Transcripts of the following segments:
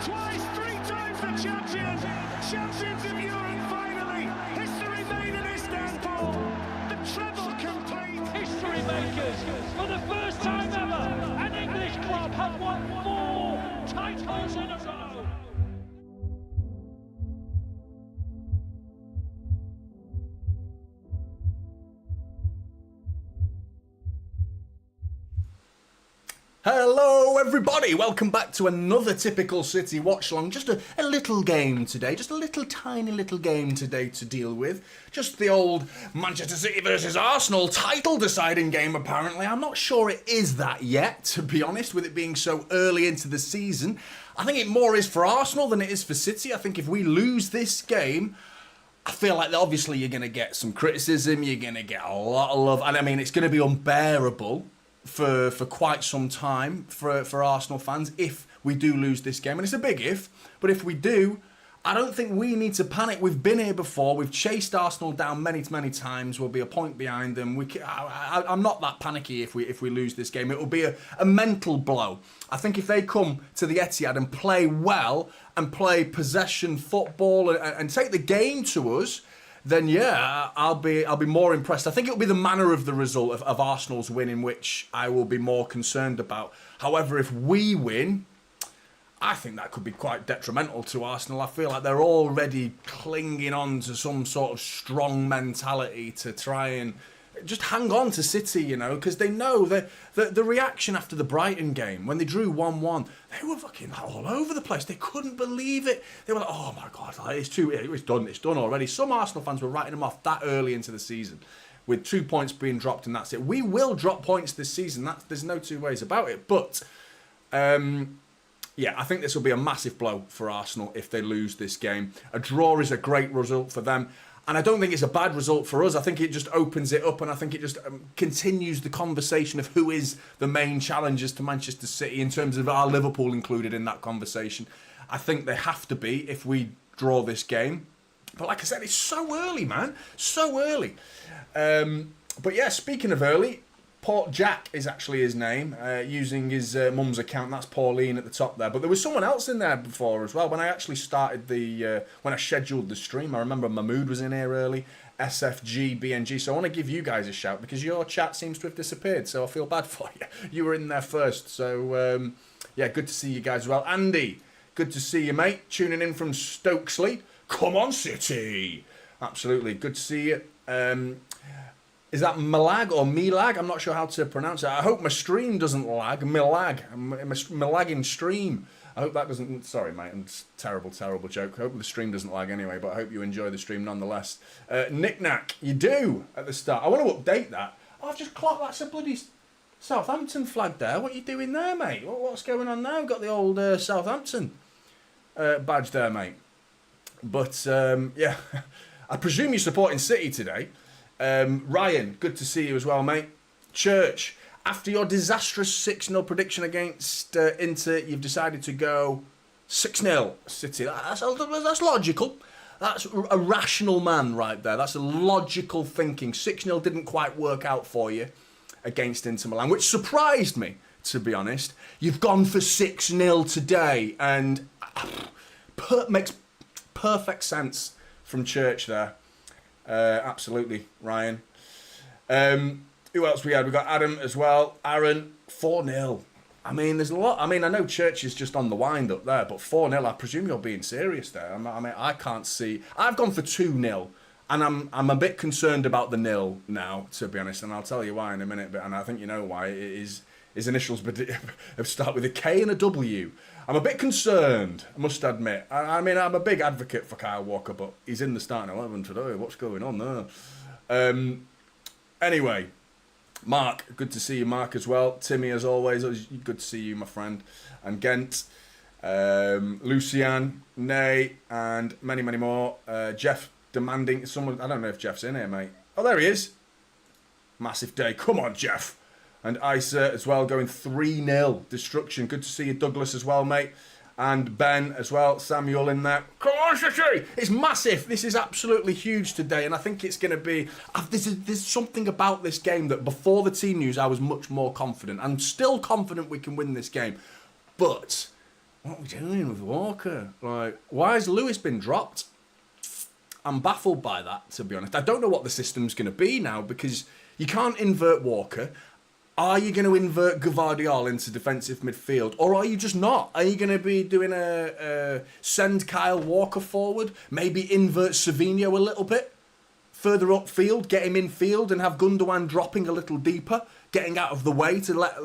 twice, three times the champions. Champions of Europe finally. History made in Istanbul. The treble complete. History makers. For the first time ever, an English club have won 4 titles in a row. Hello everybody, welcome back to another typical City watch-along. Just a little game today, just a little tiny little game today to deal with. Just the old Manchester City versus Arsenal title deciding game apparently. I'm not sure it is that yet, to be honest, with it being so early into the season. I think it more is for Arsenal than it is for City. I think if we lose this game, I feel like obviously you're going to get some criticism, you're going to get a lot of love, and I mean it's going to be unbearable for quite some time for Arsenal fans if we do lose this game. And it's a big if, but if we do, I don't think we need to panic. We've been here before. We've chased Arsenal down many times. We'll be a point behind them. I'm not that panicky if we lose this game. It will be a mental blow. I think if they come to the Etihad and play well and play possession football and take the game to us, then yeah, I'll be more impressed. I think it'll be the manner of the result of Arsenal's win in which I will be more concerned about. However, if we win, I think that could be quite detrimental to Arsenal. I feel like they're already clinging on to some sort of strong mentality to try and just hang on to City, you know, because they know that the reaction after the Brighton game, when they drew 1-1, they were fucking all over the place. They couldn't believe it. They were like, oh my God, it's done already. Some Arsenal fans were writing them off that early into the season with 2 points being dropped and that's it. We will drop points this season. There's no two ways about it. But, yeah, I think this will be a massive blow for Arsenal if they lose this game. A draw is a great result for them. And I don't think it's a bad result for us. I think it just opens it up and I think it just continues the conversation of who is the main challengers to Manchester City in terms of our Liverpool included in that conversation. I think they have to be if we draw this game. But like I said, it's so early, man. So early. But yeah, speaking of early, Port Jack is actually his name, using his mum's account. That's Pauline at the top there. But there was someone else in there before as well. When I actually started when I scheduled the stream, I remember Mahmood was in here early, SFG, BNG. So I want to give you guys a shout because your chat seems to have disappeared. So I feel bad for you. You were in there first. So yeah, good to see you guys as well. Andy, good to see you, mate. Tuning in from Stokesley. Come on, City. Absolutely. Good to see you. Is that Malag or Melag? I'm not sure how to pronounce it. I hope my stream doesn't lag. Milag. My lagging stream. I hope that doesn't... Sorry, mate. It's terrible joke. I hope the stream doesn't lag anyway, but I hope you enjoy the stream nonetheless. Knick-knack. You do at the start. I want to update that. Oh, I've just clocked that's a bloody Southampton flag there. What are you doing there, mate? What's going on now? Got the old Southampton badge there, mate. But, yeah. I presume you're supporting City today. Ryan, good to see you as well, mate. Church, after your disastrous 6-0 prediction against Inter, you've decided to go 6-0 City. That's logical. That's a rational man right there. That's a logical thinking. 6-0 didn't quite work out for you against Inter Milan, which surprised me, to be honest. You've gone for 6-0 today, and makes perfect sense from Church there. Absolutely, Ryan. Who else we had? We got Adam as well. Aaron, 4-0. I mean, there's a lot. I mean, I know Church is just on the wind up there, but 4-0, I presume you're being serious there. I mean, I can't see. I've gone for 2-0, and I'm a bit concerned about the nil now, to be honest, and I'll tell you why in a minute, but and I think you know why. It is his initials start with a K and a W. I'm a bit concerned, I must admit. I mean, I'm a big advocate for Kyle Walker, but he's in the starting 11 today. What's going on there? Anyway, Mark, good to see you, Mark, as well. Timmy, as always, good to see you, my friend. And Gent, Lucian, Nay, and many more. Jeff demanding someone. I don't know if Jeff's in here, mate. Oh, there he is. Massive day. Come on, Jeff. And Isa as well, going 3-0 destruction. Good to see you, Douglas, as well, mate. And Ben as well, Samuel in there. Come on, City! It's massive. This is absolutely huge today, and I think it's going to be... There's something about this game that before the team news, I was much more confident. I'm still confident we can win this game. But what are we doing with Walker? Like, why has Lewis been dropped? I'm baffled by that, to be honest. I don't know what the system's going to be now, because you can't invert Walker. Are you going to invert Gvardiol into defensive midfield, or are you just not? Are you going to be doing a send Kyle Walker forward, maybe invert Savinho a little bit further upfield, get him in field, and have Gundogan dropping a little deeper, getting out of the way to let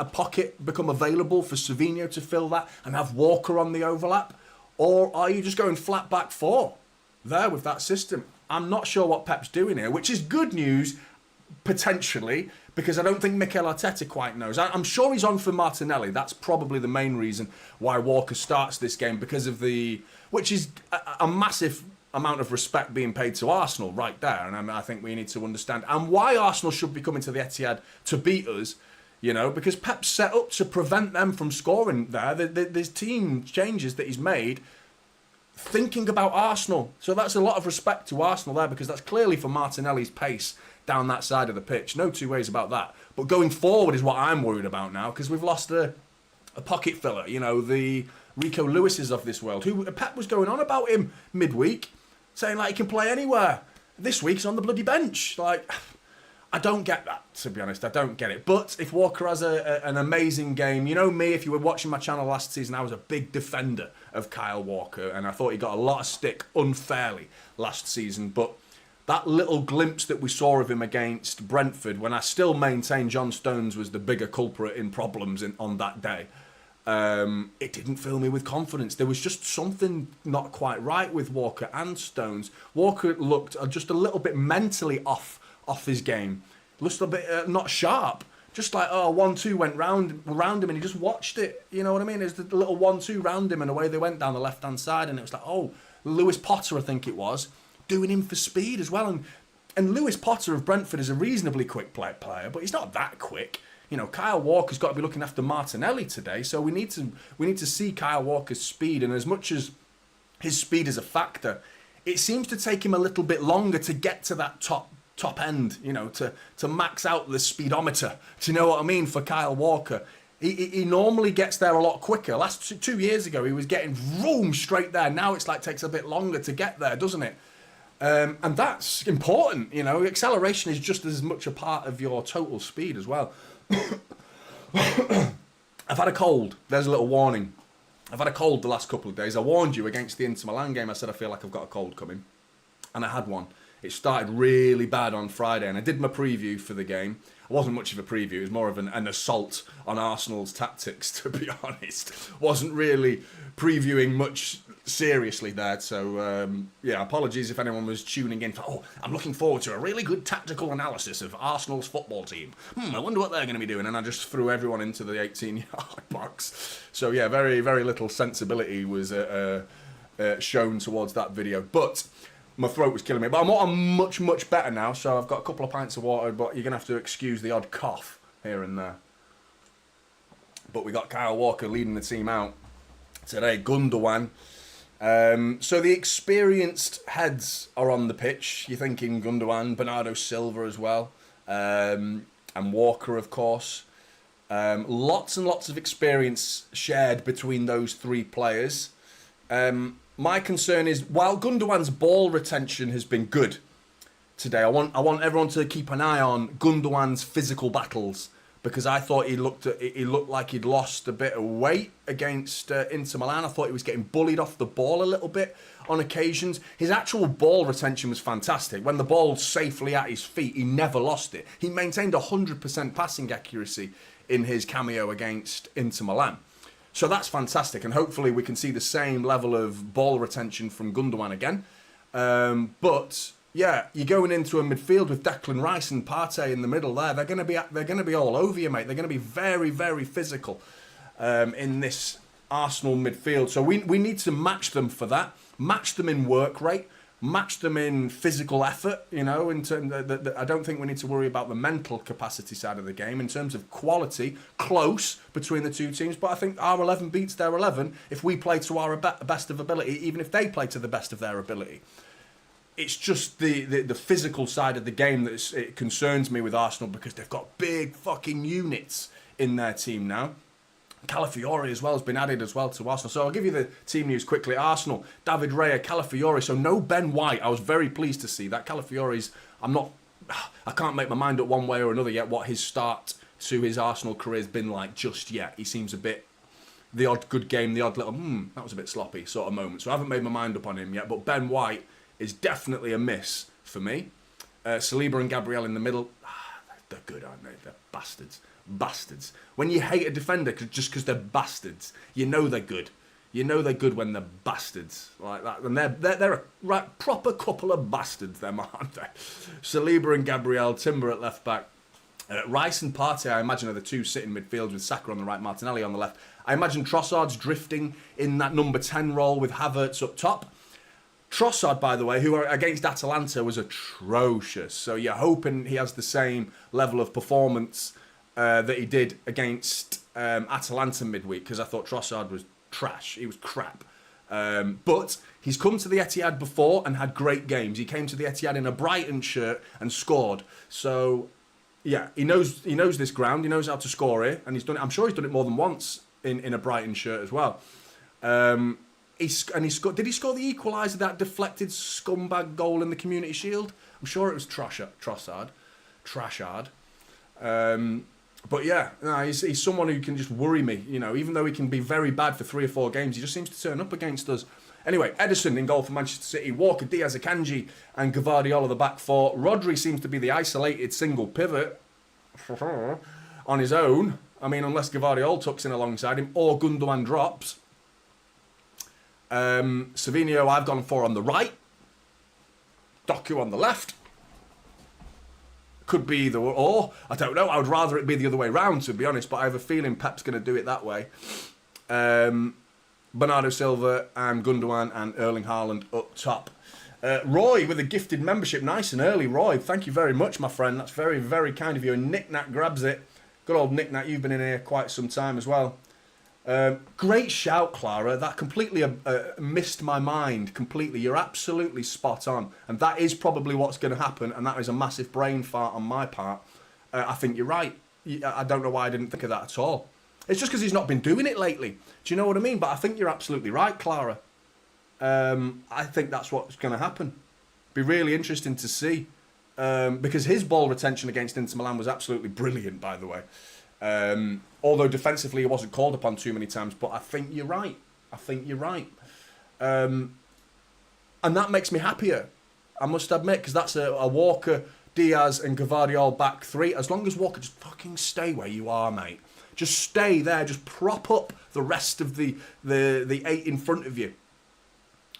a pocket become available for Savinho to fill that, and have Walker on the overlap? Or are you just going flat back four there with that system? I'm not sure what Pep's doing here, which is good news, potentially, because I don't think Mikel Arteta quite knows. I'm sure he's on for Martinelli. That's probably the main reason why Walker starts this game, because of which is a massive amount of respect being paid to Arsenal right there. And I think we need to understand, and why Arsenal should be coming to the Etihad to beat us, because Pep's set up to prevent them from scoring there. There's team changes that he's made thinking about Arsenal. So that's a lot of respect to Arsenal there, because that's clearly for Martinelli's pace down that side of the pitch. No two ways about that. But going forward is what I'm worried about now, because we've lost a pocket filler, the Rico Lewises of this world, who Pep was going on about him midweek, saying like he can play anywhere. This week he's on the bloody bench. Like, I don't get that, to be honest. I don't get it. But if Walker has an amazing game, me, if you were watching my channel last season, I was a big defender of Kyle Walker, and I thought he got a lot of stick unfairly last season. But that little glimpse that we saw of him against Brentford, when I still maintain John Stones was the bigger culprit in problems on that day, it didn't fill me with confidence. There was just something not quite right with Walker and Stones. Walker looked just a little bit mentally off his game. Looked a bit not sharp. Just like, 1-2 went round him and he just watched it. You know what I mean? It's the little 1-2 round him and away they went down the left-hand side, and it was like, Lewis Potter, I think it was, doing him for speed as well. And Lewis Potter of Brentford is a reasonably quick player, but he's not that quick. Kyle Walker's got to be looking after Martinelli today, so we need to see Kyle Walker's speed. And as much as his speed is a factor, it seems to take him a little bit longer to get to that top end, to max out the speedometer. Do you know what I mean? For Kyle Walker, he normally gets there a lot quicker. Last 2 years ago, he was getting vroom straight there. Now it's like takes a bit longer to get there, doesn't it? And that's important. Acceleration is just as much a part of your total speed as well. I've had a cold. There's a little warning. I've had a cold the last couple of days. I warned you against the Inter Milan game. I said I feel like I've got a cold coming, and I had one. It started really bad on Friday, and I did my preview for the game. It wasn't much of a preview. It was more of an assault on Arsenal's tactics, to be honest. Wasn't really previewing much seriously there. So, apologies if anyone was tuning in for, I'm looking forward to a really good tactical analysis of Arsenal's football team. I wonder what they're going to be doing. And I just threw everyone into the 18-yard box. So, yeah, very, very little sensibility was shown towards that video. But my throat was killing me. But I'm much, much better now. So I've got a couple of pints of water, but you're going to have to excuse the odd cough here and there. But we got Kyle Walker leading the team out today. Gundogan. So the experienced heads are on the pitch. You're thinking Gundogan, Bernardo Silva as well. And Walker, of course. Lots and lots of experience shared between those three players. My concern is, while Gundogan's ball retention has been good today, I want everyone to keep an eye on Gundogan's physical battles, because I thought he looked like he'd lost a bit of weight against Inter Milan. I thought he was getting bullied off the ball a little bit on occasions. His actual ball retention was fantastic. When the ball's safely at his feet, he never lost it. He maintained 100% passing accuracy in his cameo against Inter Milan. So that's fantastic, and hopefully we can see the same level of ball retention from Gundogan again. But yeah, you're going into a midfield with Declan Rice and Partey in the middle there. They're going to be all over you, mate. They're going to be very, very physical in this Arsenal midfield. So we need to match them for that. Match them in work rate. Match them in physical effort. In terms I don't think we need to worry about the mental capacity side of the game. In terms of quality, close between the two teams. But I think our 11 beats their 11 if we play to our best of ability, even if they play to the best of their ability. It's just the physical side of the game that it concerns me with Arsenal, because they've got big fucking units in their team now. Calafiori as well has been added as well to Arsenal. So I'll give you the team news quickly. Arsenal, David Raya, Calafiori. So no Ben White. I was very pleased to see that. Calafiori's, I can't make my mind up one way or another yet what his start to his Arsenal career has been like just yet. He seems a bit, the odd good game, the odd little, that was a bit sloppy sort of moment. So I haven't made my mind up on him yet. But Ben White is definitely a miss for me. Saliba and Gabriel in the middle. They're good, aren't they? They're bastards. Bastards. When you hate a defender just because they're bastards, you know they're good. You know they're good when they're bastards like that. And they're a right, proper couple of bastards, them, aren't they? Saliba and Gabriel, Timber at left back. Rice and Partey, I imagine, are the two sitting midfield with Saka on the right, Martinelli on the left. I imagine Trossard's drifting in that number 10 role with Havertz up top. Trossard, by the way, who against Atalanta was atrocious. So you're hoping he has the same level of performance that he did against Atalanta midweek, because I thought Trossard was trash. He was crap. But he's come to the Etihad before and had great games. He came to the Etihad in a Brighton shirt and scored. So yeah, he knows this ground. He knows how to score here, and he's done it. I'm sure he's done it more than once in a Brighton shirt as well. He scored. Did he score the equalizer, that deflected scumbag goal in the Community Shield? I'm sure it was Trossard. But yeah, no, he's someone who can just worry me. You know, even though he can be very bad for 3 or 4 games, he just seems to turn up against us. Anyway, Ederson in goal for Manchester City, Walker, Diaz, Akanji, and Gvardiol the back four. Rodri seems to be the isolated single pivot on his own. I mean, unless Gvardiol tucks in alongside him or Gundogan drops. Savinho, I've gone for on the right. Doku on the left. Could be either or. I don't know. I would rather it be the other way round, to be honest, but I have a feeling Pep's going to do it that way. Bernardo Silva and Gundogan and Erling Haaland up top. Roy with a gifted membership. Nice and early, Roy. Thank you very much, my friend. That's very, very kind of you. And Nick Nat grabs it. Good old Nick Nat. You've been in here quite some time as well. Great shout, Clara. That completely missed my mind completely. You're absolutely spot on. And that is probably what's going to happen. And that is a massive brain fart on my part. I think you're right. I don't know why I didn't think of that at all. It's just because he's not been doing it lately. Do you know what I mean? But I think you're absolutely right, Clara. I think that's what's going to happen. Be really interesting to see. Because his ball retention against Inter Milan was absolutely brilliant, by the way. Although defensively he wasn't called upon too many times, but I think you're right. And that makes me happier, I must admit, because that's a Walker, Diaz and Gvardiol back three. As long as Walker, just fucking stay where you are, mate. Just stay there. Just prop up the rest of the 8 in front of you.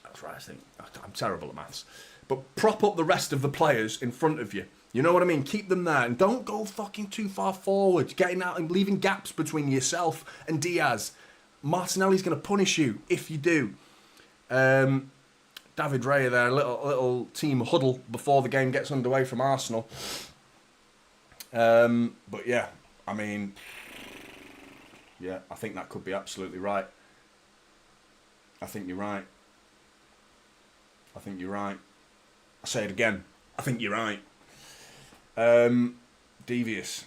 That's right, I think. I'm terrible at maths. But prop up the rest of the players in front of you. You know what I mean? Keep them there. And don't go fucking too far forward. Getting out and leaving gaps between yourself and Diaz. Martinelli's going to punish you if you do. David Raya there. A little team huddle before the game gets underway from Arsenal. But yeah, I mean... Yeah, I think that could be absolutely right. I think you're right. I say it again. I think you're right. Devious.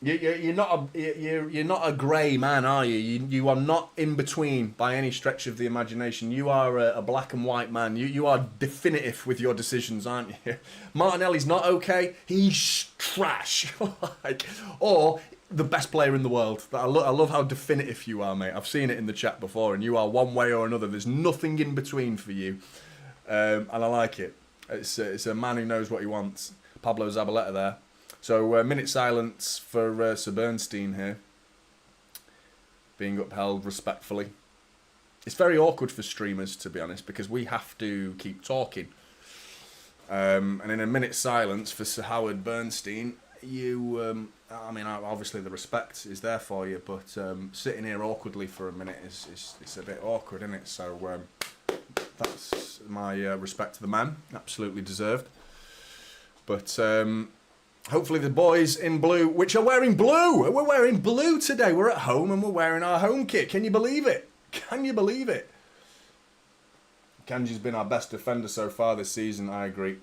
You're not a grey man, are you? You are not in between by any stretch of the imagination. You are a black and white man. You are definitive with your decisions, aren't you? Martinelli's not okay. He's trash. Or the best player in the world. I love how definitive you are, mate. I've seen it in the chat before, and you are one way or another. There's nothing in between for you, and I like it. It's a man who knows what he wants. Pablo Zabaleta there. So minute silence for Sir Bernstein here, being upheld respectfully. It's very awkward for streamers, to be honest, because we have to keep talking. And in a minute's silence for Sir Howard Bernstein, you, I mean, obviously the respect is there for you, but sitting here awkwardly for a minute is a bit awkward, isn't it? So that's my respect to the man, absolutely deserved. But hopefully the boys in blue, which are wearing blue, we're wearing blue today. We're at home and we're wearing our home kit. Can you believe it? Can you believe it? Kanji's been our best defender so far this season. I agree.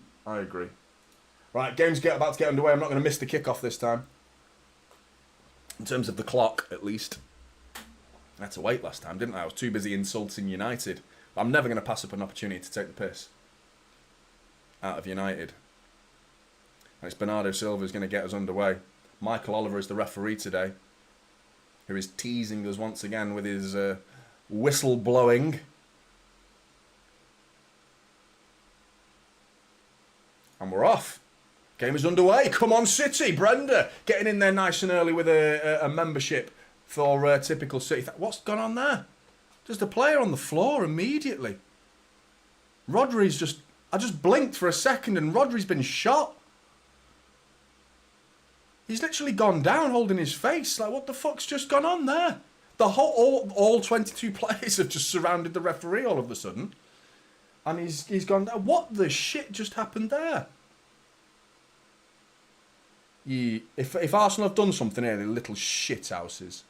Right, game's about to get underway. I'm not going to miss the kickoff this time. In terms of the clock, at least. I had to wait last time, didn't I? I was too busy insulting United. But I'm never going to pass up an opportunity to take the piss out of United. And it's Bernardo Silva who's going to get us underway. Michael Oliver is the referee today, who is teasing us once again with his whistle blowing. And we're off. Game is underway. Come on, City. Brenda getting in there nice and early with a membership for typical City. What's gone on there? Just a player on the floor immediately. Rodri's just... I just blinked for a second and Rodri's been shot. He's literally gone down holding his face. Like, what the fuck's just gone on there? The whole... All 22 players have just surrounded the referee all of a sudden. And he's gone down. What the shit just happened there? If Arsenal have done something here, they're little shit houses.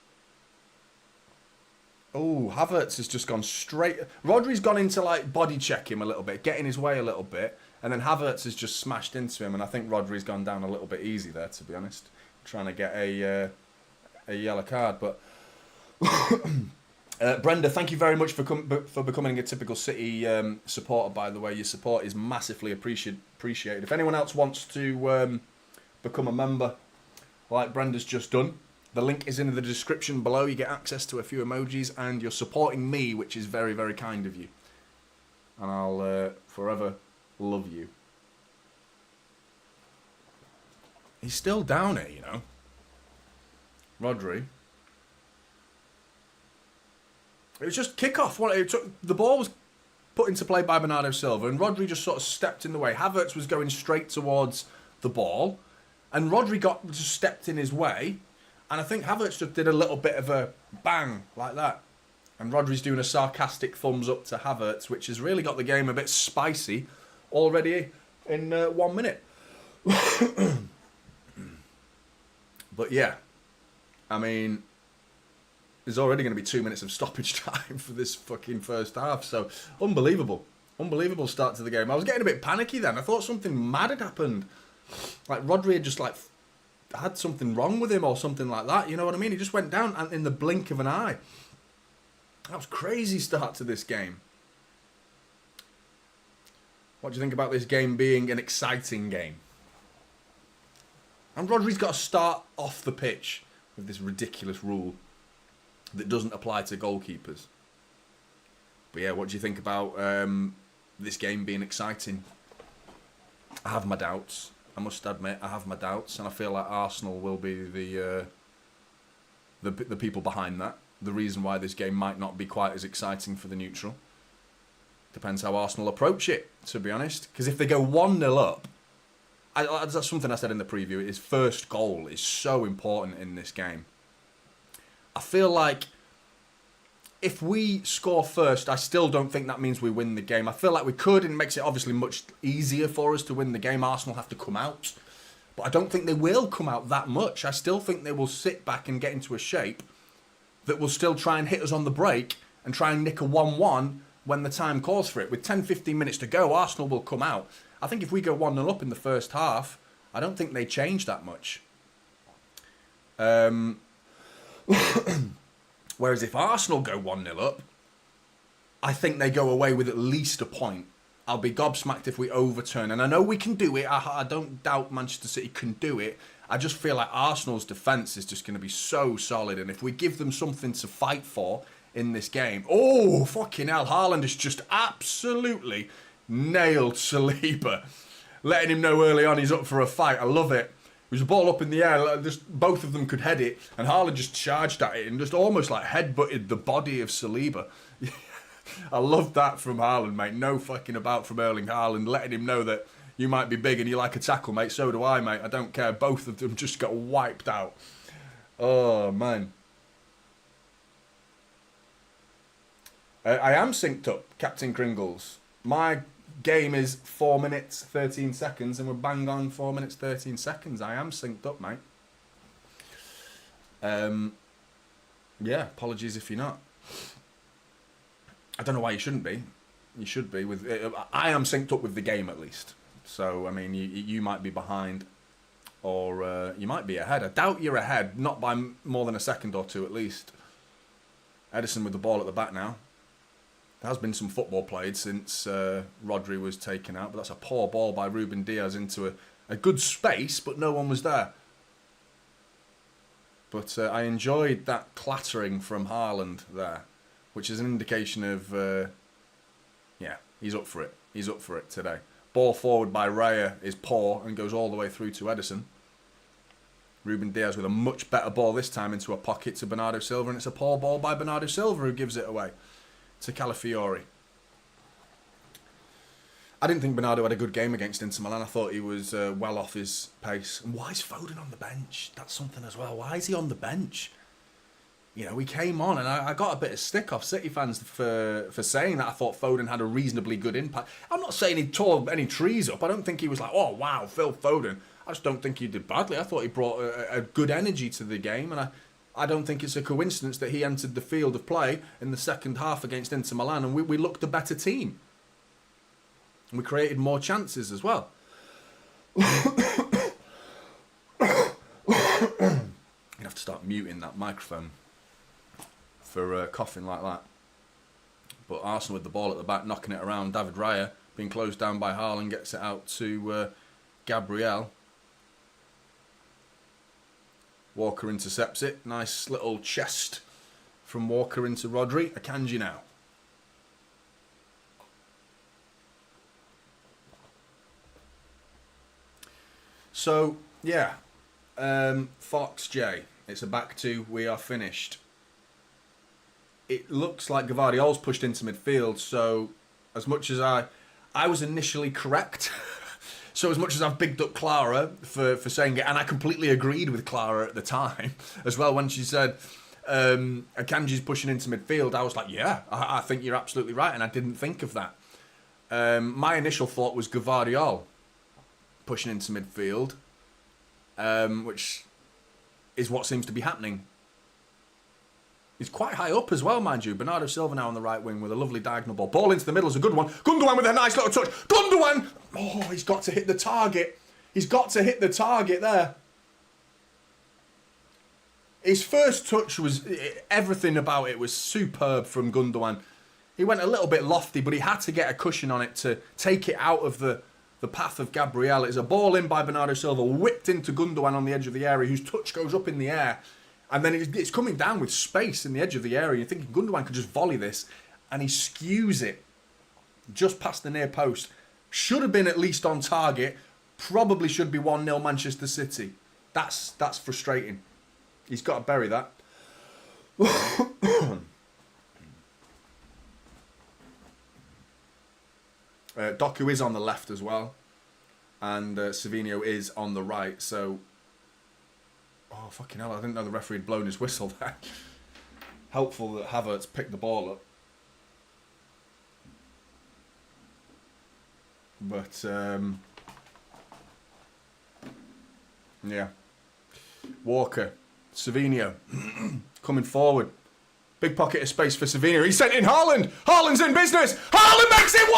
Oh, Havertz has just gone straight... Rodri's gone into, like, body check him a little bit, getting his way a little bit, and then Havertz has just smashed into him, and I think Rodri's gone down a little bit easy there, to be honest. Trying to get a yellow card, but... Brenda, thank you very much for becoming a typical City supporter, by the way. Your support is massively appreciated. If anyone else wants to become a member, like Brenda's just done, the link is in the description below. You get access to a few emojis, and you're supporting me, which is very, very kind of you. And I'll forever love you. He's still down here, you know. Rodri. It was just kickoff. The ball was put into play by Bernardo Silva, and Rodri just sort of stepped in the way. Havertz was going straight towards the ball, and Rodri just stepped in his way, and I think Havertz just did a little bit of a bang like that. And Rodri's doing a sarcastic thumbs up to Havertz, which has really got the game a bit spicy already in 1 minute. But yeah, I mean, there's already going to be 2 minutes of stoppage time for this fucking first half. So, unbelievable. Unbelievable start to the game. I was getting a bit panicky then. I thought something mad had happened. Like, Rodri had just, like, had something wrong with him or something like that. You know what I mean? He just went down in the blink of an eye. That was crazy start to this game. What do you think about this game being an exciting game? And Rodri's got to start off the pitch with this ridiculous rule that doesn't apply to goalkeepers. But yeah, what do you think about this game being exciting? I have my doubts. I must admit, I have my doubts, and I feel like Arsenal will be the people behind that. The reason why this game might not be quite as exciting for the neutral. Depends how Arsenal approach it, to be honest. Because if they go 1-0 up, that's something I said in the preview, his first goal is so important in this game. I feel like if we score first, I still don't think that means we win the game. I feel like we could, and it makes it obviously much easier for us to win the game. Arsenal have to come out. But I don't think they will come out that much. I still think they will sit back and get into a shape that will still try and hit us on the break and try and nick a 1-1 when the time calls for it. With 10-15 minutes to go, Arsenal will come out. I think if we go 1-0 up in the first half, I don't think they change that much. Whereas if Arsenal go 1-0 up, I think they go away with at least a point. I'll be gobsmacked if we overturn. And I know we can do it. I don't doubt Manchester City can do it. I just feel like Arsenal's defence is just going to be so solid. And if we give them something to fight for in this game... Oh, fucking hell. Haaland has just absolutely nailed Saliba. Letting him know early on he's up for a fight. I love it. It was a ball up in the air, just both of them could head it, and Haaland just charged at it and just almost like headbutted the body of Saliba. I love that from Haaland, mate. No fucking about from Erling Haaland, letting him know that you might be big and you like a tackle, mate. So do I, mate. I don't care. Both of them just got wiped out. Oh, man. I am synced up, Captain Kringles. My game is 4 minutes 13 seconds and we're bang on 4 minutes 13 seconds. I am synced up, mate. Yeah, apologies if you're not. I don't know why you shouldn't be. You should be. I am synced up with the game at least. So I mean, you might be behind, or you might be ahead. I doubt you're ahead, not by more than a second or two at least. Ederson with the ball at the back now. There has been some football played since Rodri was taken out, but that's a poor ball by Ruben Diaz into a good space, but no one was there. But I enjoyed that clattering from Haaland there, which is an indication of, yeah, he's up for it. He's up for it today. Ball forward by Raya is poor and goes all the way through to Ederson. Ruben Diaz with a much better ball this time into a pocket to Bernardo Silva, and it's a poor ball by Bernardo Silva who gives it away to Calafiori. I didn't think Bernardo had a good game against Inter Milan. I thought he was well off his pace. And why is Foden on the bench? That's something as well. Why is he on the bench? You know, he came on, and I got a bit of stick off City fans for saying that I thought Foden had a reasonably good impact. I'm not saying he tore any trees up. I don't think he was like, oh, wow, Phil Foden. I just don't think he did badly. I thought he brought a good energy to the game, and I don't think it's a coincidence that he entered the field of play in the second half against Inter Milan, and we looked a better team. And we created more chances as well. You'd have to start muting that microphone for coughing like that. But Arsenal with the ball at the back, knocking it around. David Raya being closed down by Haaland, gets it out to Gabriel. Walker intercepts it. Nice little chest from Walker into Rodri. Akanji now. So, yeah. Fox J. It's a back two. We are finished. It looks like Gvardiol's pushed into midfield. So, as much as I was initially correct... So as much as I've bigged up Clara for saying it, and I completely agreed with Clara at the time as well when she said Akanji's pushing into midfield, I was like, yeah, I think you're absolutely right, and I didn't think of that. My initial thought was Gvardiol pushing into midfield, which is what seems to be happening. He's quite high up as well, mind you. Bernardo Silva now on the right wing with a lovely diagonal ball. Ball into the middle is a good one. Gundogan with a nice little touch. Gundogan! Oh, he's got to hit the target. He's got to hit the target there. His first touch was... Everything about it was superb from Gundogan. He went a little bit lofty, but he had to get a cushion on it to take it out of the path of Gabriel. It's a ball in by Bernardo Silva, whipped into Gundogan on the edge of the area, whose touch goes up in the air. And then it's coming down with space in the edge of the area. You're thinking Gundogan could just volley this. And he skews it just past the near post. Should have been at least on target. Probably should be 1-0 Manchester City. That's frustrating. He's got to bury that. Doku is on the left as well. And Savinho is on the right. So... Oh, fucking hell, I didn't know the referee had blown his whistle there. Helpful that Havertz picked the ball up. But, yeah. Walker. Savinho. Coming forward. Big pocket of space for Savinho. He sent in Haaland. Haaland's in business. Haaland makes it 1-0!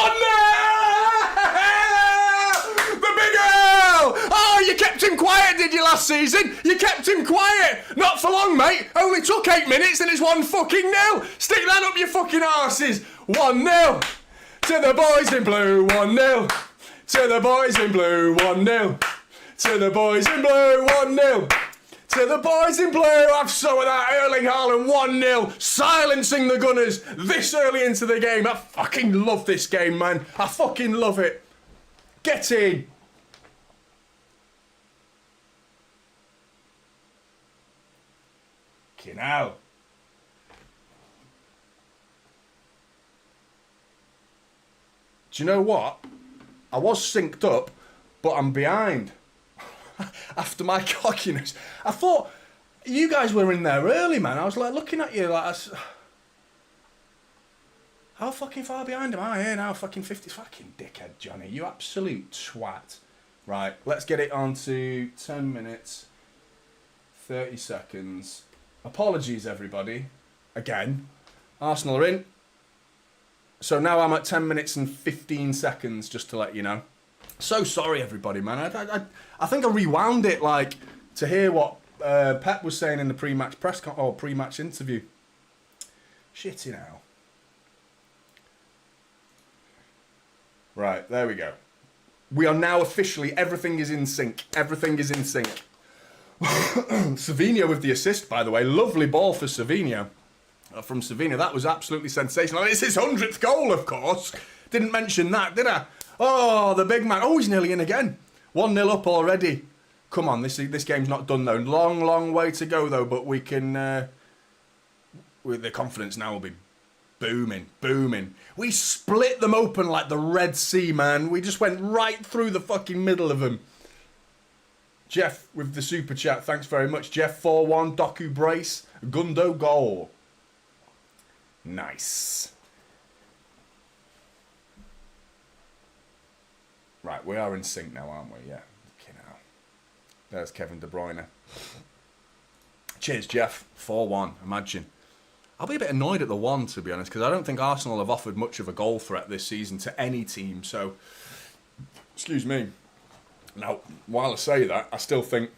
The big L! Oh, you kept him quiet, did you, last season? You kept him quiet. Not for long, mate. Only took 8 minutes and it's 1 fucking 0. Stick that up your fucking arses. 1-0. To the boys in blue. 1-0. To the boys in blue. 1-0. To the boys in blue. 1-0. To the boys in blue. Have some of that. Erling Haaland 1-0. Silencing the Gunners this early into the game. I fucking love this game, man. I fucking love it. Get in. Now. Do you know what? I was synced up, but I'm behind. After my cockiness. I thought you guys were in there early, man. I was like looking at you like... How fucking far behind am I here now? Fucking 50... Fucking dickhead, Johnny. You absolute twat. Right, let's get it on to 10 minutes, 30 seconds... Apologies, everybody. Again. Arsenal are in. So now I'm at 10 minutes and 15 seconds, just to let you know. So sorry, everybody, man. I think I rewound it, like, to hear what Pep was saying in the pre-match press or pre-match interview. Shitty now. Right, there we go. We are now officially, everything is in sync. Everything is in sync. Savinho with the assist, by the way. Lovely ball for Savinho. From Savinho, that was absolutely sensational. And it's his 100th goal, of course. Didn't mention that, did I? Oh, the big man. Oh, he's nearly in again. 1-0 up already. Come on, this game's not done, though. Long, long way to go, though. But we can... with the confidence now will be booming, booming. We split them open like the Red Sea, man. We just went right through the fucking middle of them. Jeff with the super chat. Thanks very much, Jeff. 4-1, Doku brace, Gundo goal. Nice. Right, we are in sync now, aren't we? Yeah. Okay, now. There's Kevin De Bruyne. Cheers, Jeff. 4-1, imagine. I'll be a bit annoyed at the 1, to be honest, because I don't think Arsenal have offered much of a goal threat this season to any team. So, excuse me. Now, while I say that, I still think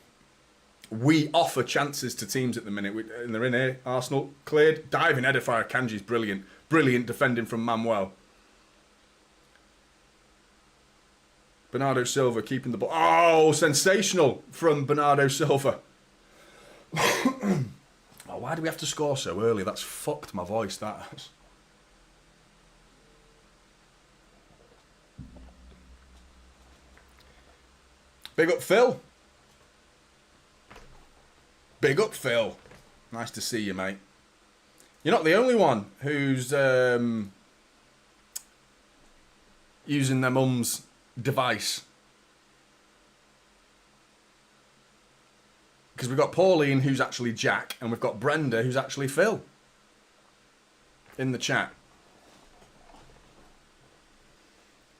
we offer chances to teams at the minute. And they're in here. Arsenal cleared. Diving header for Akanji's brilliant. Brilliant defending from Manuel. Bernardo Silva keeping the ball. Oh, sensational from Bernardo Silva. Oh, why do we have to score so early? That's fucked my voice, that has. Big up, Phil. Big up, Phil. Nice to see you, mate. You're not the only one who's using their mum's device. Because we've got Pauline, who's actually Jack, and we've got Brenda, who's actually Phil. In the chat.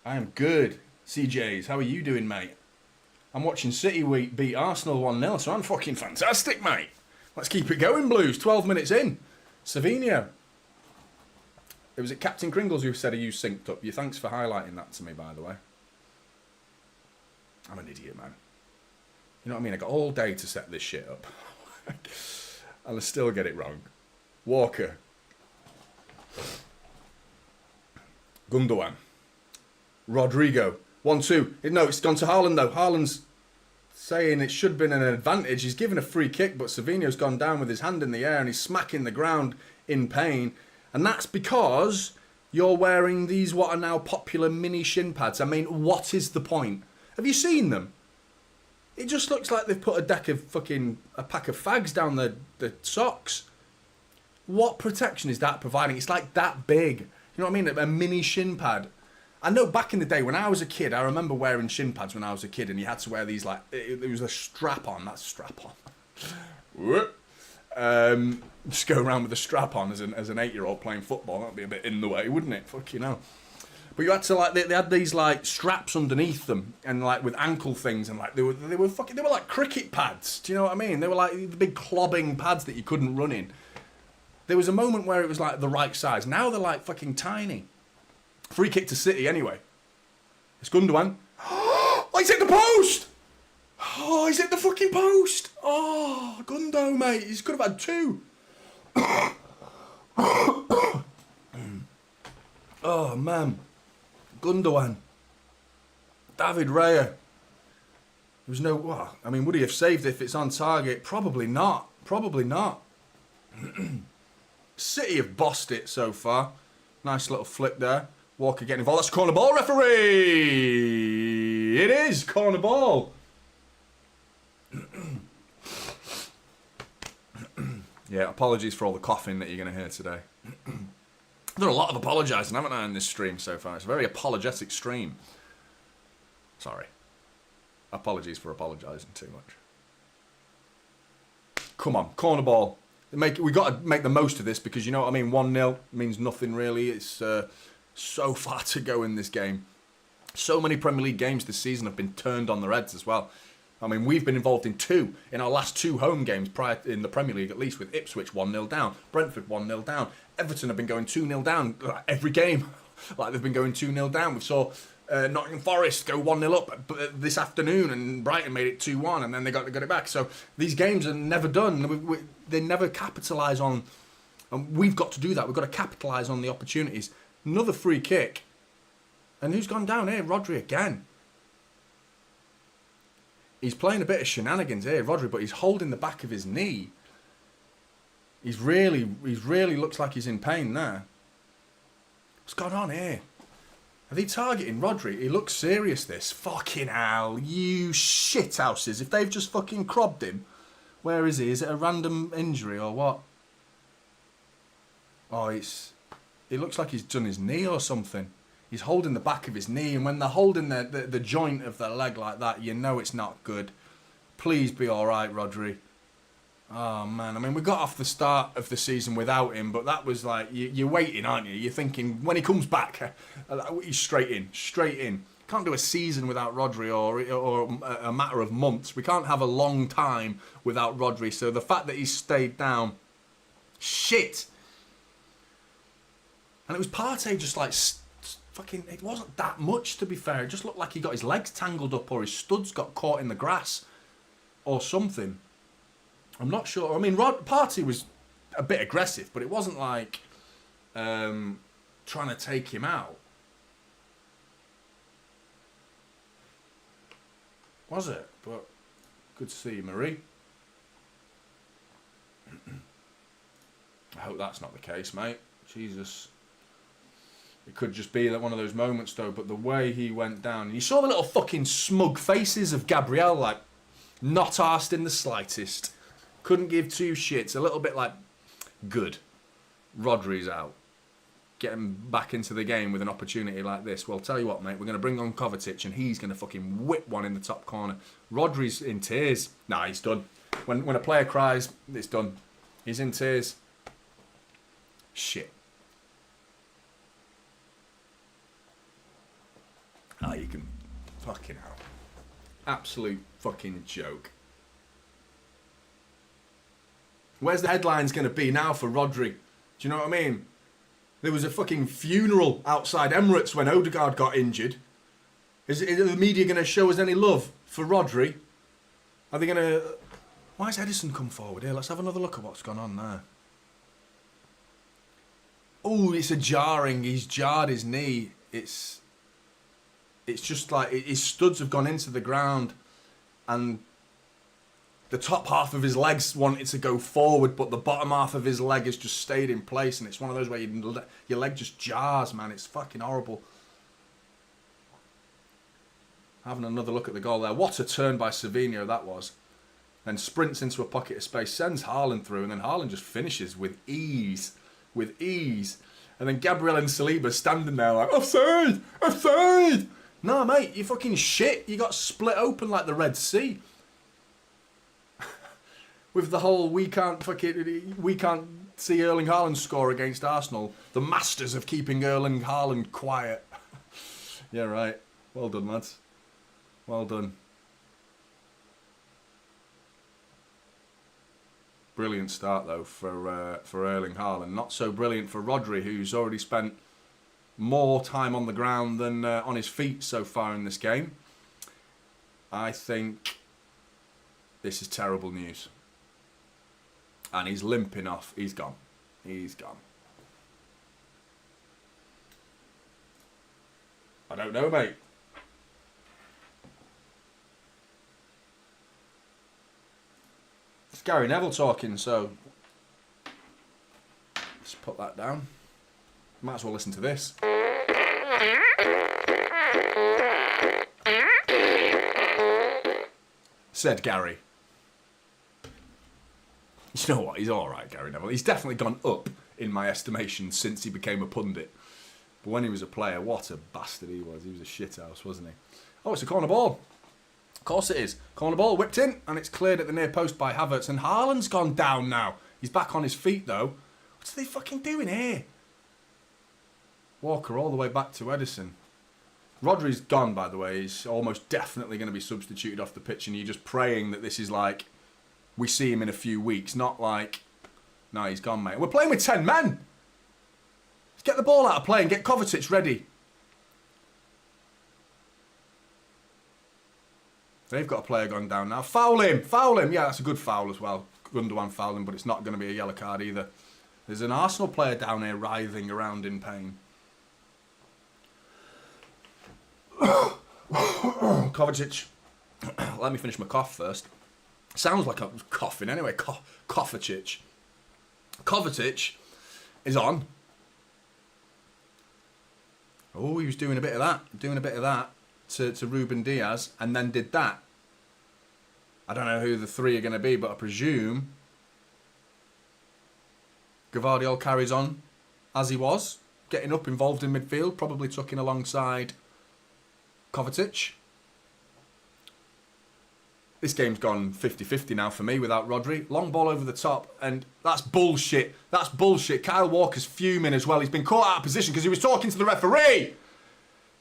I am good. CJs, how are you doing, mate? I'm watching City beat Arsenal 1-0, so I'm fucking fantastic, mate. Let's keep it going, Blues. 12 minutes in. Savinho. It was Captain Kringles who said, are you synced up? You thanks for highlighting that to me, by the way. I'm an idiot, man. You know what I mean? I got all day to set this shit up. And I still get it wrong. Walker. Gundogan. Rodrigo. 1-2. No, it's gone to Haaland, though. Haaland's saying it should have been an advantage. He's given a free kick, but Savinho's gone down with his hand in the air and he's smacking the ground in pain. And that's because you're wearing these what are now popular mini shin pads. I mean, what is the point? Have you seen them? It just looks like they've put a pack of fags down the socks. What protection is that providing? It's like that big. You know what I mean? A mini shin pad. I know back in the day when I was a kid, I remember wearing shin pads when I was a kid, and you had to wear these like it was a strap on. That's strap on. Just go around with a strap on as an 8-year-old playing football. That'd be a bit in the way, wouldn't it? Fuck you know. But you had to like they had these like straps underneath them and like with ankle things and like they were like cricket pads. Do you know what I mean? They were like the big clobbing pads that you couldn't run in. There was a moment where it was like the right size. Now they're like fucking tiny. Free kick to City anyway. It's Gundogan. Oh, he's hit the post! Oh, he's hit the fucking post! Oh, Gundo, mate. He could have had 2. Oh, man. Gundogan. David Raya. There was no... Well, I mean, would he have saved it if it's on target? Probably not. Probably not. City have bossed it so far. Nice little flick there. Walker getting involved. That's a corner ball, referee! It is corner ball. Yeah, apologies for all the coughing that you're going to hear today. I've done a lot of apologising, haven't I, in this stream so far? It's a very apologetic stream. Sorry. Apologies for apologising too much. Come on, corner ball. We got to make the most of this because, you know what I mean, 1-0 means nothing really. It's so far to go in this game. So many Premier League games this season have been turned on their heads as well. I mean, we've been involved in 2 in our last 2 home games prior in the Premier League, at least, with Ipswich 1-0 down, Brentford 1-0 down. Everton have been going 2-0 down every game. Like they've been going 2-0 down. We saw Nottingham Forest go 1-0 up this afternoon, and Brighton made it 2-1, and then they got it back. So these games are never done. They never capitalise on And we've got to do that. We've got to capitalise on the opportunities. Another free kick. And who's gone down here? Rodri again. He's playing a bit of shenanigans here, Rodri, but he's holding the back of his knee. He's really looks like he's in pain there. What's going on here? Are they targeting Rodri? He looks serious, this. Fucking hell, you shithouses. If they've just fucking crobbed him. Where is he? Is it a random injury or what? Oh, it looks like he's done his knee or something. He's holding the back of his knee, and when they're holding the joint of their leg like that, you know it's not good. Please be alright, Rodri. Oh, man. I mean, we got off the start of the season without him, but that was like, you're waiting, aren't you? You're thinking, when he comes back, he's straight in. Can't do a season without Rodri or a matter of months. We can't have a long time without Rodri. So the fact that he's stayed down, shit. And it was Partey just like fucking, it wasn't that much to be fair. It just looked like he got his legs tangled up or his studs got caught in the grass or something. I'm not sure. I mean, Partey was a bit aggressive, but it wasn't like trying to take him out. Was it? But good to see you, Marie. I hope that's not the case, mate. Jesus. It could just be that one of those moments, though. But the way he went down, and you saw the little fucking smug faces of Gabriel, like not arsed in the slightest. Couldn't give two shits. A little bit like, good. Rodri's out. Get him back into the game with an opportunity like this. Well, tell you what, mate, we're going to bring on Kovacic and he's going to fucking whip one in the top corner. Rodri's in tears. Nah, he's done. When a player cries, it's done. He's in tears. Shit. Ah, you can... Fucking hell. Absolute fucking joke. Where's the headlines going to be now for Rodri? Do you know what I mean? There was a fucking funeral outside Emirates when Odegaard got injured. Is the media going to show us any love for Rodri? Are they going to... Why has Edison come forward here? Let's have another look at what's gone on there. Oh, it's a jarring. He's jarred his knee. It's just like his studs have gone into the ground and the top half of his legs wanted to go forward, but the bottom half of his leg has just stayed in place, and it's one of those where your leg just jars, man. It's fucking horrible. Having another look at the goal there. What a turn by Savinho that was. Then sprints into a pocket of space, sends Haaland through, and then Haaland just finishes with ease. With ease. And then Gabriel and Saliba standing there like, offside! Offside! No, mate, you fucking shit. You got split open like the Red Sea. With the whole, we can't see Erling Haaland score against Arsenal. The masters of keeping Erling Haaland quiet. Yeah, right. Well done, lads. Well done. Brilliant start, though, for Erling Haaland. Not so brilliant for Rodri, who's already spent more time on the ground than on his feet so far in this game. I think this is terrible news. And he's limping off. He's gone. He's gone. I don't know, mate. It's Gary Neville talking, so let's put that down. Might as well listen to this. Said Gary. You know what? He's all right, Gary Neville. He's definitely gone up in my estimation since he became a pundit. But when he was a player, what a bastard he was. He was a shithouse, wasn't he? Oh, it's a corner ball. Of course it is. Corner ball whipped in, and it's cleared at the near post by Havertz. And Haaland's gone down now. He's back on his feet, though. What's they fucking doing here? Walker all the way back to Edison. Rodri's gone, by the way. He's almost definitely going to be substituted off the pitch, and you're just praying that this is like... we see him in a few weeks, not like... No, he's gone, mate. We're playing with 10 men. Let's get the ball out of play and get Kovacic ready. They've got a player gone down now. Foul him! Foul him! Yeah, that's a good foul as well. Gundogan fouled him, but it's not going to be a yellow card either. There's an Arsenal player down here writhing around in pain. Kovacic. Let me finish my cough first. Sounds like I'm coughing anyway. Kovacic. Kovacic is on. Oh, he was doing a bit of that. To Ruben Diaz, and then did that. I don't know who the three are going to be, but I presume Gavardiol carries on as he was, getting up, involved in midfield, probably tucking alongside Kovacic. This game's gone 50-50 now for me without Rodri. Long ball over the top, and that's bullshit. That's bullshit. Kyle Walker's fuming as well. He's been caught out of position because he was talking to the referee.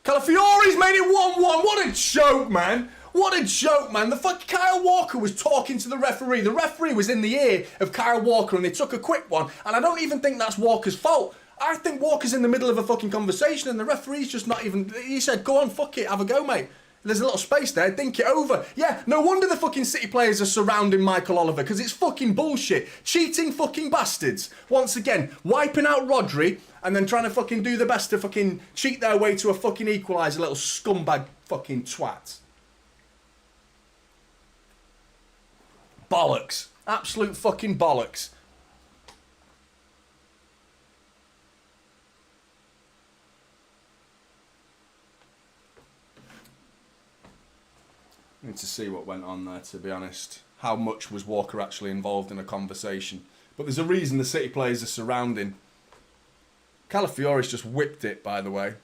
Calafiori's made it 1-1. What a joke, man. What a joke, man. The fuck Kyle Walker was talking to the referee. The referee was in the ear of Kyle Walker and they took a quick one. And I don't even think that's Walker's fault. I think Walker's in the middle of a fucking conversation and the referee's just not even... He said, go on, fuck it, have a go, mate. There's a little space there, dink it over. Yeah, no wonder the fucking City players are surrounding Michael Oliver, because it's fucking bullshit. Cheating fucking bastards. Once again, wiping out Rodri and then trying to fucking do the best to fucking cheat their way to a fucking equaliser, little scumbag fucking twat. Bollocks. Absolute fucking bollocks. I need to see what went on there, to be honest. How much was Walker actually involved in a conversation? But there's a reason the City players are surrounding. Calafiori's just whipped it, by the way,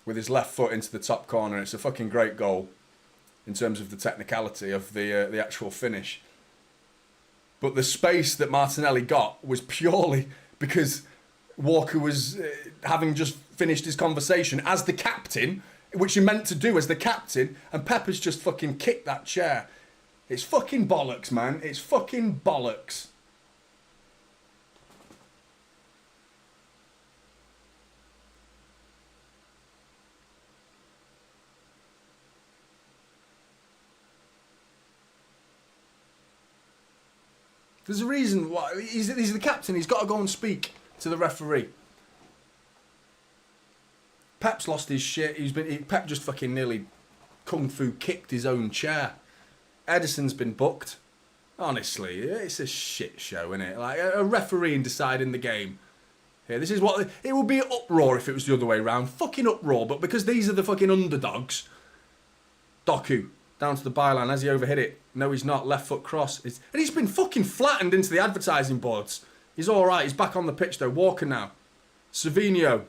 with his left foot into the top corner. It's a fucking great goal in terms of the technicality of the actual finish. But the space that Martinelli got was purely because Walker was having just finished his conversation as the captain, which you're meant to do as the captain, and Pepper's just fucking kicked that chair. It's fucking bollocks, man. It's fucking bollocks. There's a reason why. He's the captain. He's got to go and speak to the referee. Pep's lost his shit. Pep just fucking nearly kung fu kicked his own chair. Edison's been booked. Honestly, it's a shit show, isn't it? Like a referee deciding the game. Here, this is what it would be an uproar if it was the other way around. Fucking uproar, but because these are the fucking underdogs. Doku down to the byline as he overhit it. No, he's not. Left foot cross. And he's been fucking flattened into the advertising boards. He's all right. He's back on the pitch though. Walker now. Savinho.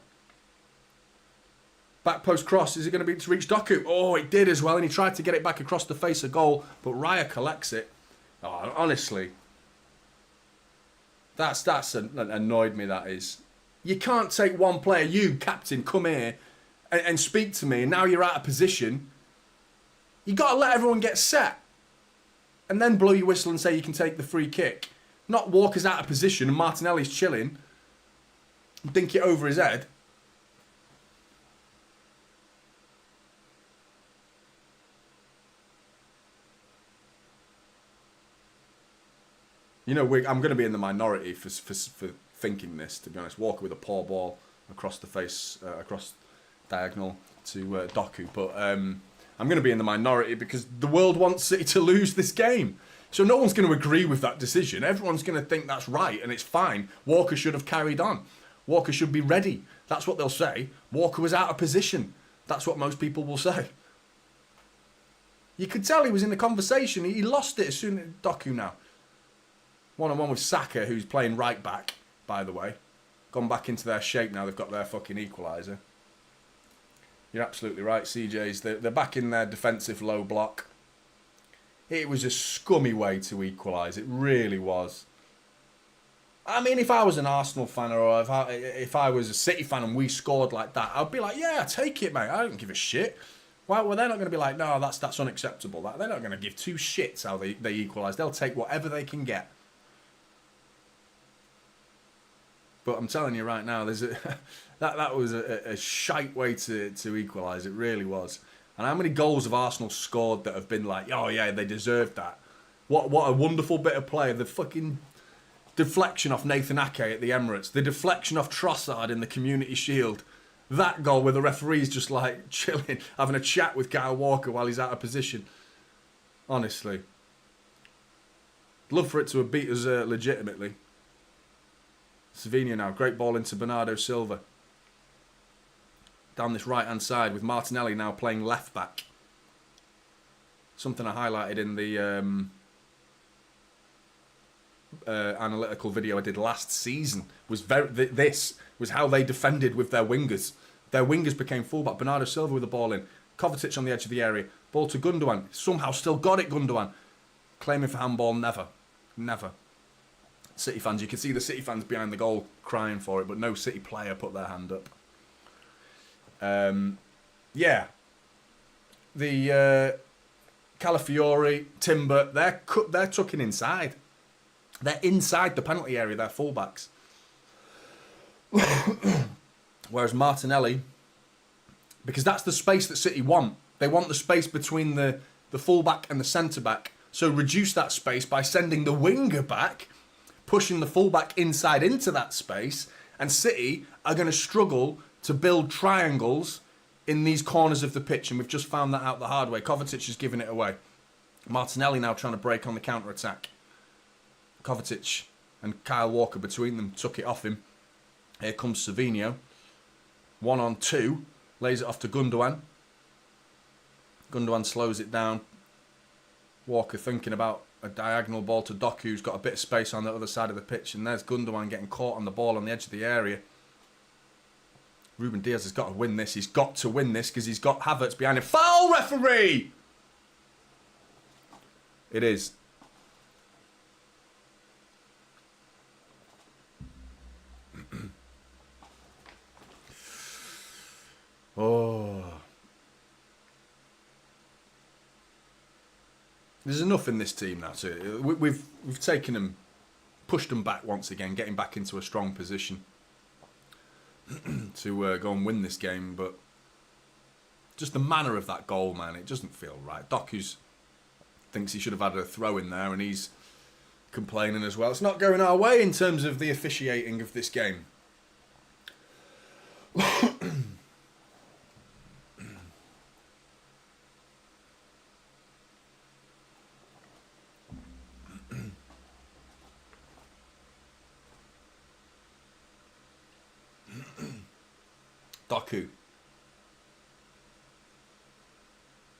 Back post cross. Is it going to be to reach Doku? Oh, it did as well. And he tried to get it back across the face of goal. But Raya collects it. Oh, honestly. That's annoyed me, that is. You can't take one player. You, captain, come here and speak to me. And now you're out of position. You got to let everyone get set. And then blow your whistle and say you can take the free kick. Not Walker's out of position and Martinelli's chilling. Dink it over his head. You know, I'm going to be in the minority for thinking this, to be honest. Walker with a poor ball across the face, across diagonal to Doku. But I'm going to be in the minority because the world wants City to lose this game. So no one's going to agree with that decision. Everyone's going to think that's right and it's fine. Walker should have carried on. Walker should be ready. That's what they'll say. Walker was out of position. That's what most people will say. You could tell he was in the conversation. He lost it as soon as Doku now. One-on-one with Saka, who's playing right back, by the way. Gone back into their shape now. They've got their fucking equaliser. You're absolutely right, CJ's. They're back in their defensive low block. It was a scummy way to equalise. It really was. I mean, if I was an Arsenal fan or if I was a City fan and we scored like that, I'd be like, yeah, take it, mate. I don't give a shit. Well, they're not going to be like, no, that's unacceptable. They're not going to give two shits how they equalise. They'll take whatever they can get. But I'm telling you right now, there's that was a shite way to equalise. It really was. And how many goals have Arsenal scored that have been like, oh yeah, they deserved that. What a wonderful bit of play. The fucking deflection off Nathan Ake at the Emirates, the deflection off Trossard in the Community Shield, that goal where the referee's just like chilling, having a chat with Kyle Walker while he's out of position. Honestly. Love for it to have beat us legitimately. Savinho now, great ball into Bernardo Silva. Down this right-hand side with Martinelli now playing left-back. Something I highlighted in the analytical video I did last season was this was how they defended with their wingers. Their wingers became fullback. Bernardo Silva with the ball in. Kovacic on the edge of the area. Ball to Gundogan. Somehow still got it, Gundogan. Claiming for handball, never. Never. City fans, you can see the City fans behind the goal crying for it, but no City player put their hand up. Yeah. The Calafiori, Timber, they're tucking inside. They're inside the penalty area, they're fullbacks. Whereas Martinelli, because that's the space that City want. They want the space between the fullback and the centre-back. So reduce that space by sending the winger back, pushing the fullback inside into that space, and City are going to struggle to build triangles in these corners of the pitch, and we've just found that out the hard way. Kovacic is giving it away. Martinelli now trying to break on the counter-attack. Kovacic and Kyle Walker between them took it off him. Here comes Savinho. 1-on-2. Lays it off to Gundogan. Gundogan slows it down. Walker thinking about a diagonal ball to Doku, who's got a bit of space on the other side of the pitch. And there's Gundogan getting caught on the ball on the edge of the area. Ruben Diaz has got to win this. He's got to win this because he's got Havertz behind him. Foul, referee! It is. Oh. There's enough in this team now. We've taken them, pushed them back once again, getting back into a strong position to go and win this game. But just the manner of that goal, man, it doesn't feel right. Doku's thinks he should have had a throw in there, and he's complaining as well. It's not going our way in terms of the officiating of this game. Doku.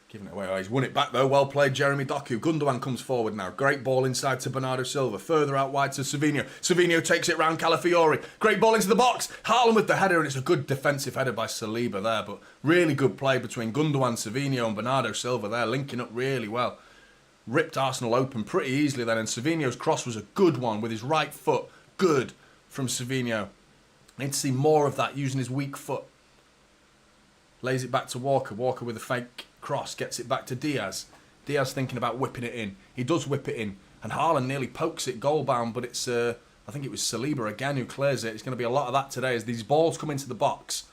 Giving it away. Oh, he's won it back though. Well played, Jeremy Doku. Gundogan comes forward now. Great ball inside to Bernardo Silva. Further out wide to Savinho. Savinho takes it round Calafiori. Great ball into the box. Haaland with the header, and it's a good defensive header by Saliba there. But really good play between Gundogan, Savinho and Bernardo Silva there. Linking up really well. Ripped Arsenal open pretty easily then. And Savinho's cross was a good one with his right foot. Good from Savinho. Need to see more of that using his weak foot. Lays it back to Walker. Walker with a fake cross. Gets it back to Diaz. Diaz thinking about whipping it in. He does whip it in. And Haaland nearly pokes it goal bound. But it's, I think it was Saliba again who clears it. It's going to be a lot of that today as these balls come into the box.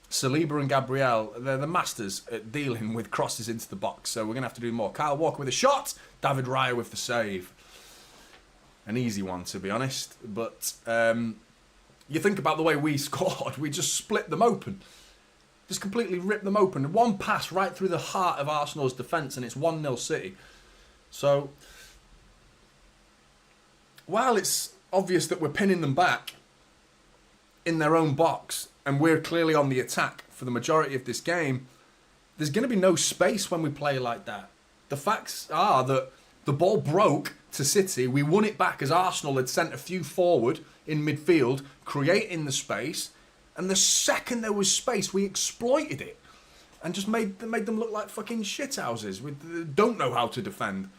Saliba and Gabriel, they're the masters at dealing with crosses into the box. So we're going to have to do more. Kyle Walker with a shot. David Raya with the save. An easy one, to be honest. But you think about the way we scored. We just split them open. Just completely ripped them open. One pass right through the heart of Arsenal's defence, and it's 1-0 City. So, while it's obvious that we're pinning them back in their own box, and we're clearly on the attack for the majority of this game, there's going to be no space when we play like that. The facts are that the ball broke to City. We won it back as Arsenal had sent a few forward in midfield, creating the space. And the second there was space, we exploited it and just made them look like fucking shithouses. We don't know how to defend.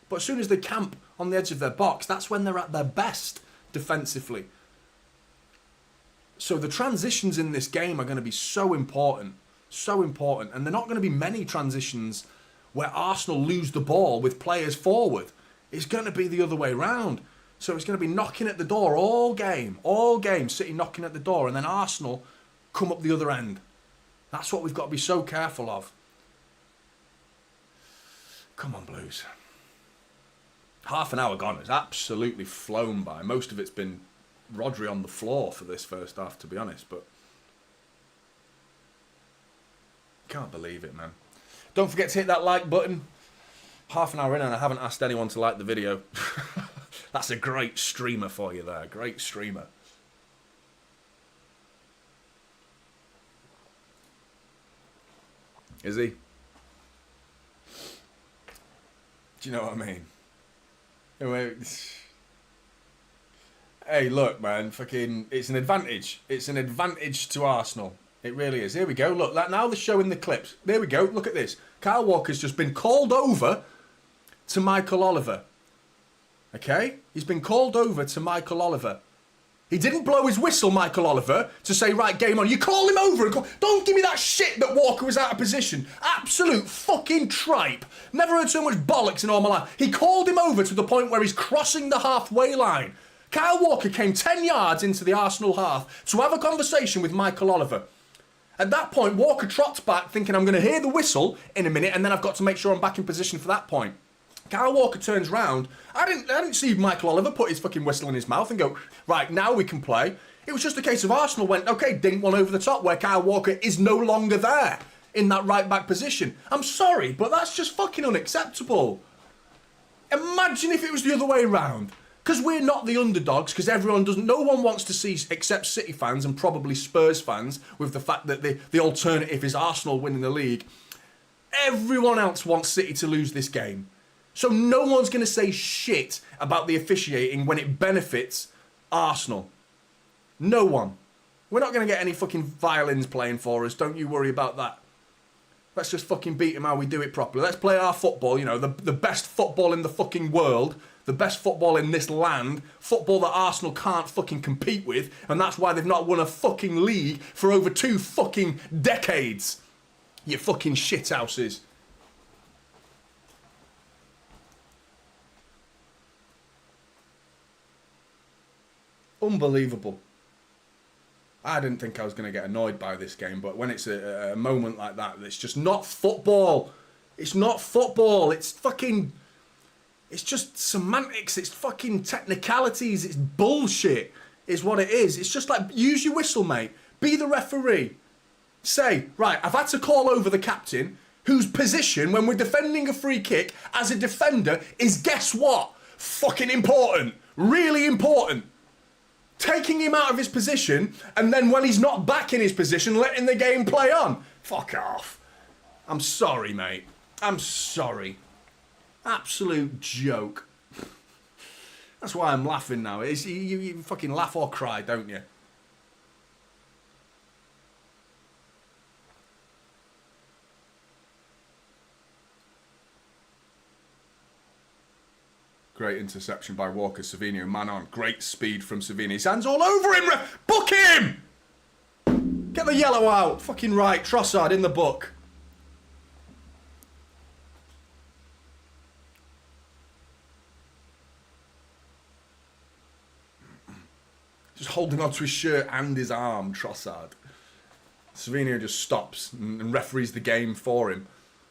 But as soon as they camp on the edge of their box, that's when they're at their best defensively. So the transitions in this game are going to be so important. So important. And they're not going to be many transitions where Arsenal lose the ball with players forward. It's going to be the other way round. So it's going to be knocking at the door all game, City knocking at the door, and then Arsenal come up the other end. That's what we've got to be so careful of. Come on, Blues. Half an hour gone. It's absolutely flown by. Most of it's been Rodri on the floor for this first half, to be honest. But can't believe it, man. Don't forget to hit that like button. Half an hour in and I haven't asked anyone to like the video. That's a great streamer for you there. Great streamer. Is he? Do you know what I mean? Anyway, hey, look, man. Fucking, it's an advantage. It's an advantage to Arsenal. It really is. Here we go. Look, now they're showing the clips. There we go. Look at this. Kyle Walker's just been called over to Michael Oliver. Okay? He's been called over to Michael Oliver. He didn't blow his whistle, Michael Oliver, to say, right, game on. You call him over and don't give me that shit that Walker was out of position. Absolute fucking tripe. Never heard so much bollocks in all my life. He called him over to the point where he's crossing the halfway line. Kyle Walker came 10 yards into the Arsenal half to have a conversation with Michael Oliver. At that point, Walker trots back thinking, I'm going to hear the whistle in a minute and then I've got to make sure I'm back in position for that point. Kyle Walker turns round. I didn't see Michael Oliver put his fucking whistle in his mouth and go, right, now we can play. It was just a case of Arsenal went, okay, dink one over the top where Kyle Walker is no longer there in that right back position. I'm sorry, but that's just fucking unacceptable. Imagine if it was the other way round. Because we're not the underdogs, because no one wants to see, except City fans and probably Spurs fans, with the fact that the alternative is Arsenal winning the league. Everyone else wants City to lose this game. So no one's going to say shit about the officiating when it benefits Arsenal. No one. We're not going to get any fucking violins playing for us. Don't you worry about that. Let's just fucking beat them how we do it properly. Let's play our football, you know, the best football in the fucking world. The best football in this land. Football that Arsenal can't fucking compete with. And that's why they've not won a fucking league for over 2 fucking decades. You fucking shithouses. Unbelievable. I didn't think I was going to get annoyed by this game, but when it's a moment like that, it's just not football. It's not football. It's fucking... It's just semantics. It's fucking technicalities. It's bullshit is what it is. It's just like, use your whistle, mate. Be the referee. Say, right, I've had to call over the captain, whose position, when we're defending a free kick, as a defender, is, guess what? Fucking important. Really important. Taking him out of his position, and then when he's not back in his position, letting the game play on. Fuck off. I'm sorry, mate. I'm sorry. Absolute joke. That's why I'm laughing now. You fucking laugh or cry, don't you? Great interception by Walker. Savinho, man on. Great speed from Savinho. His hands all over him. Book him! Get the yellow out. Fucking right. Trossard in the book. Just holding onto his shirt and his arm, Trossard. Savinho just stops and referees the game for him,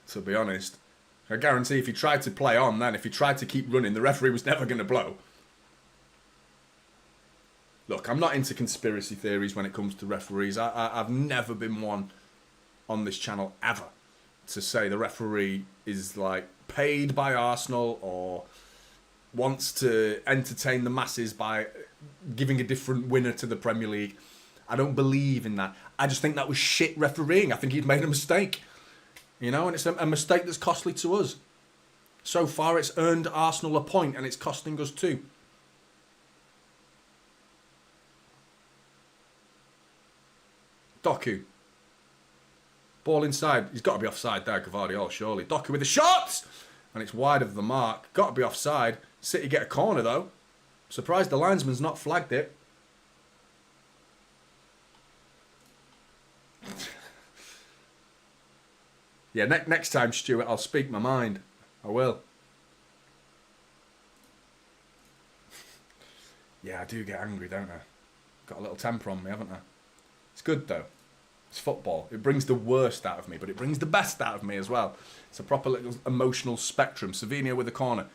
to be honest. I guarantee if he tried to play on then, if he tried to keep running, the referee was never going to blow. Look, I'm not into conspiracy theories when it comes to referees. I've never been one on this channel ever to say the referee is like paid by Arsenal or wants to entertain the masses by giving a different winner to the Premier League. I don't believe in that. I just think that was shit refereeing. I think he'd made a mistake. You know, and it's a mistake that's costly to us. So far, it's earned Arsenal a point, and it's costing us 2. Doku. Ball inside. He's got to be offside there, Gavardiol, surely. Doku with the shot! And it's wide of the mark. Got to be offside. City get a corner, though. Surprised the linesman's not flagged it. Yeah, next time, Stuart, I'll speak my mind. I will. Yeah, I do get angry, don't I? Got a little temper on me, haven't I? It's good, though. It's football. It brings the worst out of me, but it brings the best out of me as well. It's a proper little emotional spectrum. Savinho with a corner.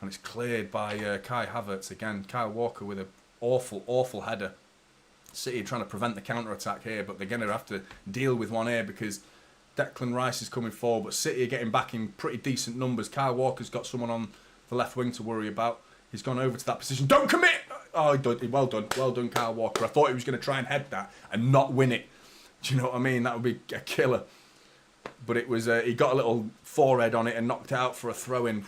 And it's cleared by Kai Havertz again. Kyle Walker with an awful, awful header. City are trying to prevent the counter-attack here, but they're going to have to deal with one here because Declan Rice is coming forward, but City are getting back in pretty decent numbers. Kyle Walker's got someone on the left wing to worry about. He's gone over to that position. Don't commit! Oh, well done. Well done, Kyle Walker. I thought he was going to try and head that and not win it. Do you know what I mean? That would be a killer. But it was he got a little forehead on it and knocked it out for a throw-in.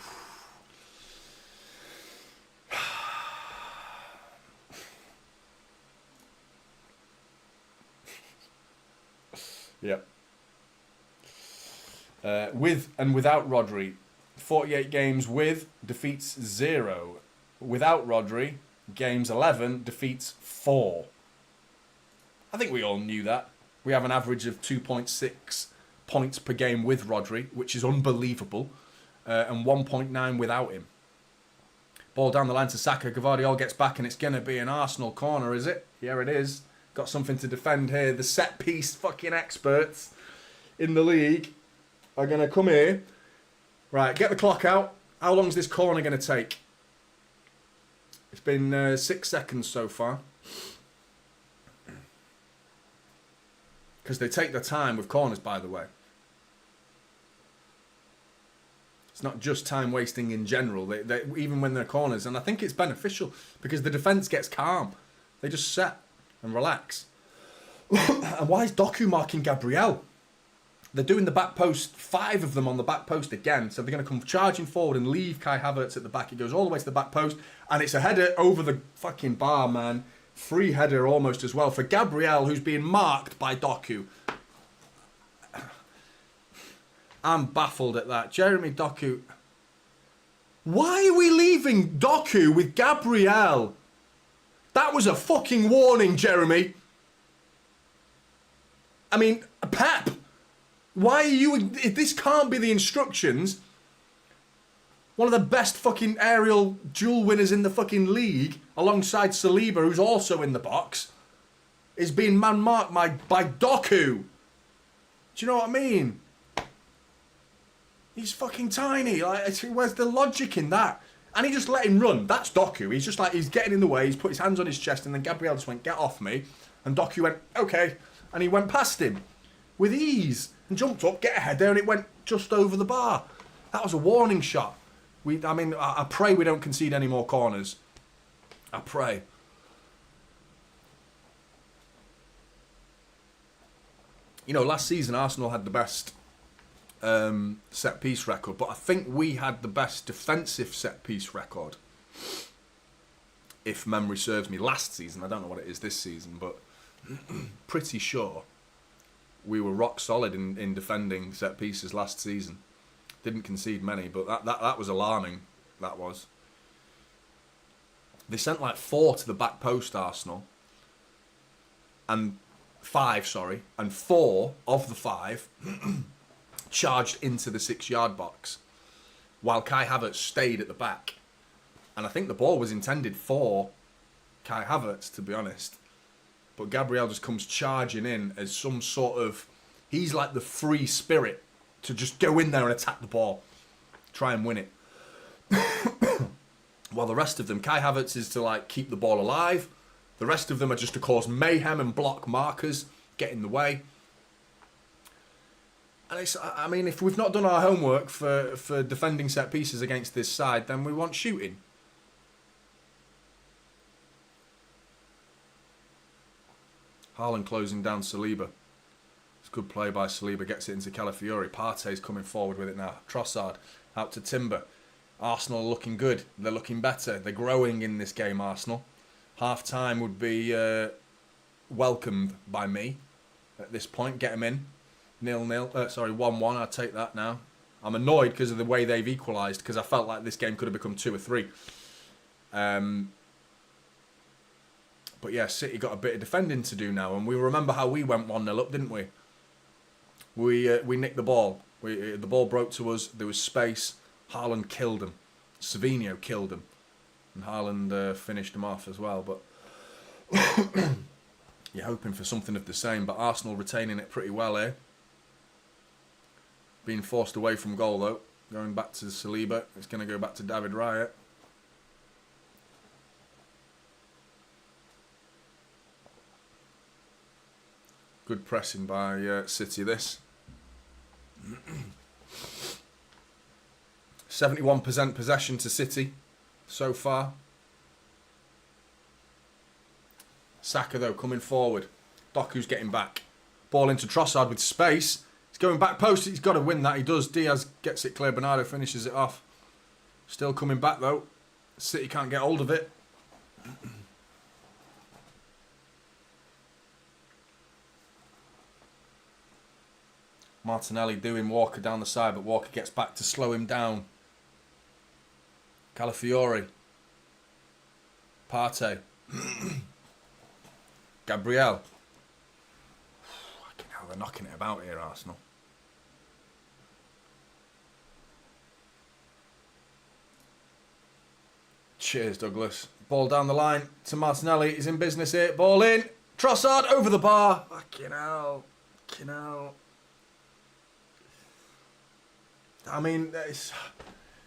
Yep. With and without Rodri, 48 games with, defeats 0. Without Rodri, games 11, defeats 4. I think we all knew that. We have an average of 2.6 points per game with Rodri, which is unbelievable, and 1.9 without him. Ball down the line to Saka. Gavardiol gets back, and it's going to be an Arsenal corner, is it? Yeah, it is. Got something to defend here. The set-piece fucking experts in the league are going to come here. Right, get the clock out. How long is this corner going to take? It's been 6 seconds so far. Because they take their time with corners, by the way. It's not just time wasting in general. They even when they're corners, and I think it's beneficial because the defence gets calm. They just set and relax. And why is Doku marking Gabriel? They're doing the back post, 5 of them on the back post again. So they're going to come charging forward and leave Kai Havertz at the back. It goes all the way to the back post, and it's a header over the fucking bar, man. Free header almost as well for Gabriel, who's being marked by Doku. I'm baffled at that. Jeremy Doku. Why are we leaving Doku with Gabriel? That was a fucking warning, Jeremy. I mean, Pep. Why are you... If this can't be the instructions... One of the best fucking aerial duel winners in the fucking league, alongside Saliba, who's also in the box, is being man-marked by Doku. Do you know what I mean? He's fucking tiny. Like, where's the logic in that? And he just let him run. That's Doku. He's just like, he's getting in the way. He's put his hands on his chest, and then Gabriel just went, get off me. And Doku went, okay. And he went past him with ease and jumped up, get a header, and it went just over the bar. That was a warning shot. I pray we don't concede any more corners. I pray. You know, last season Arsenal had the best set-piece record, but I think we had the best defensive set-piece record. If memory serves me, last season. I don't know what it is this season, but pretty sure we were rock solid in defending set-pieces last season. Didn't concede many, but that was alarming. That was. They sent like 4 to the back post, Arsenal. And 5, and 4 of the 5 charged into the 6-yard box, while Kai Havertz stayed at the back. And I think the ball was intended for Kai Havertz, to be honest. But Gabriel just comes charging in as some sort of... He's like the free spirit to just go in there and attack the ball. Try and win it. While the rest of them, Kai Havertz is to like keep the ball alive. The rest of them are just to cause mayhem and block markers, get in the way. And it's, I mean, if we've not done our homework for defending set pieces against this side, then we want shooting. Haaland closing down Saliba. It's good play by Saliba, gets it into Calafiori. Partey's coming forward with it now. Trossard out to Timber. Arsenal are looking good. They're looking better. They're growing in this game, Arsenal. Half-time would be welcomed by me at this point. Get them in. 0-0. 1-1. I'll take that now. I'm annoyed because of the way they've equalised, because I felt like this game could have become 2 or 3. But yeah, City got a bit of defending to do now, and we remember how we went 1-0 up, didn't we? We nicked the ball. The ball broke to us. There was space. Haaland killed him. Savinho killed him. And Haaland finished him off as well. But you're hoping for something of the same. But Arsenal retaining it pretty well here. Being forced away from goal, though. Going back to Saliba. It's going to go back to David Raya. Good pressing by City, this. 71% possession to City so far. Saka, though, coming forward. Doku's getting back. Ball into Trossard with space. He's going back post. He's got to win that. He does. Diaz gets it clear. Bernardo finishes it off. Still coming back, though. City can't get hold of it. Martinelli doing Walker down the side, but Walker gets back to slow him down. Calafiori. Partey. Gabriel. Fucking hell, they're knocking it about here, Arsenal. Cheers, Douglas. Ball down the line to Martinelli. He's in business here. Ball in. Trossard over the bar. Fucking hell. Fucking hell. I mean,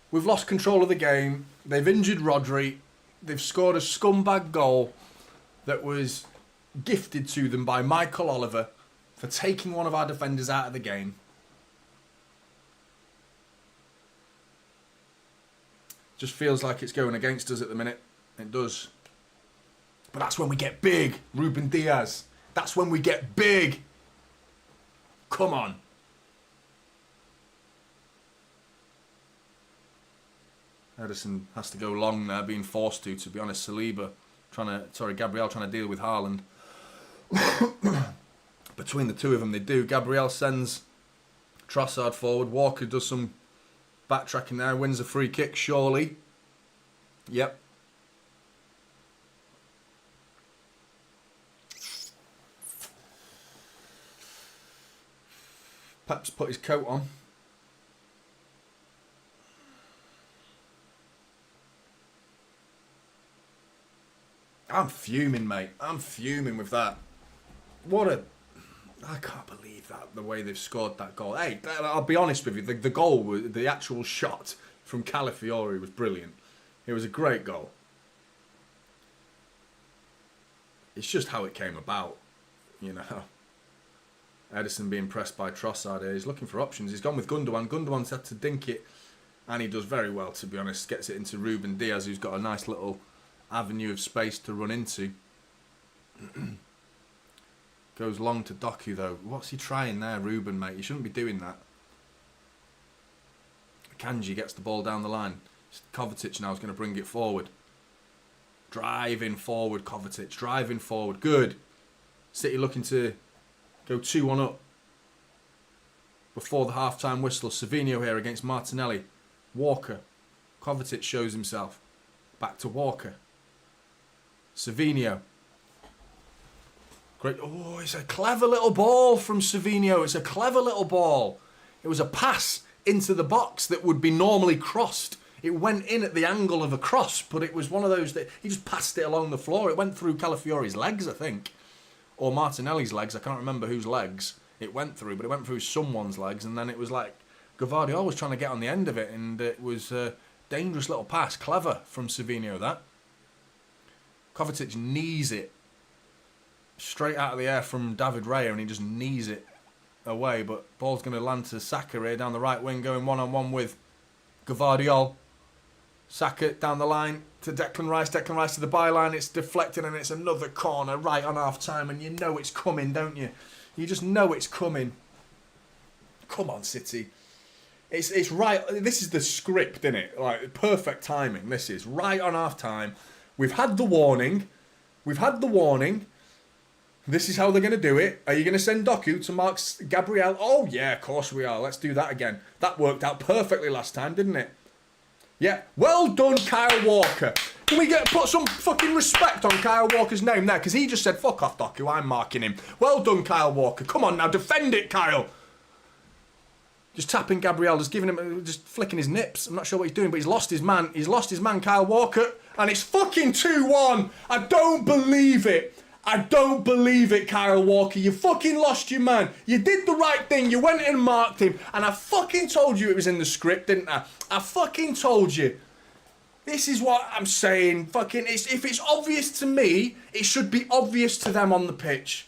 we've lost control of the game. They've injured Rodri. They've scored a scumbag goal that was gifted to them by Michael Oliver for taking one of our defenders out of the game. Just feels like it's going against us at the minute. It does. But that's when we get big, Ruben Diaz. That's when we get big. Come on. Ederson has to go long there, being forced to be honest. Gabriel trying to deal with Haaland. Between the two of them, they do. Gabriel sends Trossard forward. Walker does some backtracking there, wins a free kick, surely. Yep. Pep's put his coat on. I'm fuming, mate. I'm fuming with that. I can't believe that, the way they've scored that goal. Hey, I'll be honest with you. The goal, the actual shot from Calafiori was brilliant. It was a great goal. It's just how it came about, you know. Ederson being pressed by Trossard here. He's looking for options. He's gone with Gundogan. Gundogan's had to dink it, and he does very well, to be honest. Gets it into Ruben Diaz, who's got a nice little avenue of space to run into. Goes long to Doku, though. What's he trying there, Ruben, mate? You shouldn't be doing that. Kanji gets the ball down the line. Kovacic now is going to bring it forward. Driving forward, Kovacic. Driving forward. Good. City looking to go 2-1 up before the half-time whistle. Savinho here against Martinelli. Walker. Kovacic shows himself. Back to Walker. Savinho. Great. Oh, it's a clever little ball from Savinho. It's a clever little ball. It was a pass into the box that would be normally crossed. It went in at the angle of a cross, but it was one of those that he just passed it along the floor. It went through Calafiori's legs, I think. Or Martinelli's legs. I can't remember whose legs it went through, but it went through someone's legs, and then it was like Gavardio was trying to get on the end of it, and it was a dangerous little pass. Clever from Savinho, that. Kovacic knees it straight out of the air from David Raya, and he just knees it away, but ball's going to land to Saka here down the right wing, going one-on-one with Gavardiol. Saka down the line to Declan Rice to the byline. It's deflected, and it's another corner right on half-time, and you know it's coming, don't you? You just know it's coming. Come on, City. It's right. This is the script, isn't it? Like, perfect timing. This is right on half-time. We've had the warning. This is how they're going to do it. Are you going to send Doku to mark Gabriel? Oh, yeah, of course we are. Let's do that again. That worked out perfectly last time, didn't it? Yeah. Well done, Kyle Walker. Can we put some fucking respect on Kyle Walker's name there? Because he just said, fuck off, Doku. I'm marking him. Well done, Kyle Walker. Come on now, defend it, Kyle. Just tapping Gabriel, just giving him, just flicking his nips. I'm not sure what he's doing, but he's lost his man. He's lost his man, Kyle Walker. And it's fucking 2-1. I don't believe it. I don't believe it, Kyle Walker. You fucking lost your man. You did the right thing. You went and marked him. And I fucking told you it was in the script, didn't I? I fucking told you. This is what I'm saying. Fucking, if it's obvious to me, it should be obvious to them on the pitch.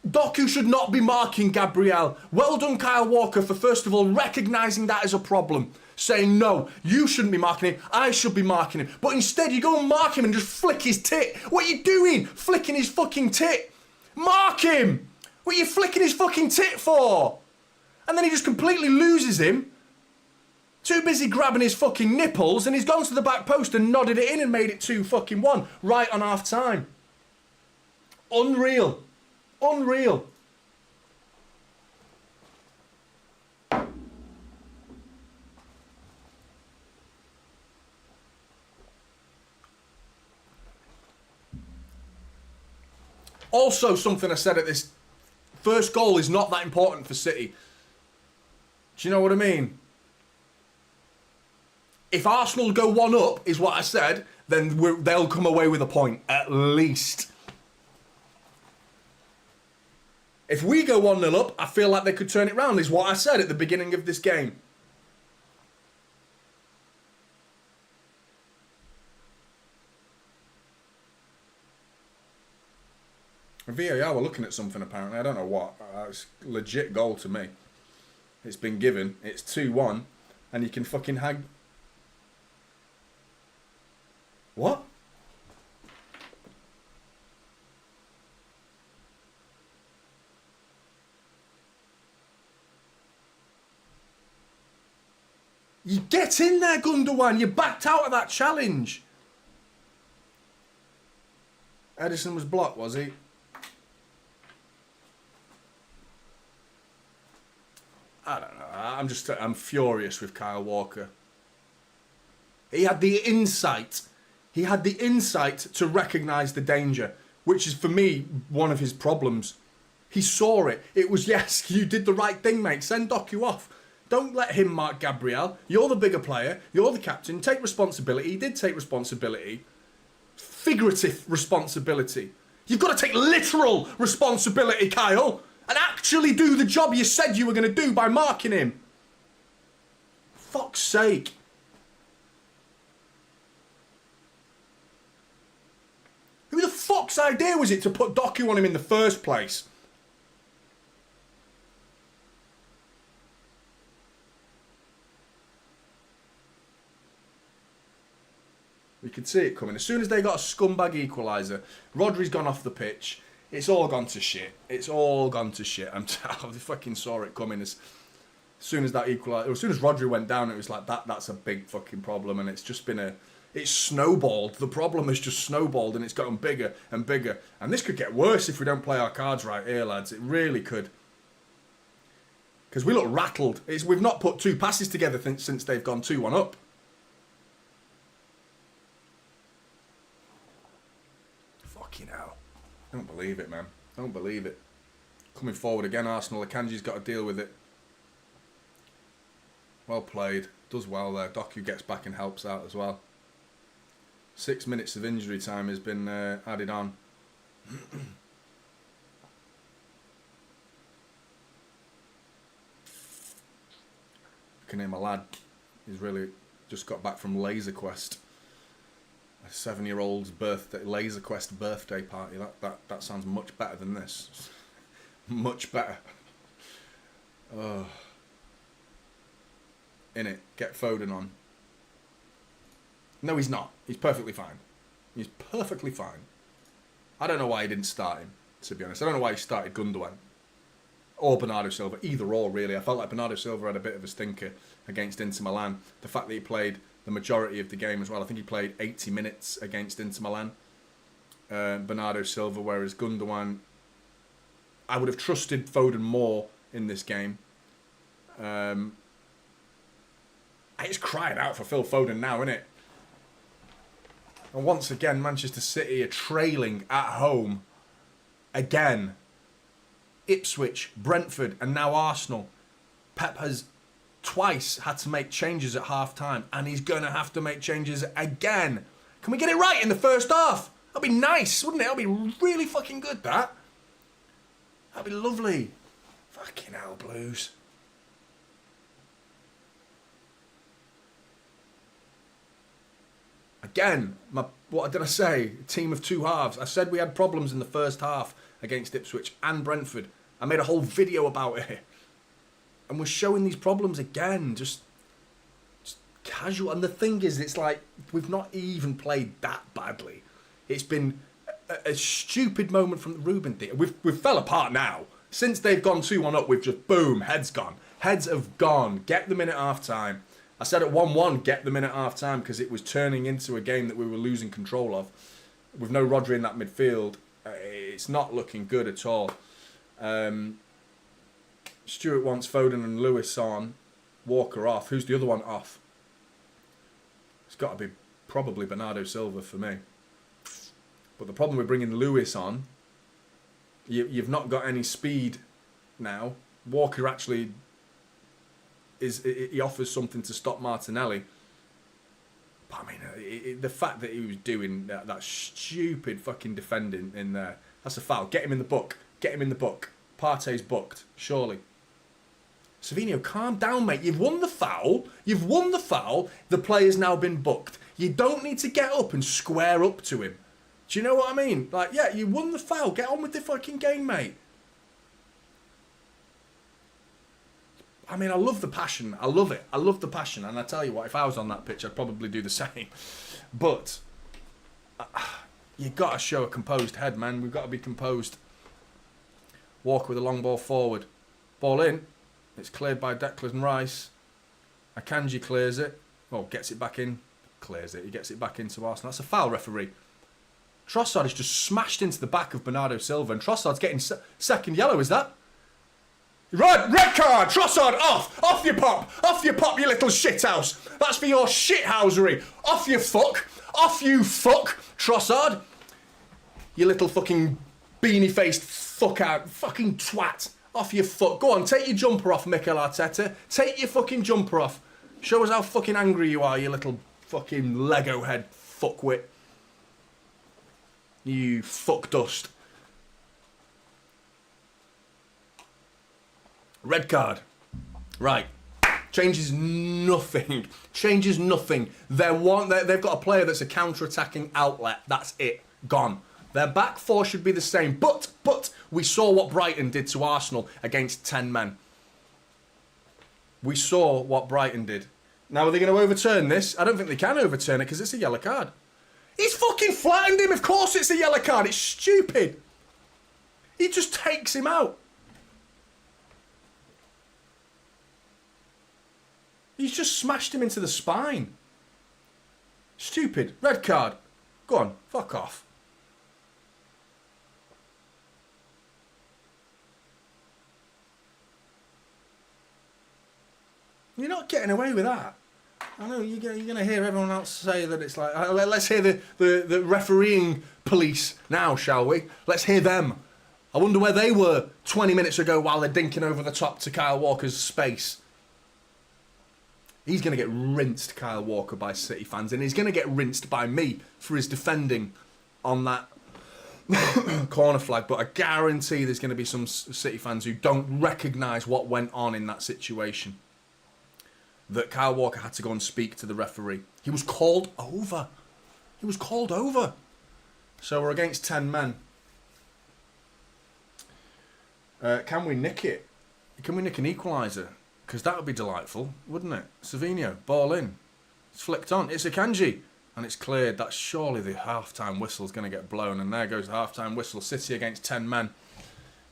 Doku should not be marking Gabriel. Well done, Kyle Walker, for first of all recognising that as a problem. Saying, no, you shouldn't be marking him, I should be marking him. But instead you go and mark him and just flick his tit. What are you doing? Flicking his fucking tit. Mark him! What are you flicking his fucking tit for? And then he just completely loses him. Too busy grabbing his fucking nipples, and he's gone to the back post and nodded it in and made it 2-1 right on half time. Unreal. Unreal. Also, something I said at this first goal is not that important for City. Do you know what I mean? If Arsenal go 1 up, is what I said, then they'll come away with a point, at least. If we go 1-0 up, I feel like they could turn it round, is what I said at the beginning of this game. VAR were looking at something apparently, I don't know what. It's a legit goal to me. It's been given, it's 2-1, and you can fucking hang... What? You get in there, Gundogan. You backed out of that challenge. Edison was blocked, was he? I don't know. I'm furious with Kyle Walker. He had the insight. He had the insight to recognise the danger, which is, for me, one of his problems. He saw it. It was, yes, you did the right thing, mate. Send Doku off. Don't let him mark Gabriel. You're the bigger player. You're the captain. Take responsibility. He did take responsibility. Figurative responsibility. You've got to take literal responsibility, Kyle, and actually do the job you said you were going to do by marking him. Fuck's sake. Who the fuck's idea was it to put Doku on him in the first place? We could see it coming. As soon as they got a scumbag equalizer, Rodri's gone off the pitch. It's all gone to shit. It's all gone to shit. I fucking saw it coming. As soon as that equalizer, as soon as Rodri went down, it was like that's a big fucking problem, and it's just been it's snowballed. The problem has just snowballed, and it's gotten bigger and bigger. And this could get worse if we don't play our cards right here, lads. It really could. Because we look rattled. We've not put 2 passes together since they've gone 2-1 up. Fucking hell. Don't believe it, man. Don't believe it. Coming forward again, Arsenal. Akanji's got to deal with it. Well played. Does well there. Doku gets back and helps out as well. 6 minutes of injury time has been added on. I can name a lad. He's really just got back from Laser Quest. A 7-year-old's birthday, Laser Quest birthday party. That sounds much better than this. Much better. Oh. In it. Get Foden on. No, he's not. He's perfectly fine. He's perfectly fine. I don't know why he didn't start him, to be honest. I don't know why he started Gundogan. Or Bernardo Silva. Either or, really. I felt like Bernardo Silva had a bit of a stinker against Inter Milan. The fact that he played the majority of the game as well. I think he played 80 minutes against Inter Milan. Bernardo Silva, whereas Gundogan... I would have trusted Foden more in this game. It's crying out for Phil Foden now, isn't it? And once again, Manchester City are trailing at home. Again. Ipswich, Brentford, and now Arsenal. Pep has twice had to make changes at half-time, and he's going to have to make changes again. Can we get it right in the first half? That'd be nice, wouldn't it? That'd be really fucking good, that. That'd be lovely. Fucking hell, Blues. Again, what did I say? A team of 2 halves. I said we had problems in the first half, against Ipswich and Brentford. I made a whole video about it. And we're showing these problems again, just casual. And the thing is, it's like, we've not even played that badly. It's been a stupid moment from the Ruben thing. We've fell apart now. Since they've gone 2-1 up, we've just, boom, heads gone. Heads have gone. Get them in at half-time. I said at 1-1, get them in at half-time, because it was turning into a game that we were losing control of. With no Rodri in that midfield, it's not looking good at all. Stewart wants Foden and Lewis on. Walker off. Who's the other one off? It's got to be probably Bernardo Silva for me. But the problem with bringing Lewis on, you've not got any speed now. Walker actually he offers something to stop Martinelli. But I mean, the fact that he was doing that stupid fucking defending in there, that's a foul. Get him in the book. Get him in the book. Partey's booked, surely. Savinho, calm down, mate. You've won the foul. You've won the foul. The player's now been booked. You don't need to get up and square up to him. Do you know what I mean? Like, yeah, you won the foul. Get on with the fucking game, mate. I mean, I love the passion. I love it. I love the passion. And I tell you what, if I was on that pitch, I'd probably do the same. But you got to show a composed head, man. We've got to be composed. Walker with a long ball forward. Ball in. It's cleared by Declan Rice. Akanji clears it. Well, gets it back in. Clears it. He gets it back into Arsenal. That's a foul, referee. Trossard is just smashed into the back of Bernardo Silva. And Trossard's getting second yellow, is that? Red card! Trossard, off! Off your pop! Off your pop, you little shithouse! That's for your shithousery! Off you fuck! Off you fuck! Trossard! You little fucking beanie-faced fuck out. Fucking twat! Off your fuck. Go on, take your jumper off, Mikel Arteta. Take your fucking jumper off. Show us how fucking angry you are, you little fucking Lego head fuckwit. You fuck dust. Red card. Right. Changes nothing. Changes nothing. They've got a player that's a counter-attacking outlet. That's it. Gone. Their back four should be the same. But we saw what Brighton did to Arsenal against 10 men. We saw what Brighton did. Now, are they going to overturn this? I don't think they can overturn it because it's a yellow card. He's fucking flattened him. Of course it's a yellow card. It's stupid. He just takes him out. He's just smashed him into the spine. Stupid. Red card. Go on. Fuck off. You're not getting away with that. I know you're going to hear everyone else say that it's like... let's hear the refereeing police now, shall we? Let's hear them. I wonder where they were 20 minutes ago while they're dinking over the top to Kyle Walker's space. He's going to get rinsed, Kyle Walker, by City fans. And he's going to get rinsed by me for his defending on that corner flag. But I guarantee there's going to be some City fans who don't recognise what went on in that situation. That Kyle Walker had to go and speak to the referee. He was called over. He was called over. So we're against 10 men. Can we nick it? Can we nick an equaliser? Because that would be delightful, wouldn't it? Savinho, ball in. It's flicked on. It's Akanji. And it's cleared. That's surely the half-time whistle's going to get blown. And there goes the half-time whistle. City against 10 men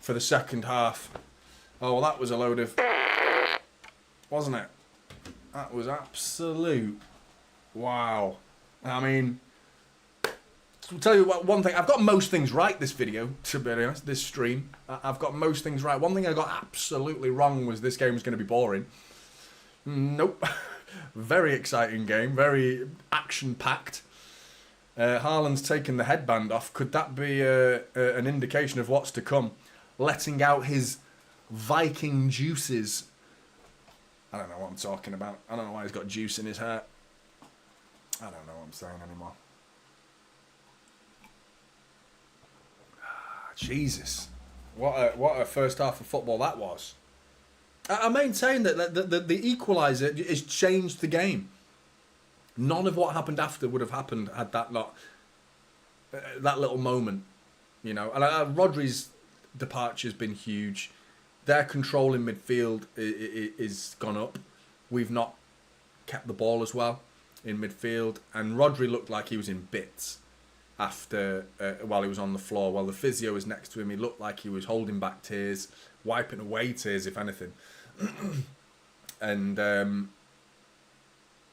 for the second half. Oh, well, that was a load of... Wasn't it? That was absolute... Wow. I mean... I'll tell you what, one thing. I've got most things right this video, to be honest, this stream. I've got most things right. One thing I got absolutely wrong was this game was going to be boring. Nope. Very exciting game. Very action-packed. Haaland's taken the headband off. Could that be an indication of what's to come? Letting out his Viking juices. I don't know what I'm talking about. I don't know why he's got juice in his hair. I don't know what I'm saying anymore. Jesus, what a first half of football that was. I maintain that the equaliser has changed the game. None of what happened after would have happened had that not that little moment, you know. And Rodri's departure's been huge. Their control in midfield is gone up. We've not kept the ball as well in midfield, and Rodri looked like he was in bits after while he was on the floor. While the physio was next to him, he looked like he was holding back tears, wiping away tears, if anything. And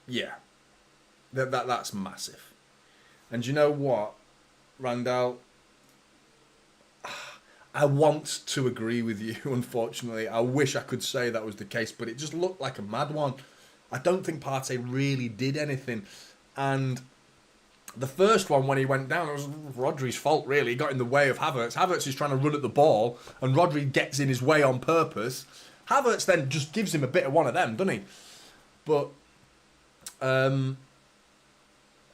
yeah, that's massive. And you know what, Randall? I want to agree with you, unfortunately. I wish I could say that was the case, but it just looked like a mad one. I don't think Partey really did anything. And the first one, when he went down, it was Rodri's fault, really. He got in the way of Havertz. Havertz is trying to run at the ball, and Rodri gets in his way on purpose. Havertz then just gives him a bit of one of them, doesn't he? But I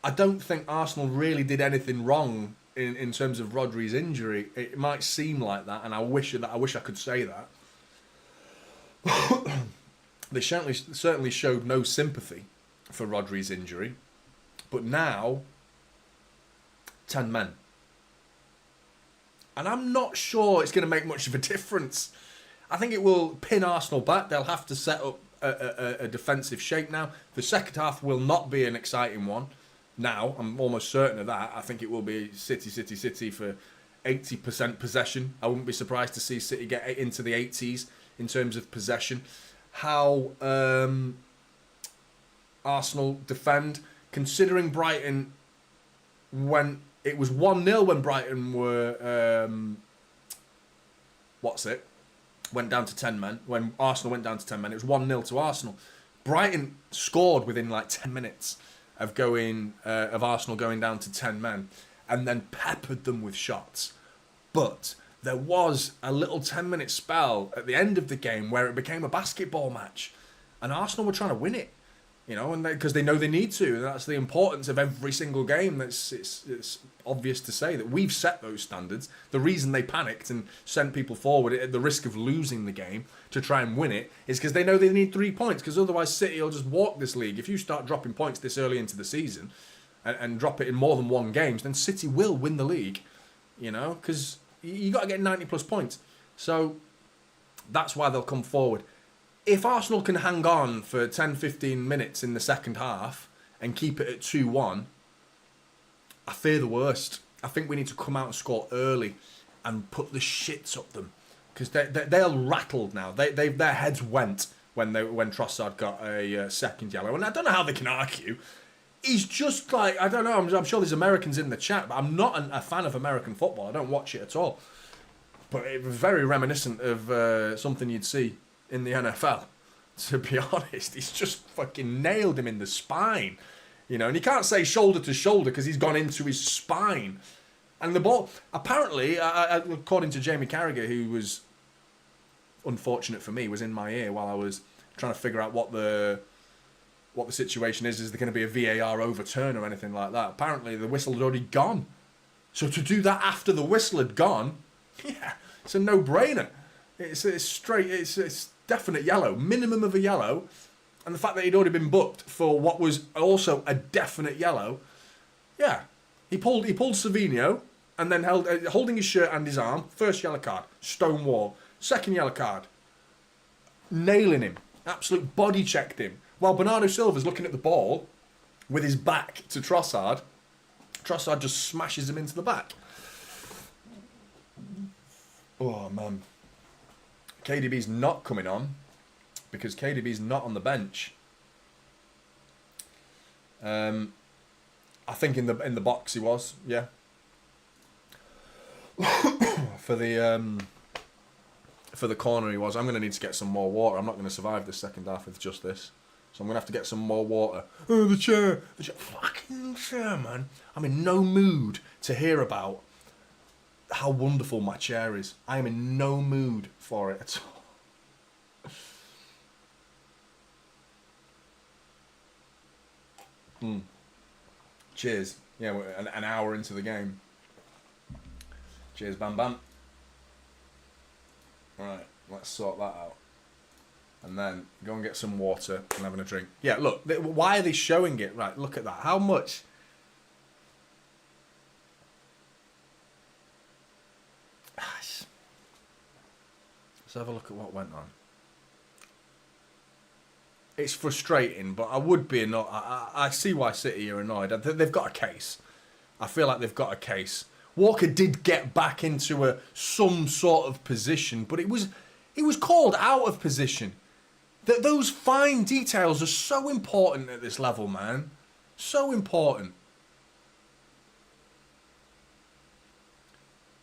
don't think Arsenal really did anything wrong in terms of Rodri's injury. It might seem like that, and I wish I could say that. They certainly showed no sympathy for Rodri's injury, but now 10 men, and I'm not sure it's going to make much of a difference. I think it will pin Arsenal back. They'll have to set up a defensive shape now. The second half will not be an exciting one. Now, I'm almost certain of that. I think it will be City for 80% possession. I wouldn't be surprised to see City get into the 80s in terms of possession. How Arsenal defend, considering Brighton, when it was 1-0 when Brighton were went down to 10 men. When Arsenal went down to 10 men, it was 1-0 to Arsenal. Brighton scored within like 10 minutes of Arsenal going down to 10 men, and then peppered them with shots. But there was a little 10-minute spell at the end of the game where it became a basketball match, and Arsenal were trying to win it, you know, and because they know they need to. And that's the importance of every single game. It's obvious to say that we've set those standards. The reason they panicked and sent people forward at the risk of losing the game to try and win it is because they know they need 3 points, because otherwise City will just walk this league. If you start dropping points this early into the season and drop it in more than one games, then City will win the league, you know, because you got to get 90 plus points. So that's why they'll come forward. If Arsenal can hang on for 10-15 minutes in the second half and keep it at 2-1, I fear the worst. I think we need to come out and score early and put the shits up them, because they're rattled now. Their heads went when Trossard got a second yellow, and I don't know how they can argue. He's just like, I don't know. I'm sure there's Americans in the chat, but I'm not a fan of American football. I don't watch it at all. But it was very reminiscent of something you'd see in the NFL. To be honest, he's just fucking nailed him in the spine. You know, and you can't say shoulder to shoulder because he's gone into his spine. And the ball, apparently, according to Jamie Carragher, who was, unfortunate for me, was in my ear while I was trying to figure out what the situation is there going to be a VAR overturn or anything like that? Apparently, the whistle had already gone. So to do that after the whistle had gone, yeah, it's a no-brainer. It's straight, it's definite yellow, minimum of a yellow. And the fact that he'd already been booked for what was also a definite yellow, yeah. He pulled Savino and then holding his shirt and his arm. First yellow card, stonewall. Second yellow card, nailing him. Absolute body checked him. While Bernardo Silva's looking at the ball with his back to Trossard, Trossard just smashes him into the back. Oh, man. KDB's not coming on because KDB's not on the bench. I think in the box he was, yeah. For the corner he was. I'm going to need to get some more water. I'm not going to survive the second half with just this. So I'm going to have to get some more water. Oh, the chair. Fucking chair, man. I'm in no mood to hear about how wonderful my chair is. I am in no mood for it at all. Cheers. Yeah, we're an hour into the game. Cheers, Bam Bam. Right, let's sort that out. And then go and get some water and having a drink. Yeah, look, why are they showing it? Right, look at that. How much? Let's have a look at what went on. It's frustrating, but I would be annoyed. I see why City are annoyed. They've got a case. I feel like they've got a case. Walker did get back into some sort of position, but it was called out of position. Those fine details are so important at this level, man. So important.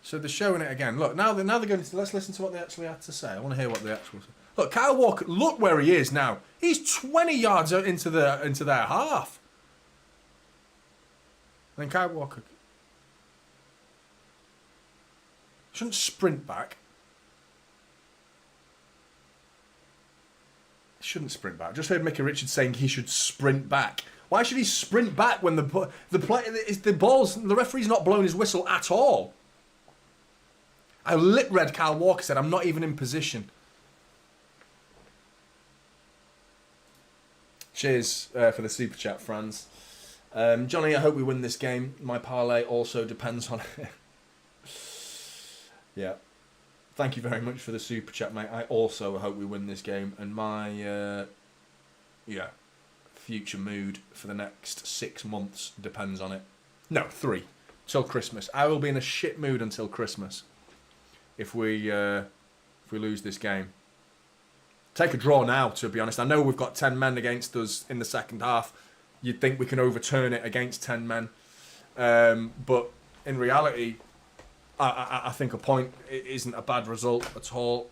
So they're showing it again. Look, now they're going to... Let's listen to what they actually had to say. I want to hear what they actually say. Look, Kyle Walker, look where he is now. He's 20 yards out into their half. And then Kyle Walker shouldn't sprint back. He shouldn't sprint back. I just heard Mickey Richards saying he should sprint back. Why should he sprint back when the referee's not blowing his whistle at all? I read Kyle Walker said, I'm not even in position. Cheers for the super chat, Franz. Johnny, I hope we win this game. My parlay also depends on it. Yeah. Thank you very much for the super chat, mate. I also hope we win this game. And my future mood for the next 6 months depends on it. No, 3. Till Christmas. I will be in a shit mood until Christmas if we lose this game. Take a draw now, to be honest. I know we've got 10 men against us in the second half. You'd think we can overturn it against 10 men. But in reality, I think a point isn't a bad result at all.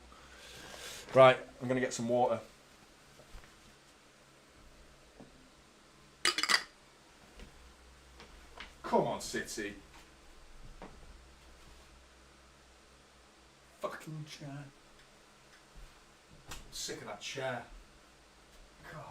Right, I'm going to get some water. Come on, City. Fucking chair. Sick of that chair. God.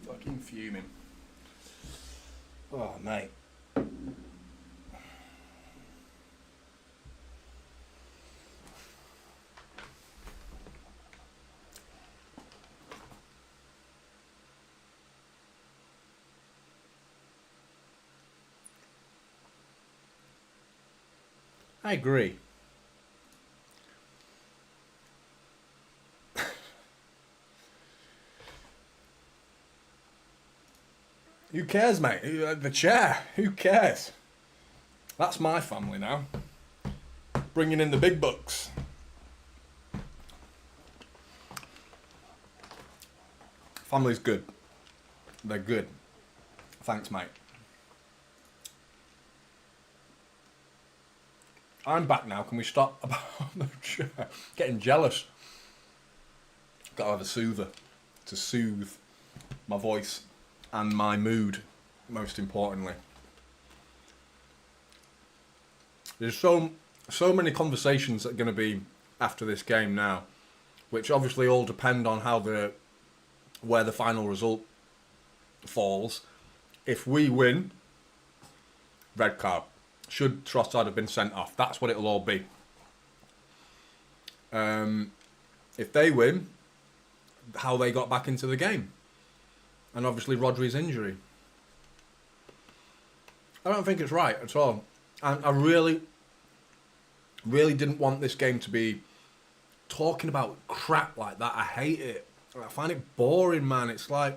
Fucking fuming. Oh, mate. I agree. Who cares, mate? The chair. Who cares? That's my family now. Bringing in the big bucks. Family's good. They're good. Thanks, mate. I'm back now. Can we stop about the chair? Getting jealous. Got to have a soother to soothe my voice and my mood, most importantly. There's so many conversations that are going to be after this game now, which obviously all depend on where the final result falls. If we win, red card. Should Trossard have been sent off? That's what it'll all be. If they win, how they got back into the game. And obviously Rodri's injury. I don't think it's right at all. And I really didn't want this game to be talking about crap like that. I hate it. I find it boring, man. It's like...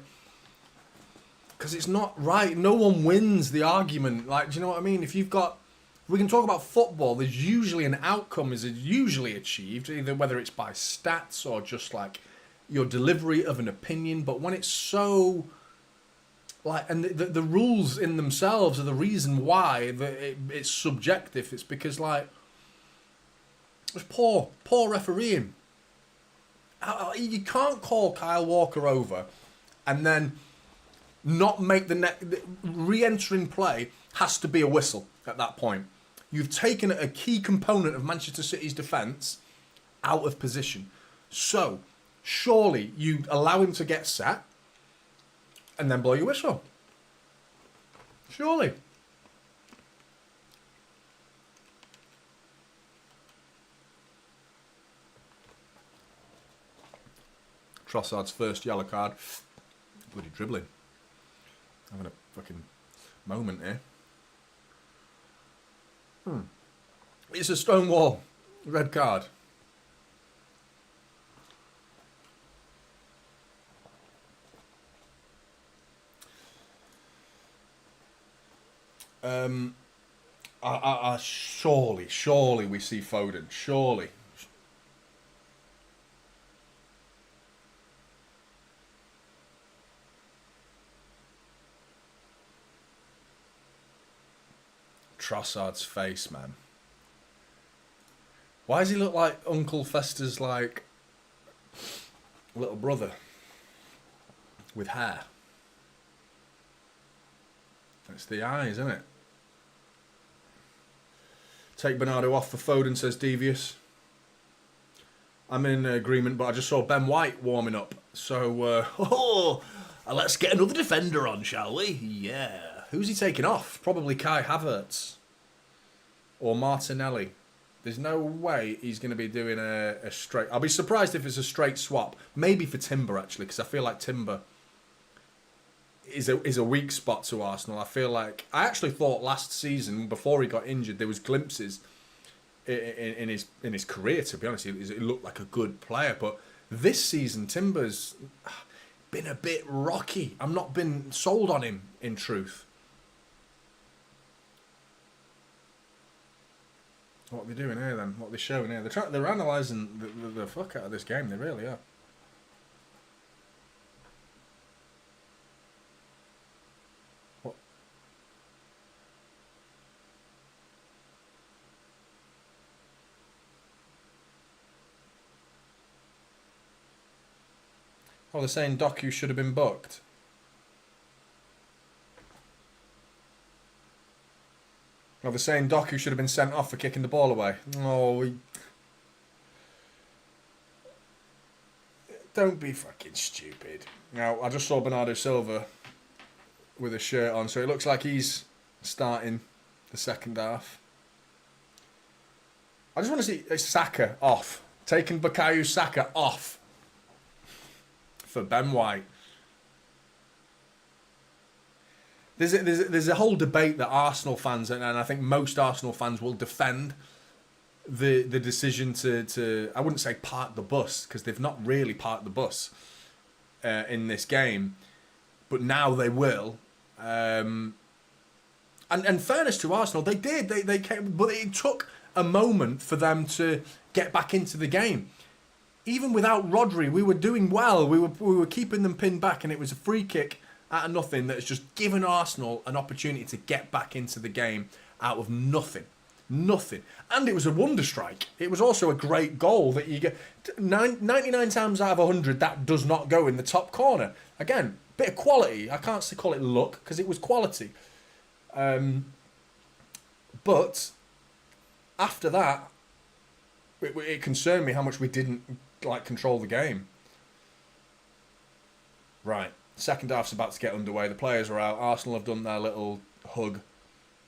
Because it's not right. No one wins the argument. Like, do you know what I mean? If you've got... We can talk about football. There's usually an outcome is usually achieved, either whether it's by stats or just like your delivery of an opinion. But when it's so... Like, and the rules in themselves are the reason why it's subjective. It's because, like... It's poor refereeing. You can't call Kyle Walker over and then not make the re-entering play has to be a whistle at that point. You've taken a key component of Manchester City's defence out of position. So, surely you allow him to get set and then blow your whistle. Surely. Trossard's first yellow card. Bloody dribbling. Having a fucking moment here. It's a Stonewall red card. Surely we see Foden. Surely. Trossard's face, man. Why does he look like Uncle Fester's, like, little brother with hair? It's the eyes, isn't it? Take Bernardo off for Foden, says Devious. I'm in agreement, but I just saw Ben White warming up. So, let's get another defender on, shall we? Yeah. Who's he taking off? Probably Kai Havertz or Martinelli. There's no way he's going to be doing a straight... I'll be surprised if it's a straight swap. Maybe for Timber, actually, because I feel like Timber is a weak spot to Arsenal. I feel like... I actually thought last season, before he got injured, there was glimpses in his career, to be honest. He looked like a good player. But this season, Timber's been a bit rocky. I've not been sold on him, in truth. What are they doing here then? What are they showing here? They're analysing the fuck out of this game. They really are. What? Oh, they're saying Doku should have been booked. Well, they're saying Doku should have been sent off for kicking the ball away. Oh, don't be fucking stupid. Now, I just saw Bernardo Silva with a shirt on, so it looks like he's starting the second half. I just want to see Saka off. Taking Bukayo Saka off for Ben White. There's a whole debate that Arsenal fans, and I think most Arsenal fans will defend the decision to I wouldn't say park the bus, because they've not really parked the bus in this game, but now they will. And fairness to Arsenal, they did. They came, but it took a moment for them to get back into the game. even without Rodri, we were doing well. We were keeping them pinned back, and it was a free kick out of nothing that's just given Arsenal an opportunity to get back into the game out of nothing. Nothing. And it was a wonder strike. It was also a great goal that you get. 99 times out of 100, that does not go in the top corner. Again, bit of quality. I can't call it luck because it was quality. But after that, it concerned me how much we didn't control the game. Right, second half's about to get underway. The players are out. Arsenal have done their little hug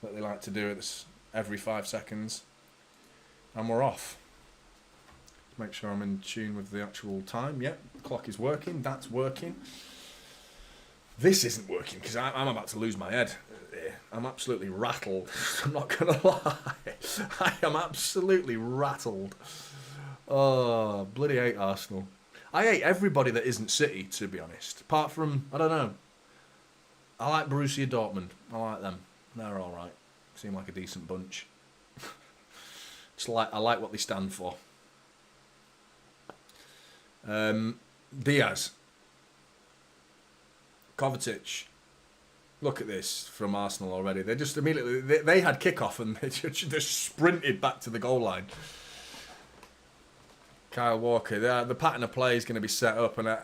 that they like to do at this every 5 seconds, and we're off. Make sure I'm in tune with the actual time. Yep, the clock is working. That's working. This isn't working because I'm about to lose my head. I'm absolutely rattled. I'm not going to lie. I am absolutely rattled. Oh, bloody hate Arsenal. I hate everybody that isn't City, to be honest. Apart from, I don't know. I like Borussia Dortmund. I like them. They're all right. Seem like a decent bunch. I like what they stand for. Diaz. Kovacic. Look at this from Arsenal already. They just immediately they had kickoff and they just sprinted back to the goal line. Kyle Walker. The pattern of play is going to be set up. And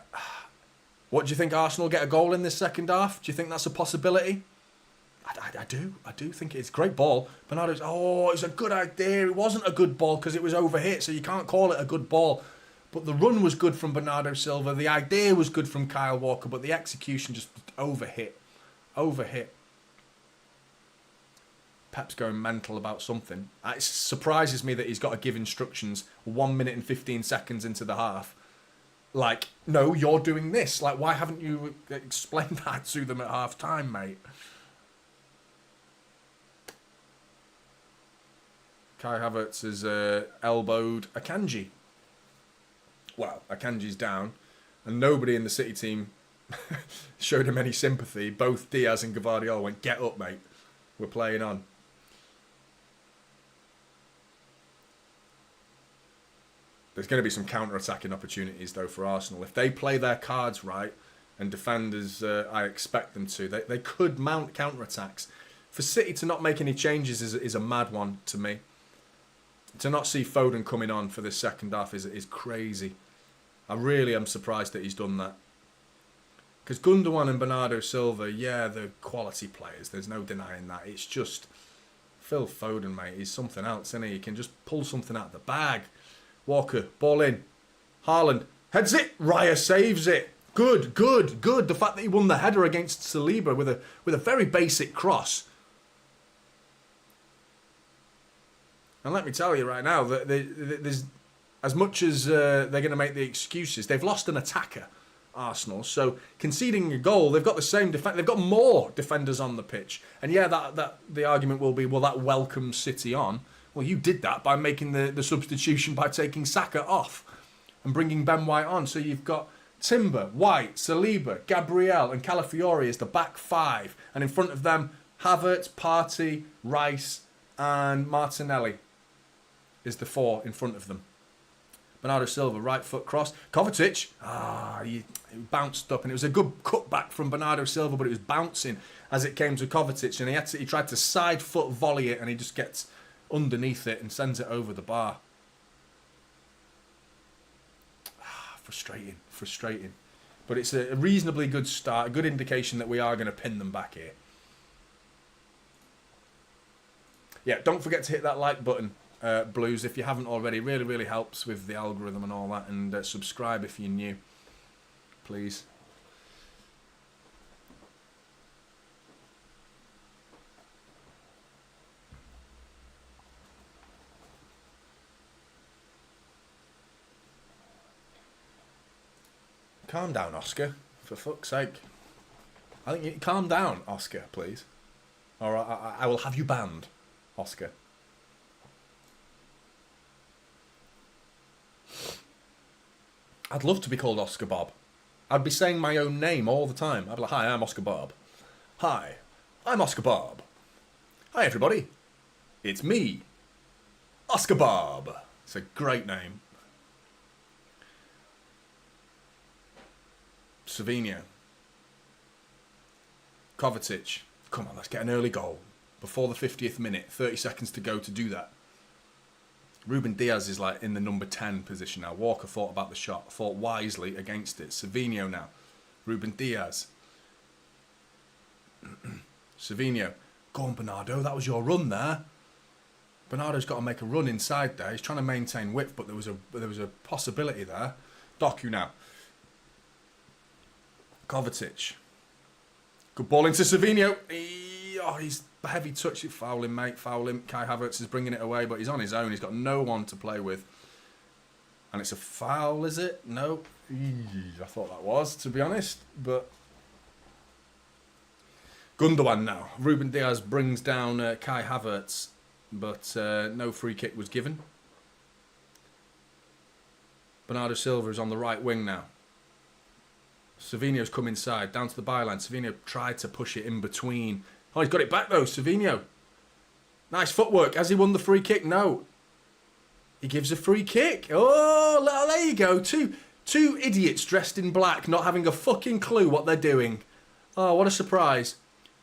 what do you think? Arsenal get a goal in this second half? Do you think that's a possibility? I do think it's a great ball. Bernardo's. Oh, it's a good idea. It wasn't a good ball because it was overhit, so you can't call it a good ball. But the run was good from Bernardo Silva. The idea was good from Kyle Walker, but the execution just overhit. Pep's going mental about something. It surprises me that he's got to give instructions 1 minute and 15 seconds into the half. Like, no, you're doing this. Like, why haven't you explained that to them at half time, mate? Kai Havertz has elbowed Akanji. Well, Akanji's down, and nobody in the City team showed him any sympathy. Both Diaz and Gvardiol went, get up, mate. We're playing on. There's going to be some counter-attacking opportunities, though, for Arsenal. If they play their cards right and defend as I expect them to, they could mount counter-attacks. For City to not make any changes is a mad one to me. To not see Foden coming on for this second half is crazy. I really am surprised that he's done that. Because Gundogan and Bernardo Silva, yeah, they're quality players. There's no denying that. It's just Phil Foden, mate. He's something else, isn't he? He can just pull something out of the bag. Walker, ball in. Haaland heads it. Raya saves it. Good. The fact that he won the header against Saliba with a very basic cross. And let me tell you right now that there's, as much as they're going to make the excuses, they've lost an attacker, Arsenal. So conceding a goal, they've got the same defense. They've got more defenders on the pitch. And yeah, that the argument will be, well, that welcomes City on. Well, you did that by making the substitution by taking Saka off and bringing Ben White on. So you've got Timber, White, Saliba, Gabriel and Calafiori as the back five. And in front of them, Havertz, Partey, Rice and Martinelli is the four in front of them. Bernardo Silva, right foot cross. Kovacic, he bounced up, and it was a good cutback from Bernardo Silva, but it was bouncing as it came to Kovacic, and he tried to side foot volley it, and he just gets underneath it and sends it over the bar. Frustrating. But it's a reasonably good start, a good indication that we are going to pin them back here. Yeah, don't forget to hit that like button. Blues, if you haven't already, really helps with the algorithm and all that, and subscribe if you're new, please. Calm down, Oscar, for fuck's sake. I think you calm down, Oscar, please, or I will have you banned, Oscar. I'd love to be called Oscar Bob. I'd be saying my own name all the time. I'd be like, hi, I'm Oscar Bob. Hi, I'm Oscar Bob. Hi, everybody. It's me, Oscar Bob. It's a great name. Savinho. Kovacic. Come on, let's get an early goal. Before the 50th minute. 30 seconds to go to do that. Ruben Diaz is like in the number 10 position now. Walker thought about the shot. Thought wisely against it. Savinho now. Ruben Diaz. Savinho. Go on, Bernardo. That was your run there. Bernardo's got to make a run inside there. He's trying to maintain width, but there was a possibility there. Doku now. Kovacic. Good ball into Savinho. He's a heavy touch. Foul him, mate. Foul him. Kai Havertz is bringing it away, but he's on his own. He's got no one to play with. And it's a foul, is it? No. I thought that was, to be honest. But Gundogan now. Ruben Diaz brings down Kai Havertz, but no free kick was given. Bernardo Silva is on the right wing now. Savinho's come inside, down to the byline. Savinho tried to push it in between. Oh, he's got it back though, Savinho. Nice footwork. Has he won the free kick? No. He gives a free kick. Oh, there you go. Two idiots dressed in black, not having a fucking clue what they're doing. Oh, what a surprise.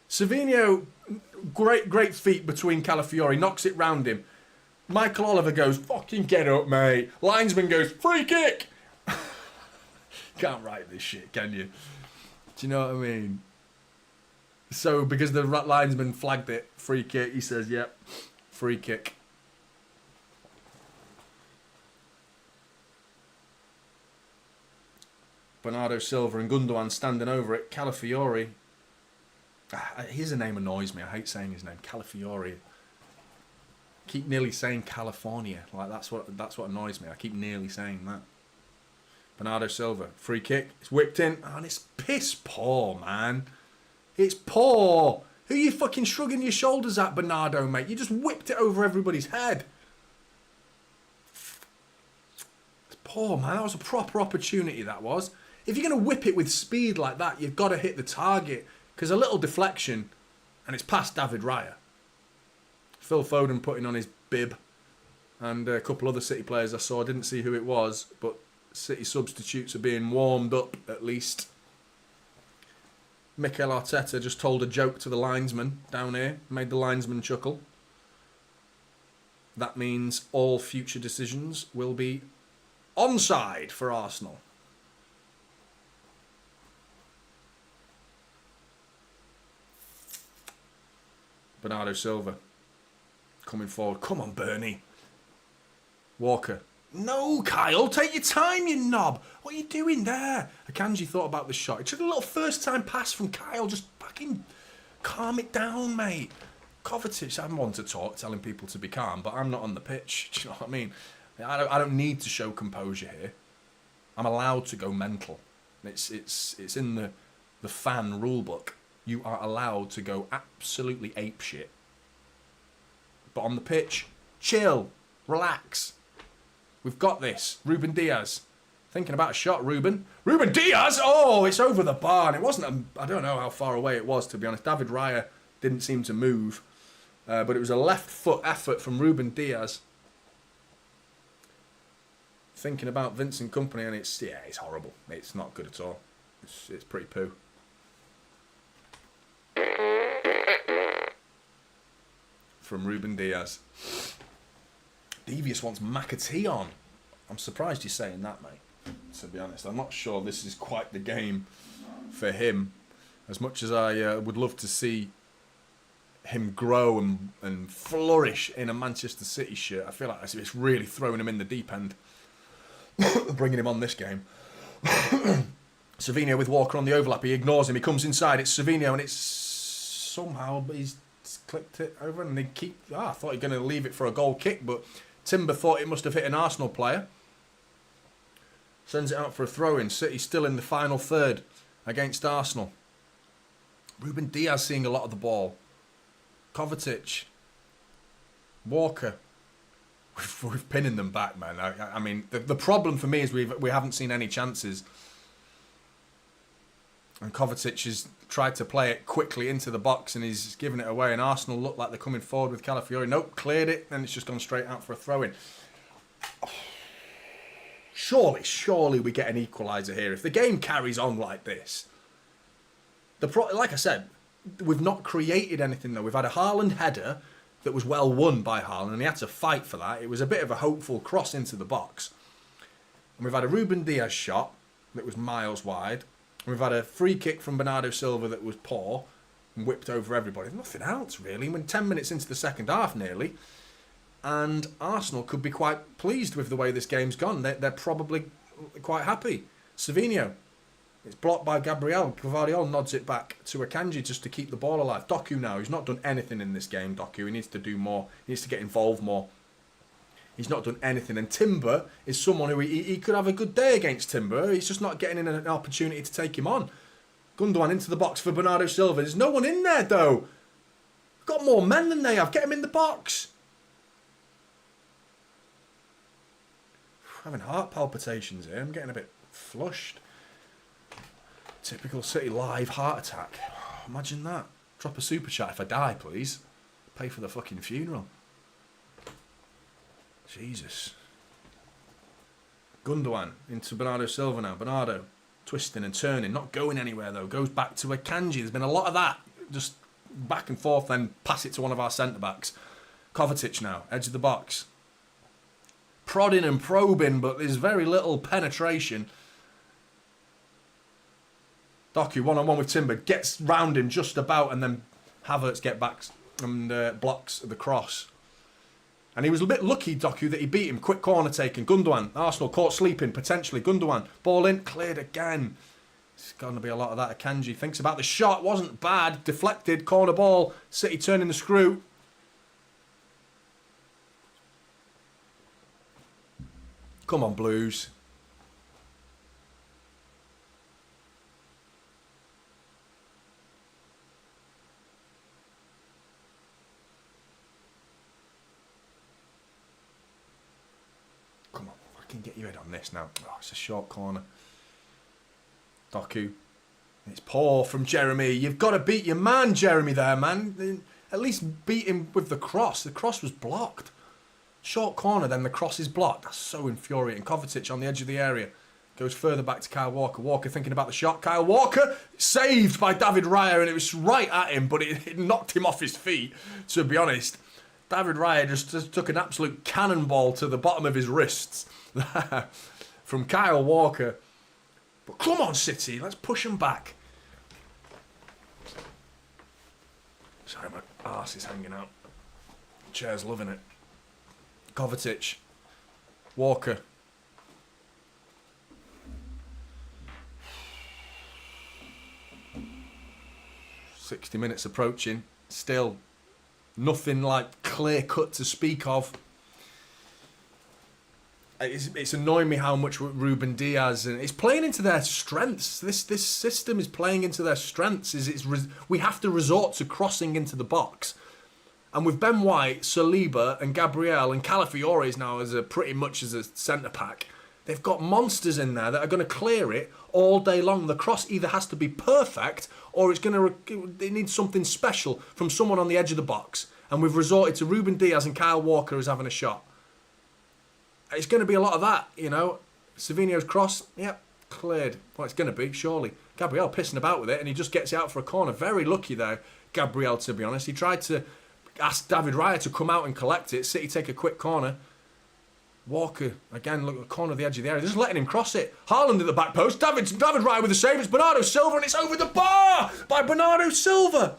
Savinho, great feet between Calafiori, knocks it round him. Michael Oliver goes, fucking get up, mate. Linesman goes, free kick. Can't write this shit, can you? Do you know what I mean? So, because the linesman flagged it, free kick, he says, yep, free kick. Bernardo Silva and Gundogan standing over it. Calafiori. His name annoys me. I hate saying his name. Calafiori. Keep nearly saying California. Like that's what annoys me. I keep nearly saying that. Bernardo Silva. Free kick. It's whipped in. And it's piss poor, man. It's poor. Who are you fucking shrugging your shoulders at, Bernardo, mate? You just whipped it over everybody's head. It's poor, man. That was a proper opportunity, that was. If you're going to whip it with speed like that, you've got to hit the target. Because a little deflection, and it's past David Raya. Phil Foden putting on his bib. And a couple other City players I saw. I didn't see who it was, but City substitutes are being warmed up, at least. Mikel Arteta just told a joke to the linesman down here. Made the linesman chuckle. That means all future decisions will be onside for Arsenal. Bernardo Silva coming forward. Come on, Bernie. Walker. No, Kyle, take your time, you knob. What are you doing there? Akanji thought about the shot. It took a little first-time pass from Kyle. Just fucking calm it down, mate. Kovacic, I'm one to talk, telling people to be calm, but I'm not on the pitch. Do you know what I mean? I don't need to show composure here. I'm allowed to go mental. It's in the fan rule book. You are allowed to go absolutely apeshit. But on the pitch, chill, relax. We've got this. Ruben Diaz. Thinking about a shot, Ruben. Ruben Diaz! Oh, it's over the bar. And it wasn't, I don't know how far away it was, to be honest. David Raya didn't seem to move. But it was a left foot effort from Ruben Diaz. Thinking about Vincent Kompany, and it's horrible. It's not good at all. It's pretty poo. From Ruben Diaz. Devious wants McAtee on. I'm surprised you're saying that, mate. To be honest, I'm not sure this is quite the game for him. As much as I would love to see him grow and flourish in a Manchester City shirt, I feel like it's really throwing him in the deep end. Bringing him on this game. Savinho with Walker on the overlap. He ignores him. He comes inside. It's Savinho, and it's somehow he's clipped it over, and they keep. I thought he was going to leave it for a goal kick, but Timber thought it must have hit an Arsenal player. Sends it out for a throw-in. City still in the final third against Arsenal. Ruben Diaz seeing a lot of the ball. Kovacic. Walker. We're pinning them back, man. I mean, the problem for me is we haven't seen any chances. And Kovacic has tried to play it quickly into the box and he's given it away. And Arsenal look like they're coming forward with Calafiori. Nope, cleared it. Then it's just gone straight out for a throw-in. Surely we get an equaliser here. If the game carries on like this, like I said, we've not created anything though. We've had a Haaland header that was well won by Haaland, and he had to fight for that. It was a bit of a hopeful cross into the box. And we've had a Ruben Dias shot that was miles wide. And we've had a free kick from Bernardo Silva that was poor and whipped over everybody. Nothing else really. We're 10 minutes into the second half nearly. And Arsenal could be quite pleased with the way this game's gone. They're probably quite happy. Savinho, it's blocked by Gabriel. Gavardiol nods it back to Akanji just to keep the ball alive. Doku now, he's not done anything in this game, Doku. He needs to do more. He needs to get involved more. He's not done anything. And Timber is someone who he could have a good day against Timber. He's just not getting an opportunity to take him on. Gundogan into the box for Bernardo Silva. There's no one in there, though. Got more men than they have. Get him in the box. I'm having heart palpitations here. I'm getting a bit flushed. Typical City live heart attack. Imagine that. Drop a super chat if I die, please. Pay for the fucking funeral. Jesus. Gundogan into Bernardo Silva now. Bernardo twisting and turning, not going anywhere though. Goes back to Akanji. There's been a lot of that. Just back and forth, then pass it to one of our centre-backs. Kovacic now, edge of the box. Prodding and probing, but there's very little penetration. Doku one-on-one with Timber, gets round him just about, and then Havertz get back and blocks the cross. And he was a bit lucky, Doku, that he beat him. Quick corner taken. Gundogan, Arsenal caught sleeping, potentially. Gundogan, ball in, cleared again. It's going to be a lot of that. Akanji thinks about the shot, wasn't bad. Deflected, corner ball. City turning the screw. Come on, Blues. Come on, I can get your head on this now. Oh, it's a short corner. Doku. It's poor from Jeremy. You've got to beat your man, Jeremy, there, man. At least beat him with the cross. The cross was blocked. Short corner, then the cross is blocked. That's so infuriating. Kovacic on the edge of the area. Goes further back to Kyle Walker. Walker thinking about the shot. Kyle Walker saved by David Raya, and it was right at him, but it knocked him off his feet, to be honest. David Raya just took an absolute cannonball to the bottom of his wrists from Kyle Walker. But come on, City. Let's push them back. Sorry, my arse is hanging out. Chair's loving it. Kovacic. Walker. "60 minutes approaching. Still nothing like clear cut to speak of. It's annoying me how much Ruben Dias, and it's playing into their strengths. This system is playing into their strengths. We have to resort to crossing into the box. And with Ben White, Saliba and Gabriel and Calafiores now pretty much as a centre-pack, they've got monsters in there that are going to clear it all day long. The cross either has to be perfect or it needs something special from someone on the edge of the box. And we've resorted to Ruben Dias and Kyle Walker as having a shot. It's going to be a lot of that, you know. Savinho's cross, yep, cleared. Well, it's going to be, surely. Gabriel pissing about with it, and he just gets it out for a corner. Very lucky there, Gabriel, to be honest. He tried to ask David Raya to come out and collect it. City take a quick corner. Walker, again, look at the corner of the edge of the area. Just letting him cross it. Haaland at the back post. David Raya with the save. It's Bernardo Silva, and it's over the bar by Bernardo Silva.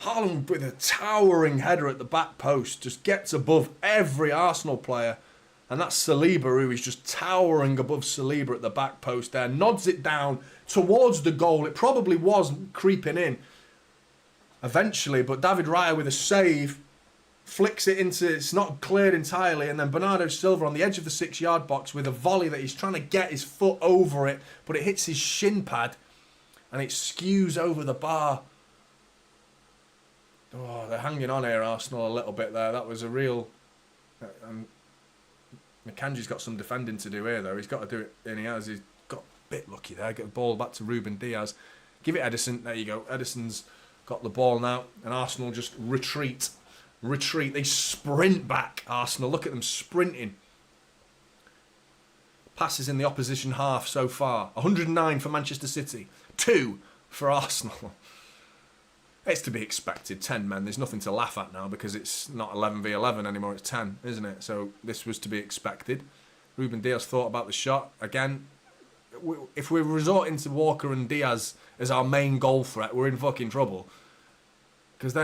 Haaland with a towering header at the back post. Just gets above every Arsenal player. And that's Saliba, who is just towering above Saliba at the back post there. Nods it down towards the goal. It probably was creeping in eventually, but David Raya with a save flicks it into, it's not cleared entirely, and then Bernardo Silva on the edge of the 6-yard box with a volley that he's trying to get his foot over it, but it hits his shin pad and it skews over the bar. Oh, they're hanging on here, Arsenal, a little bit there. That was a real... McKenjie's got some defending to do here, though. He's got to do it, and he has. He's got a bit lucky there. Get the ball back to Ruben Dias. Give it Edison. There you go. Edison's got the ball now, and Arsenal just retreat retreat. They sprint back, Arsenal. Look at them sprinting. Passes in the opposition half so far. 109 for Manchester City. 2 for Arsenal. It's to be expected. 10 men. There's nothing to laugh at now because it's not 11v11 anymore. It's 10, isn't it? So this was to be expected. Ruben Diaz thought about the shot. Again, if we're resorting to Walker and Diaz as our main goal threat, we're in fucking trouble. Because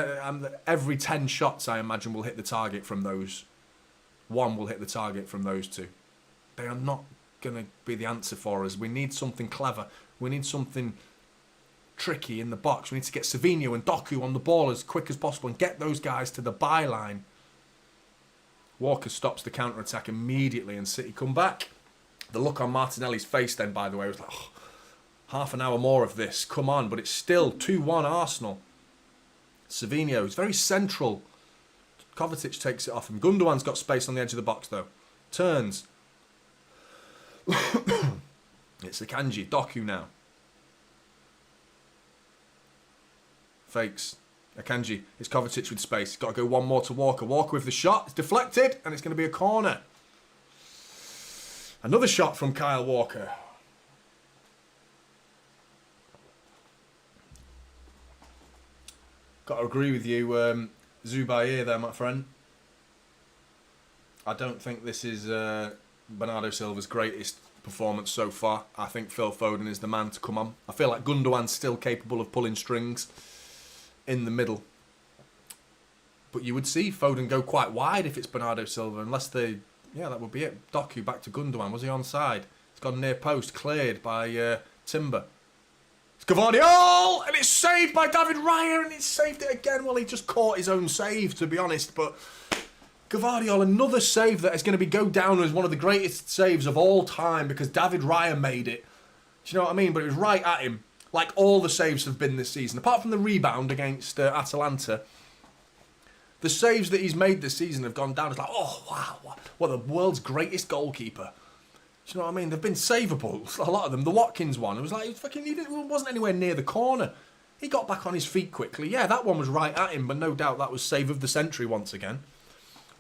every 10 shots, I imagine, will hit the target from those. One will hit the target from those two. They are not going to be the answer for us. We need something clever. We need something tricky in the box. We need to get Savinho and Doku on the ball as quick as possible and get those guys to the byline. Walker stops the counter-attack immediately and City come back. The look on Martinelli's face then, by the way, was like, oh, half an hour more of this. Come on. But it's still 2-1 Arsenal. Savinho is very central. Kovacic takes it off him. Gundogan's got space on the edge of the box, though. Turns. It's Akanji. Doku now. Fakes. Akanji. It's Kovacic with space. Got to go one more to Walker. Walker with the shot. It's deflected, and it's going to be a corner. Another shot from Kyle Walker. Got to agree with you, Zubair there, my friend. I don't think this is Bernardo Silva's greatest performance so far. I think Phil Foden is the man to come on. I feel like Gundogan's still capable of pulling strings in the middle. But you would see Foden go quite wide if it's Bernardo Silva, unless they... Yeah, that would be it. Doku back to Gundogan. Was he onside? It's gone near post, cleared by Timber. It's Gavardiol! And it's saved by David Raya, and it's saved it again. Well, he just caught his own save, to be honest. But Gavardiol, another save that is going to go down as one of the greatest saves of all time because David Raya made it. Do you know what I mean? But it was right at him, like all the saves have been this season. Apart from the rebound against Atalanta, the saves that he's made this season have gone down. It's like, oh, wow, what the world's greatest goalkeeper. Do you know what I mean? They've been savable, a lot of them. The Watkins one, it was like, he wasn't anywhere near the corner. He got back on his feet quickly. Yeah, that one was right at him, but no doubt that was save of the century once again.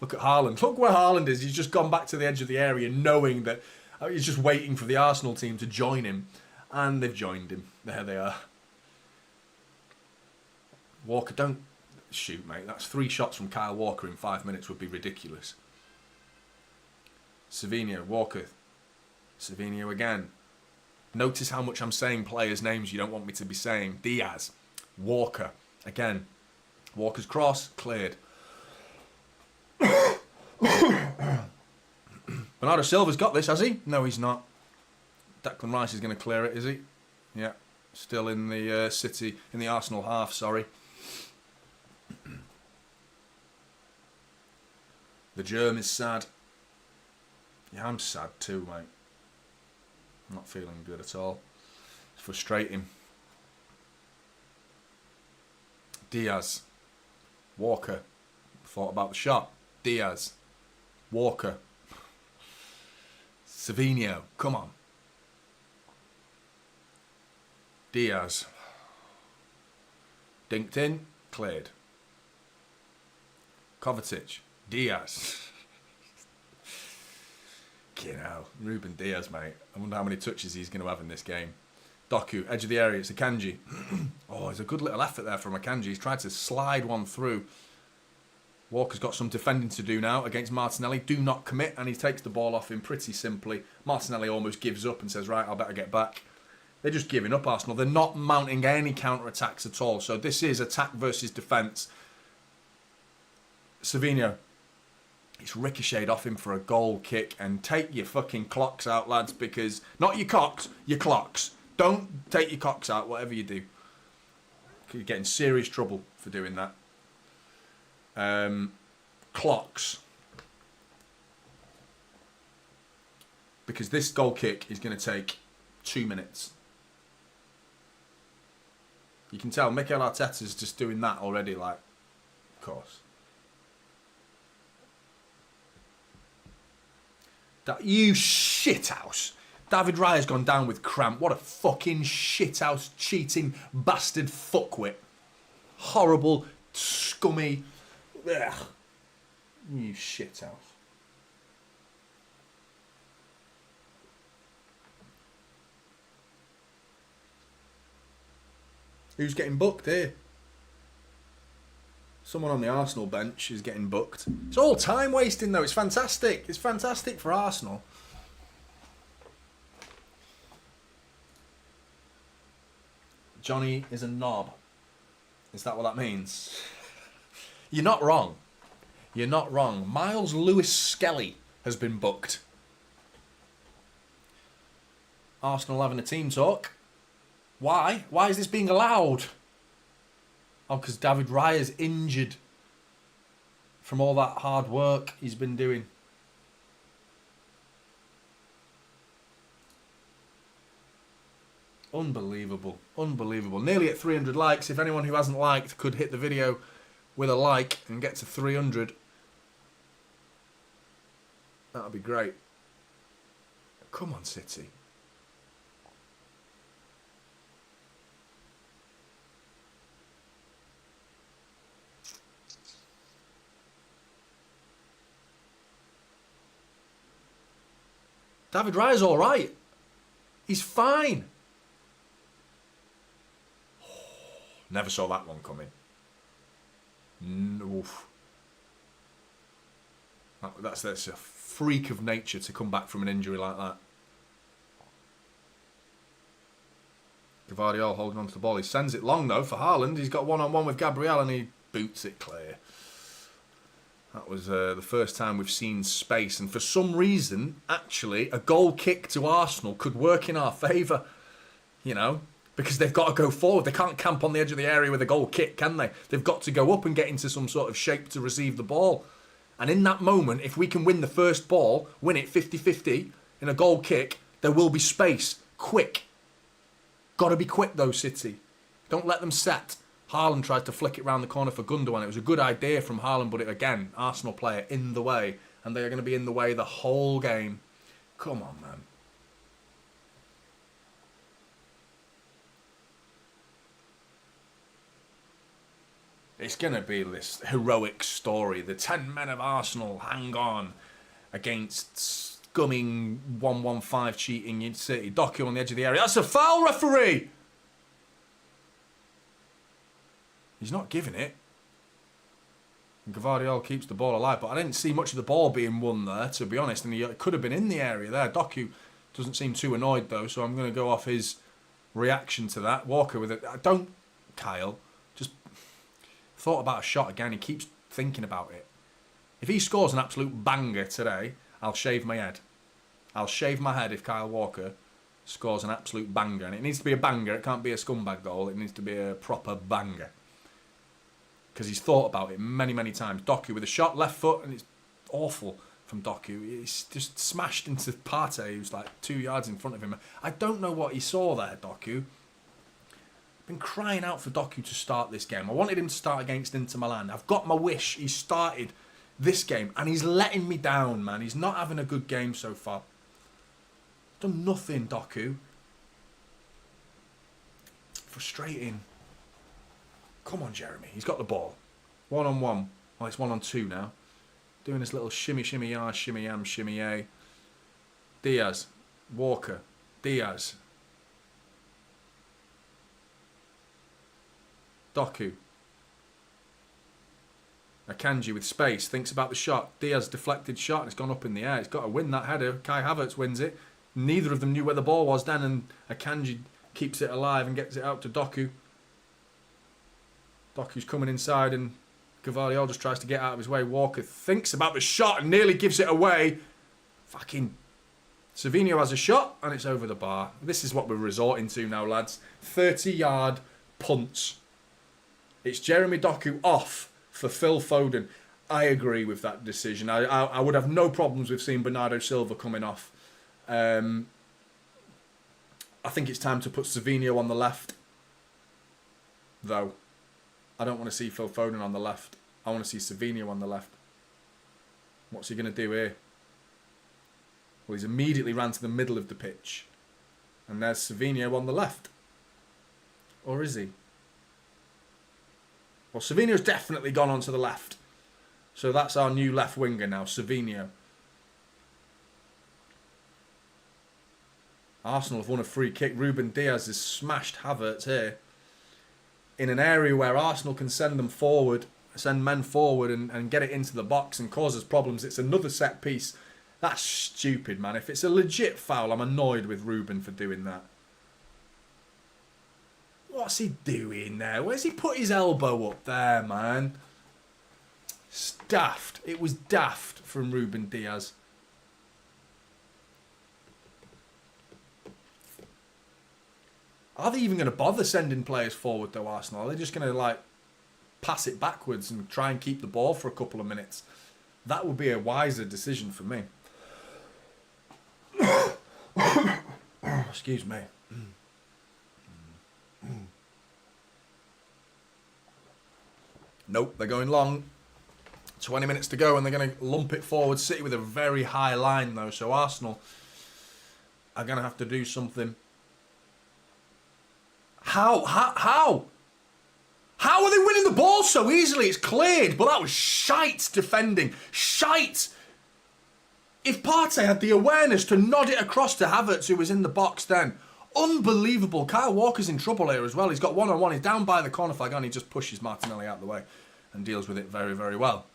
Look at Haaland. Look where Haaland is. He's just gone back to the edge of the area knowing that he's just waiting for the Arsenal team to join him. And they've joined him. There they are. Walker, don't shoot, mate. That's 3 shots from Kyle Walker in 5 minutes would be ridiculous. Savinho, Walker. Savinho again. Notice how much I'm saying players' names you don't want me to be saying. Diaz. Walker. Again. Walker's cross. Cleared. Bernardo Silva's got this, has he? No, he's not. Declan Rice is going to clear it, is he? Yeah. Still in the City, in the Arsenal half, sorry. The germ is sad. Yeah, I'm sad too, mate. I'm not feeling good at all. It's frustrating. Diaz. Walker. Thought about the shot. Diaz. Walker. Savinho. Come on. Diaz. Dinked in. Cleared. Kovacic. Diaz. You know, Ruben Diaz, mate. I wonder how many touches he's going to have in this game. Doku, edge of the area. It's Akanji. Oh, it's a good little effort there from Akanji. He's tried to slide one through. Walker's got some defending to do now against Martinelli. Do not commit, and he takes the ball off him pretty simply. Martinelli almost gives up and says, right, I better get back. They're just giving up, Arsenal. They're not mounting any counter-attacks at all. So this is attack versus defence. Savinho. It's ricocheted off him for a goal kick, and take your fucking clocks out, lads, because... Not your cocks, your clocks. Don't take your cocks out, whatever you do. You're getting serious trouble for doing that. Clocks. Because this goal kick is going to take 2 minutes. You can tell Mikel Arteta's just doing that already, like, of course. You shithouse. David Raya's gone down with cramp. What a fucking shithouse, cheating bastard fuckwit. Horrible, scummy. Ugh. You shithouse. Who's getting booked here? Someone on the Arsenal bench is getting booked. It's all time wasting though. It's fantastic. It's fantastic for Arsenal. Johnny is a knob. Is that what that means? You're not wrong. You're not wrong. Miles Lewis Skelly has been booked. Arsenal having a team talk. Why? Why is this being allowed? Oh, because David Raya's injured from all that hard work he's been doing. Unbelievable. Unbelievable. Nearly at 300 likes. If anyone who hasn't liked could hit the video with a like and get to 300, that would be great. Come on, City. David Raya's all right. He's fine. Never saw that one coming. Oof. That's a freak of nature to come back from an injury like that. Gabriel holding onto the ball. He sends it long though for Haaland. He's got one-on-one with Gabriel and he boots it clear. That was the first time we've seen space, and for some reason, actually, a goal kick to Arsenal could work in our favour. You know, because they've got to go forward. They can't camp on the edge of the area with a goal kick, can they? They've got to go up and get into some sort of shape to receive the ball. And in that moment, if we can win the first ball, win it 50-50 in a goal kick, there will be space. Quick. Got to be quick though, City. Don't let them set. Haaland tried to flick it round the corner for Gundogan. It was a good idea from Haaland, but again, Arsenal player in the way. And they are going to be in the way the whole game. Come on, man. It's going to be this heroic story. The 10 men of Arsenal hang on against scumming 1-1-5 cheating in City. Doku on the edge of the area. That's a foul, referee! He's not giving it. And Gabriel keeps the ball alive, but I didn't see much of the ball being won there, to be honest. And he could have been in the area there. Doku doesn't seem too annoyed, though, so I'm going to go off his reaction to that. Walker with it. Don't, Kyle. Just thought about a shot again. He keeps thinking about it. If he scores an absolute banger today, I'll shave my head. I'll shave my head if Kyle Walker scores an absolute banger. And it needs to be a banger. It can't be a scumbag goal. It needs to be a proper banger. Because he's thought about it many, many times. Doku with a shot, left foot, and it's awful from Doku. He's just smashed into Partey, who's like 2 yards in front of him. I don't know what he saw there, Doku. I've been crying out for Doku to start this game. I wanted him to start against Inter Milan. I've got my wish. He started this game, and he's letting me down, man. He's not having a good game so far. Done nothing, Doku. Frustrating. Come on, Jeremy. He's got the ball. 1-on-1. Well, it's 1-on-2 now. Doing this little shimmy, shimmy, yah, shimmy, yam, shimmy, yay. Diaz. Walker. Diaz. Doku. Akanji with space. Thinks about the shot. Diaz deflected shot and it's gone up in the air. He's got to win that header. Kai Havertz wins it. Neither of them knew where the ball was then, and Akanji keeps it alive and gets it out to Doku. Doku's coming inside and Gabriel just tries to get out of his way. Walker thinks about the shot and nearly gives it away. Fucking Savinho has a shot and it's over the bar. This is what we're resorting to now, lads. 30-yard punts. It's Jeremy Doku off for Phil Foden. I agree with that decision. I would have no problems with seeing Bernardo Silva coming off. I think it's time to put Savinho on the left, though. I don't want to see Phil Foden on the left. I want to see Savinho on the left. What's he going to do here? Well, he's immediately ran to the middle of the pitch. And there's Savinho on the left. Or is he? Well, Savinho's definitely gone onto the left. So that's our new left winger now, Savinho. Arsenal have won a free kick. Ruben Diaz has smashed Havertz here. In an area where Arsenal can send men forward and get it into the box and cause us problems. It's another set piece. That's stupid, man. If it's a legit foul, I'm annoyed with Ruben for doing that. What's he doing there? Where's he put his elbow up there, man? It's daft. It was daft from Ruben Diaz. Are they even going to bother sending players forward, though, Arsenal? Are they just going to, like, pass it backwards and try and keep the ball for a couple of minutes? That would be a wiser decision for me. Excuse me. Nope, they're going long. 20 minutes to go and they're going to lump it forward. City with a very high line, though, so Arsenal are going to have to do something. How? How are they winning the ball so easily? It's cleared, but that was shite defending. Shite. If Partey had the awareness to nod it across to Havertz, who was in the box then. Unbelievable. Kyle Walker's in trouble here as well. He's got one-on-one. He's down by the corner flag and he just pushes Martinelli out of the way and deals with it very, very well.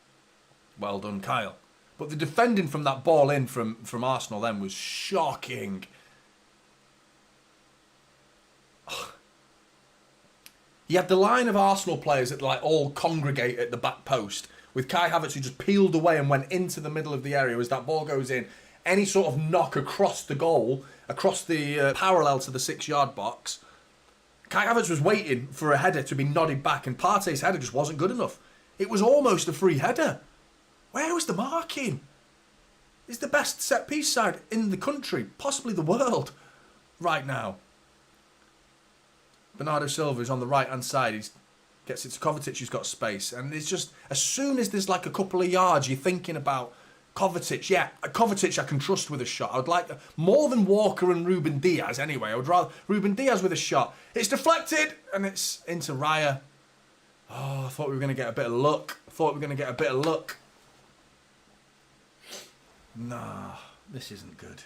Well done, Kyle. But the defending from that ball in from Arsenal then was shocking. You had the line of Arsenal players that like all congregate at the back post with Kai Havertz who just peeled away and went into the middle of the area as that ball goes in. Any sort of knock across the goal, across the parallel to the 6-yard box. Kai Havertz was waiting for a header to be nodded back and Partey's header just wasn't good enough. It was almost a free header. Where was the marking? It's the best set-piece side in the country, possibly the world, right now. Bernardo Silva is on the right-hand side. He gets it to Kovacic, who's got space. And it's just, as soon as there's like a couple of yards, you're thinking about Kovacic. Yeah, Kovacic I can trust with a shot. I would like, more than Walker and Ruben Diaz anyway, I would rather Ruben Diaz with a shot. It's deflected, and it's into Raya. Oh, I thought we were going to get a bit of luck. Nah, this isn't good.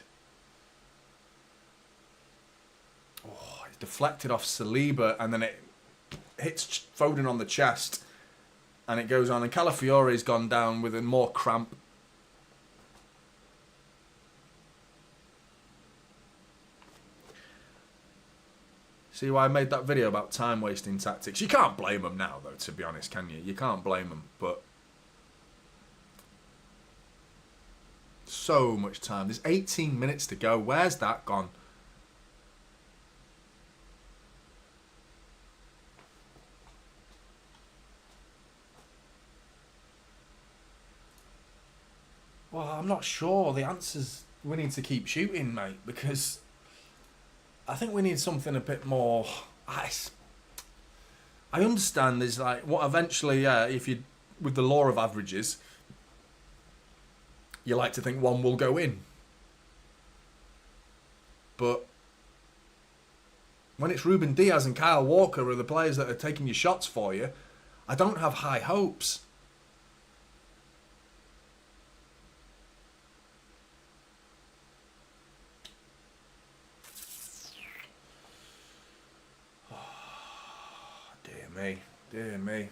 Oh, it's deflected off Saliba and then it hits Foden on the chest and it goes on. And Calafiore's gone down with a more cramp. See why I made that video about time-wasting tactics? You can't blame them now, though, to be honest, can you? You can't blame them, but so much time. There's 18 minutes to go. Where's that gone? Well, I'm not sure. The answer's we need to keep shooting, mate, because I think we need something a bit more. I understand there's like what eventually, if you with the law of averages, you like to think one will go in. But when it's Ruben Diaz and Kyle Walker are the players that are taking your shots for you, I don't have high hopes. Dear me.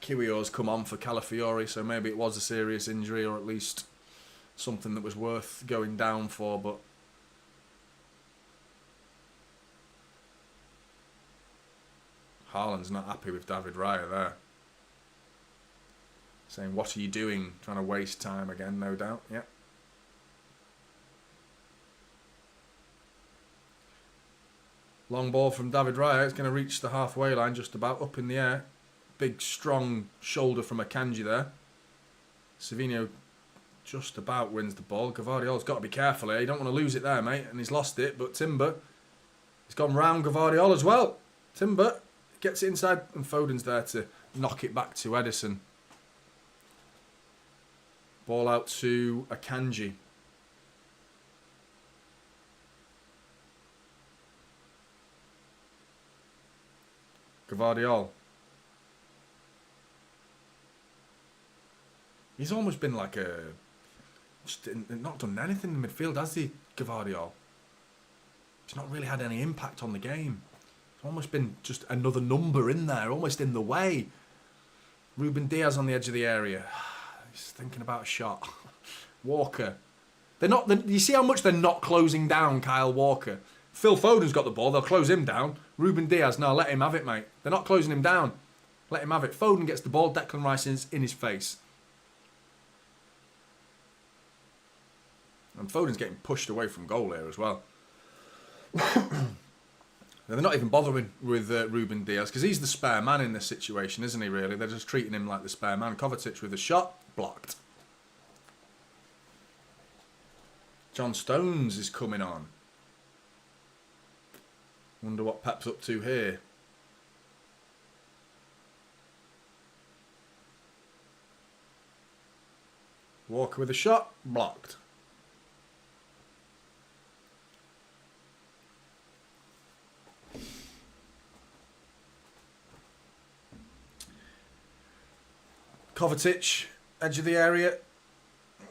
Kiwior's come on for Calafiori, so maybe it was a serious injury or at least something that was worth going down for, but Haaland's not happy with David Raya there. Saying, what are you doing? Trying to waste time again, no doubt. Yeah. Long ball from David Raya. It's going to reach the halfway line just about up in the air. Big, strong shoulder from Akanji there. Savinho just about wins the ball. Gvardiol's got to be careful here. You don't want to lose it there, mate. And he's lost it. But Timber, he's gone round Gvardiol as well. Timber gets it inside. And Foden's there to knock it back to Ederson. Ball out to Akanji. Gvardiol. He's almost been like not done anything in the midfield, has he, Gabriel? He's not really had any impact on the game. It's almost been just another number in there, almost in the way. Ruben Diaz on the edge of the area. He's thinking about a shot. Walker. You see how much they're not closing down Kyle Walker? Phil Foden's got the ball, they'll close him down. Ruben Diaz, no, let him have it, mate. They're not closing him down. Let him have it. Foden gets the ball, Declan Rice is in his face. And Foden's getting pushed away from goal here as well. They're not even bothering with Ruben Diaz because he's the spare man in this situation, isn't he, really? They're just treating him like the spare man. Kovacic with a shot, blocked. John Stones is coming on. Wonder what Pep's up to here. Walker with a shot, blocked. Kovacic, edge of the area,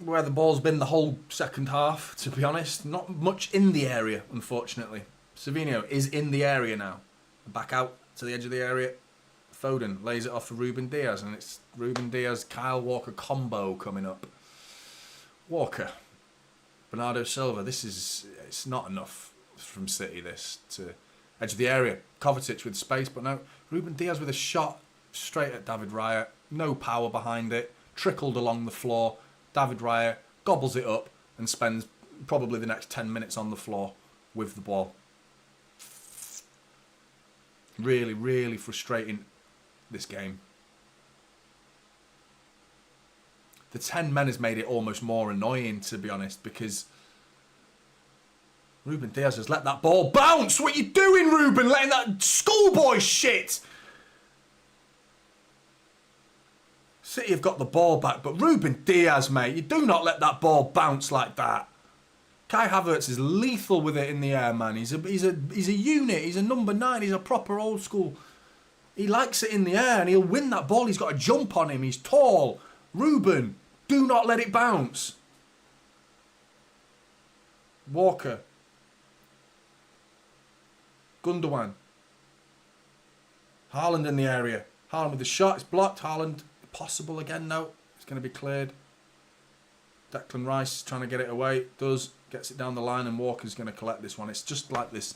where the ball's been the whole second half, to be honest. Not much in the area, unfortunately. Savinho is in the area now. Back out to the edge of the area. Foden lays it off for Ruben Diaz, and it's Ruben Diaz, Kyle Walker combo coming up. Walker, Bernardo Silva. It's not enough from City, this, to edge of the area. Kovacic with space, but no. Ruben Diaz with a shot straight at David Raya. No power behind it. Trickled along the floor. David Raya gobbles it up and spends probably the next 10 minutes on the floor with the ball. Really, really frustrating, this game. The 10 men has made it almost more annoying, to be honest, because Ruben Diaz has let that ball bounce. What are you doing, Ruben? Letting that schoolboy shit. City have got the ball back, but Ruben Diaz, mate, you do not let that ball bounce like that. Kai Havertz is lethal with it in the air, man. He's a unit. He's a number 9. He's a proper old school. He likes it in the air, and he'll win that ball. He's got a jump on him. He's tall. Ruben, do not let it bounce. Walker. Gundogan. Haaland in the area. Haaland with the shot. It's blocked. Haaland. Possible again? No. It's going to be cleared. Declan Rice is trying to get it away. Does. Gets it down the line, and Walker's going to collect this one. It's just like this.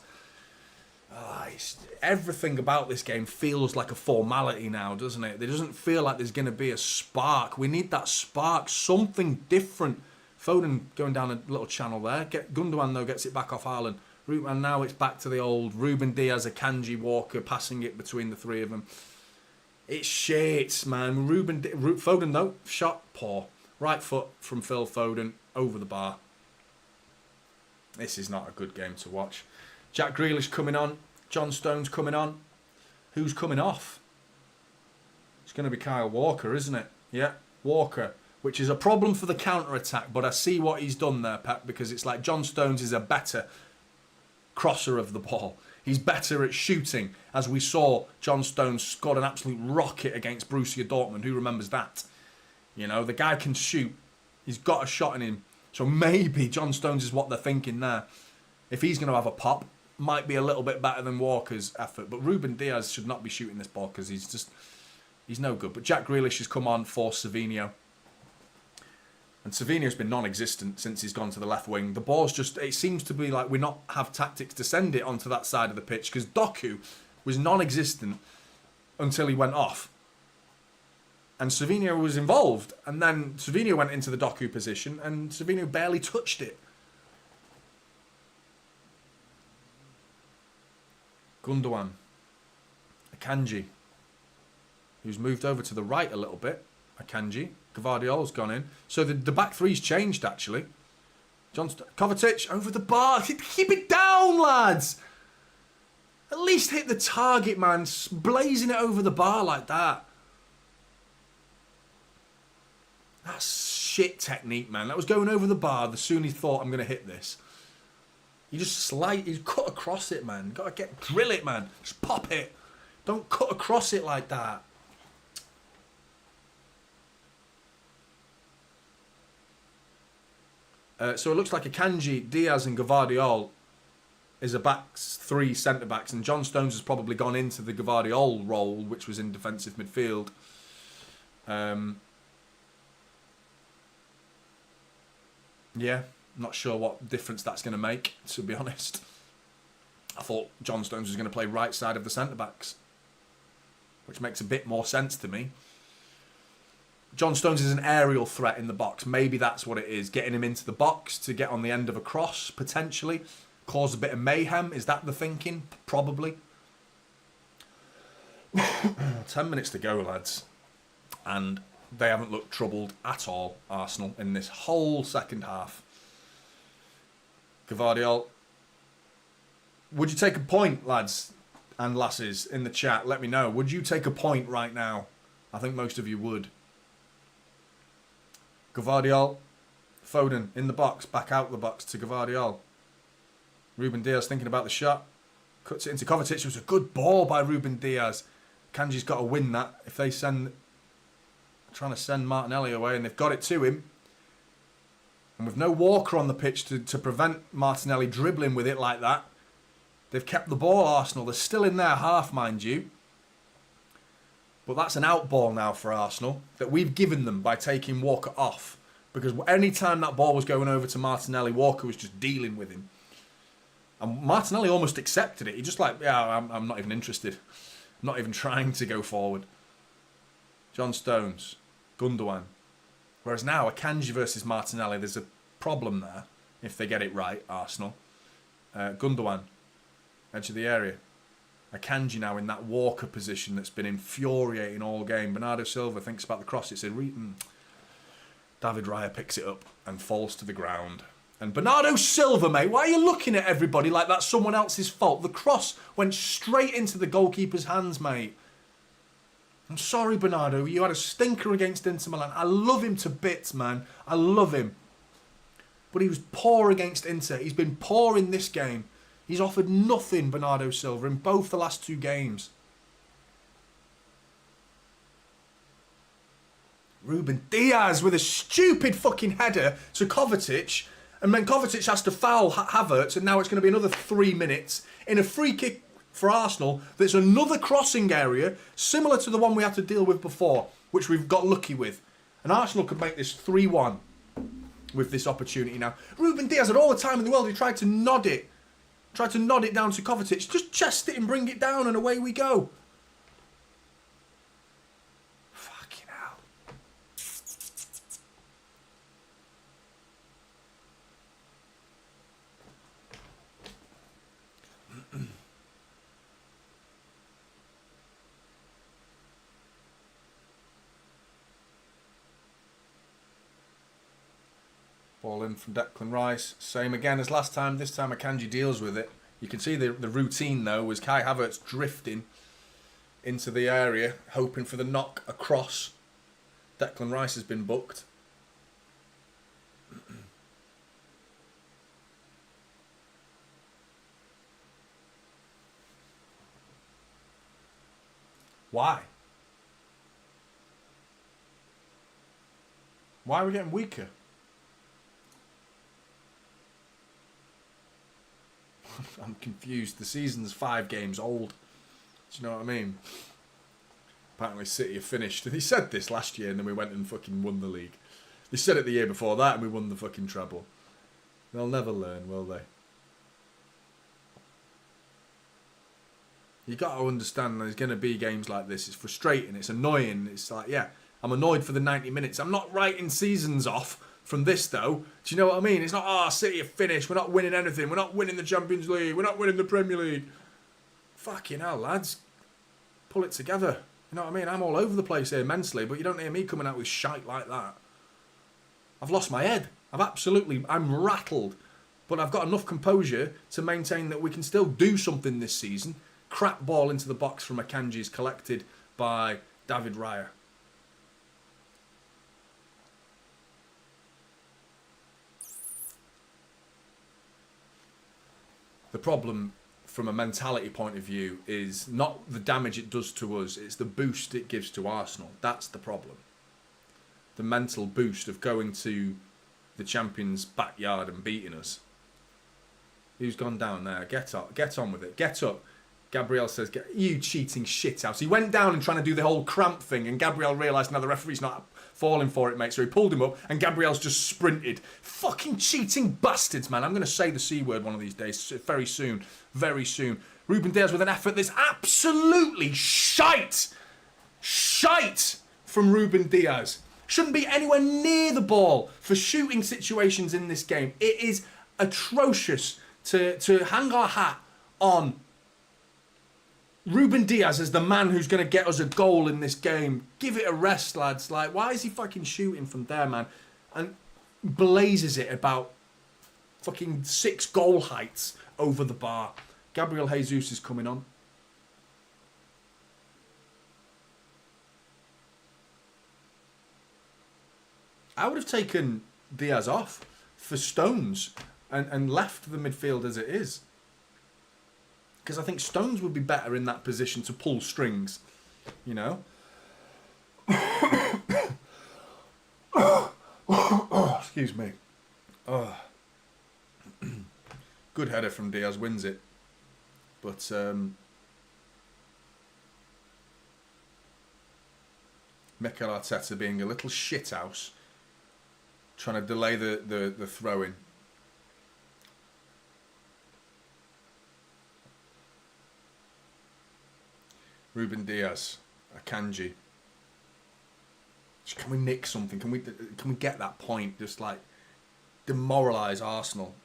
Everything about this game feels like a formality now, doesn't it? It doesn't feel like there's going to be a spark. We need that spark. Something different. Foden going down a little channel there. Gundogan, though, gets it back off Haaland. And now it's back to the old Ruben Diaz, Akanji, Walker, passing it between the three of them. It's shit, man. Foden, though, shot poor. Right foot from Phil Foden over the bar. This is not a good game to watch. Jack Grealish coming on. John Stones coming on. Who's coming off? It's going to be Kyle Walker, isn't it? Yeah, Walker. Which is a problem for the counter-attack, but I see what he's done there, Pep, because it's like John Stones is a better crosser of the ball. He's better at shooting, as we saw John Stones scored an absolute rocket against Borussia Dortmund. Who remembers that? You know, the guy can shoot. He's got a shot in him. So maybe John Stones is what they're thinking there. If he's going to have a pop, might be a little bit better than Walker's effort. But Ruben Diaz should not be shooting this ball because he's no good. But Jack Grealish has come on for Savinho. And Savinho's been non-existent since he's gone to the left wing. The ball's just, it seems to be like we not have tactics to send it onto that side of the pitch because Doku was non-existent until he went off. And Savinho was involved. And then Savinho went into the Doku position and Savinho barely touched it. Gundogan. Akanji. Who's moved over to the right a little bit. Akanji. Gvardiol's gone in. So the back three's changed, actually. Kovacic over the bar. Keep it down, lads. At least hit the target, man. Blazing it over the bar like that. That's shit technique, man. That was going over the bar the soon he thought, I'm going to hit this. You just you cut across it, man. Got to drill it, man. Just pop it. Don't cut across it like that. So it looks like Akanji, Diaz and Gvardiol is a backs, 3 centre-backs, and John Stones has probably gone into the Gvardiol role, which was in defensive midfield. Yeah, not sure what difference that's going to make, to be honest. I thought John Stones was going to play right side of the centre-backs, which makes a bit more sense to me. John Stones is an aerial threat in the box. Maybe that's what it is. Getting him into the box to get on the end of a cross, potentially. Cause a bit of mayhem. Is that the thinking? Probably. 10 minutes to go, lads. And they haven't looked troubled at all, Arsenal, in this whole second half. Gvardiol. Would you take a point, lads and lasses, in the chat? Let me know. Would you take a point right now? I think most of you would. Gvardiol. Foden in the box. Back out the box to Gvardiol. Ruben Diaz thinking about the shot. Cuts it into Kovacic. It was a good ball by Ruben Diaz. Kanji's got to win that. If they send... Trying to send Martinelli away, and they've got it to him. And with no Walker on the pitch to prevent Martinelli dribbling with it like that, they've kept the ball, Arsenal. They're still in their half, mind you. But that's an out ball now for Arsenal that we've given them by taking Walker off. Because any time that ball was going over to Martinelli, Walker was just dealing with him. And Martinelli almost accepted it. He just like, yeah, I'm not even interested. I'm not even trying to go forward. John Stones, Gundogan. Whereas now, Akanji versus Martinelli, there's a problem there if they get it right, Arsenal. Gundogan, edge of the area. Akanji now in that Walker position that's been infuriating all game. Bernardo Silva thinks about the cross. It's a David Raya picks it up and falls to the ground. And Bernardo Silva, mate, why are you looking at everybody like that's someone else's fault? The cross went straight into the goalkeeper's hands, mate. I'm sorry, Bernardo. You had a stinker against Inter Milan. I love him to bits, man. I love him. But he was poor against Inter. He's been poor in this game. He's offered nothing, Bernardo Silva, in both the last 2 games. Ruben Diaz with a stupid fucking header to Kovacic. And then Kovacic has to foul Havertz, and now it's going to be another 3 minutes in a free kick for Arsenal. There's another crossing area similar to the one we had to deal with before, which we've got lucky with. And Arsenal could make this 3-1 with this opportunity now. Ruben Diaz had all the time in the world. He tried to nod it. Tried to nod it down to Kovacic. Just chest it and bring it down, and away we go. Fucking hell. Ball in from Declan Rice. Same again as last time. This time Akanji deals with it. You can see the routine though was Kai Havertz drifting into the area, hoping for the knock across. Declan Rice has been booked. Why? Why are we getting weaker? I'm confused. The season's 5 games old. Do you know what I mean? Apparently City have finished. They said this last year and then we went and fucking won the league. They said it the year before that and we won the fucking treble. They'll never learn, will they? You got to understand there's going to be games like this. It's frustrating. It's annoying. It's like, yeah, I'm annoyed for the 90 minutes. I'm not writing seasons off from this, though. Do you know what I mean? It's not, City have finished. We're not winning anything. We're not winning the Champions League. We're not winning the Premier League. Fucking hell, lads. Pull it together. You know what I mean? I'm all over the place here mentally, but you don't hear me coming out with shite like that. I've lost my head. I'm rattled. But I've got enough composure to maintain that we can still do something this season. Crap ball into the box from Akanji is collected by David Raya. The problem from a mentality point of view is not the damage it does to us, it's the boost it gives to Arsenal. That's the problem. The mental boost of going to the champions' backyard and beating us. Who's gone down there? Get on with it. Get up. Gabriel says, you cheating shithouse. He went down and trying to do the whole cramp thing, and Gabriel realised now the referee's not falling for it, mate, so he pulled him up, and Gabriel's just sprinted. Fucking cheating bastards, man. I'm going to say the C word one of these days, very soon. Very soon. Ruben Dias with an effort that's absolutely shite. Shite from Ruben Dias. Shouldn't be anywhere near the ball for shooting situations in this game. It is atrocious to hang our hat on Ruben Dias as the man who's going to get us a goal in this game. Give it a rest, lads. Like, why is he fucking shooting from there, man? And blazes it about fucking 6 goal heights over the bar. Gabriel Jesus is coming on. I would have taken Dias off for Stones and left the midfield as it is. Because I think Stones would be better in that position to pull strings, you know. Excuse me. Oh. Good header from Dias, wins it. But Mikel Arteta being a little shithouse, trying to delay the throw-in. Ruben Dias, Akanji. Can we nick something? Can we get that point? Just like demoralise Arsenal.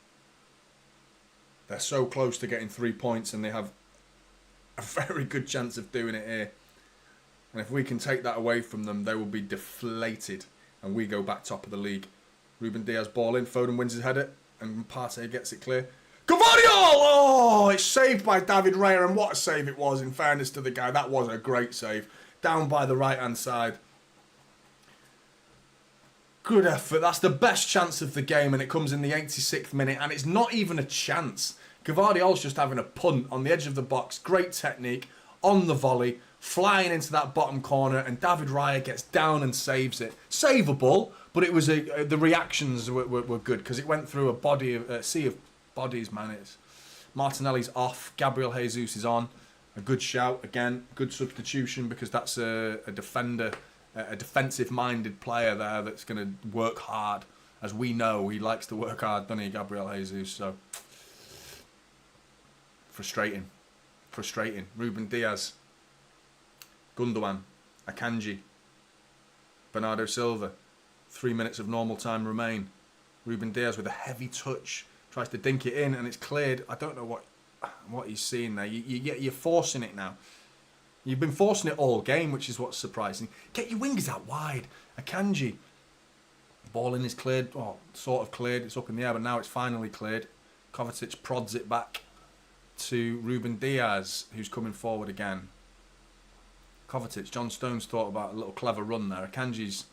They're so close to getting 3 points, and they have a very good chance of doing it here. And if we can take that away from them, they will be deflated, and we go back top of the league. Ruben Dias ball in, Foden wins his header, and Partey gets it clear. Gabriel! Oh, it's saved by David Raya, and what a save it was, in fairness to the guy. That was a great save. Down by the right-hand side. Good effort. That's the best chance of the game, and it comes in the 86th minute, and it's not even a chance. Gvardiol's just having a punt on the edge of the box. Great technique on the volley, flying into that bottom corner, and David Raya gets down and saves it. Savable, but it was the reactions were good, because it went through a sea of bodies, man. Martinelli's off. Gabriel Jesus is on. A good shout again. Good substitution, because that's a defender, a defensive-minded player there that's going to work hard. As we know, he likes to work hard, doesn't he, Gabriel Jesus? So frustrating. Ruben Dias, Gundogan, Akanji, Bernardo Silva. 3 minutes of normal time remain. Ruben Dias with a heavy touch. Tries to dink it in, and it's cleared. I don't know what he's seeing there. You're forcing it now. You've been forcing it all game, which is what's surprising. Get your wingers out wide. Akanji. Ball in is cleared. Oh, sort of cleared. It's up in the air, but now it's finally cleared. Kovacic prods it back to Ruben Dias, who's coming forward again. Kovacic. John Stones thought about a little clever run there. Akanji's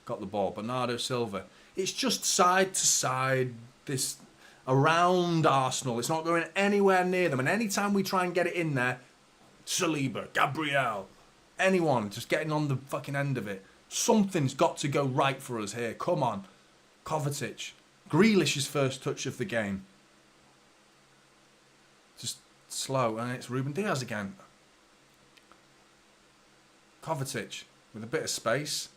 got the ball. Bernardo Silva. It's just side to side. This around Arsenal. It's not going anywhere near them. And anytime we try and get it in there, Saliba, Gabriel, anyone just getting on the fucking end of it. Something's got to go right for us here. Come on. Kovacic. Grealish's first touch of the game. Just slow. And it's Ruben Dias again. Kovacic with a bit of space.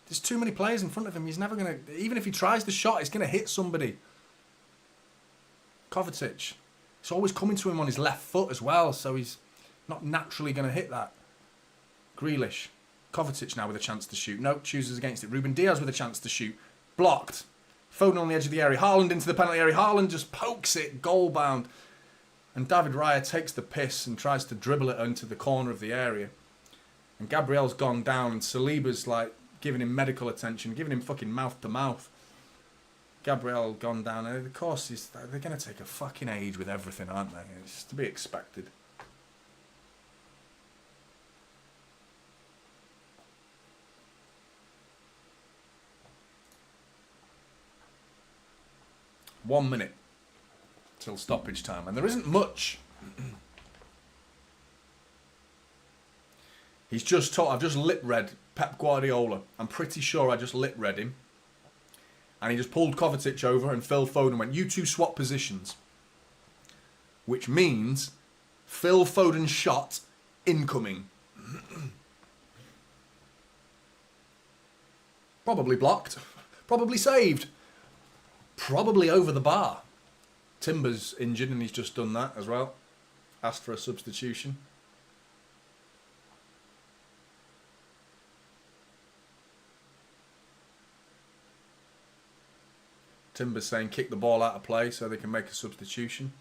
There's too many players in front of him. He's never going to... Even if he tries the shot, it's going to hit somebody. Kovacic. It's always coming to him on his left foot as well, so he's not naturally going to hit that. Grealish. Kovacic now with a chance to shoot. Nope, chooses against it. Ruben Dias with a chance to shoot. Blocked. Foden on the edge of the area. Haaland into the penalty area. Haaland just pokes it, goal bound. And David Raya takes the piss and tries to dribble it into the corner of the area. And Gabriel's gone down, and Saliba's like giving him medical attention, giving him fucking mouth to mouth. Gabriel gone down, and of course they're going to take a fucking age with everything, aren't they? It's to be expected. One minute till stoppage time, and there isn't much. He's just I've just lip read Pep Guardiola. I'm pretty sure I just lip read him. And he just pulled Kovacic over and Phil Foden went, you two swap positions. Which means Phil Foden's shot incoming. Probably blocked. Probably saved. Probably over the bar. Timber's injured and he's just done that as well. Asked for a substitution. Timber's saying kick the ball out of play so they can make a substitution.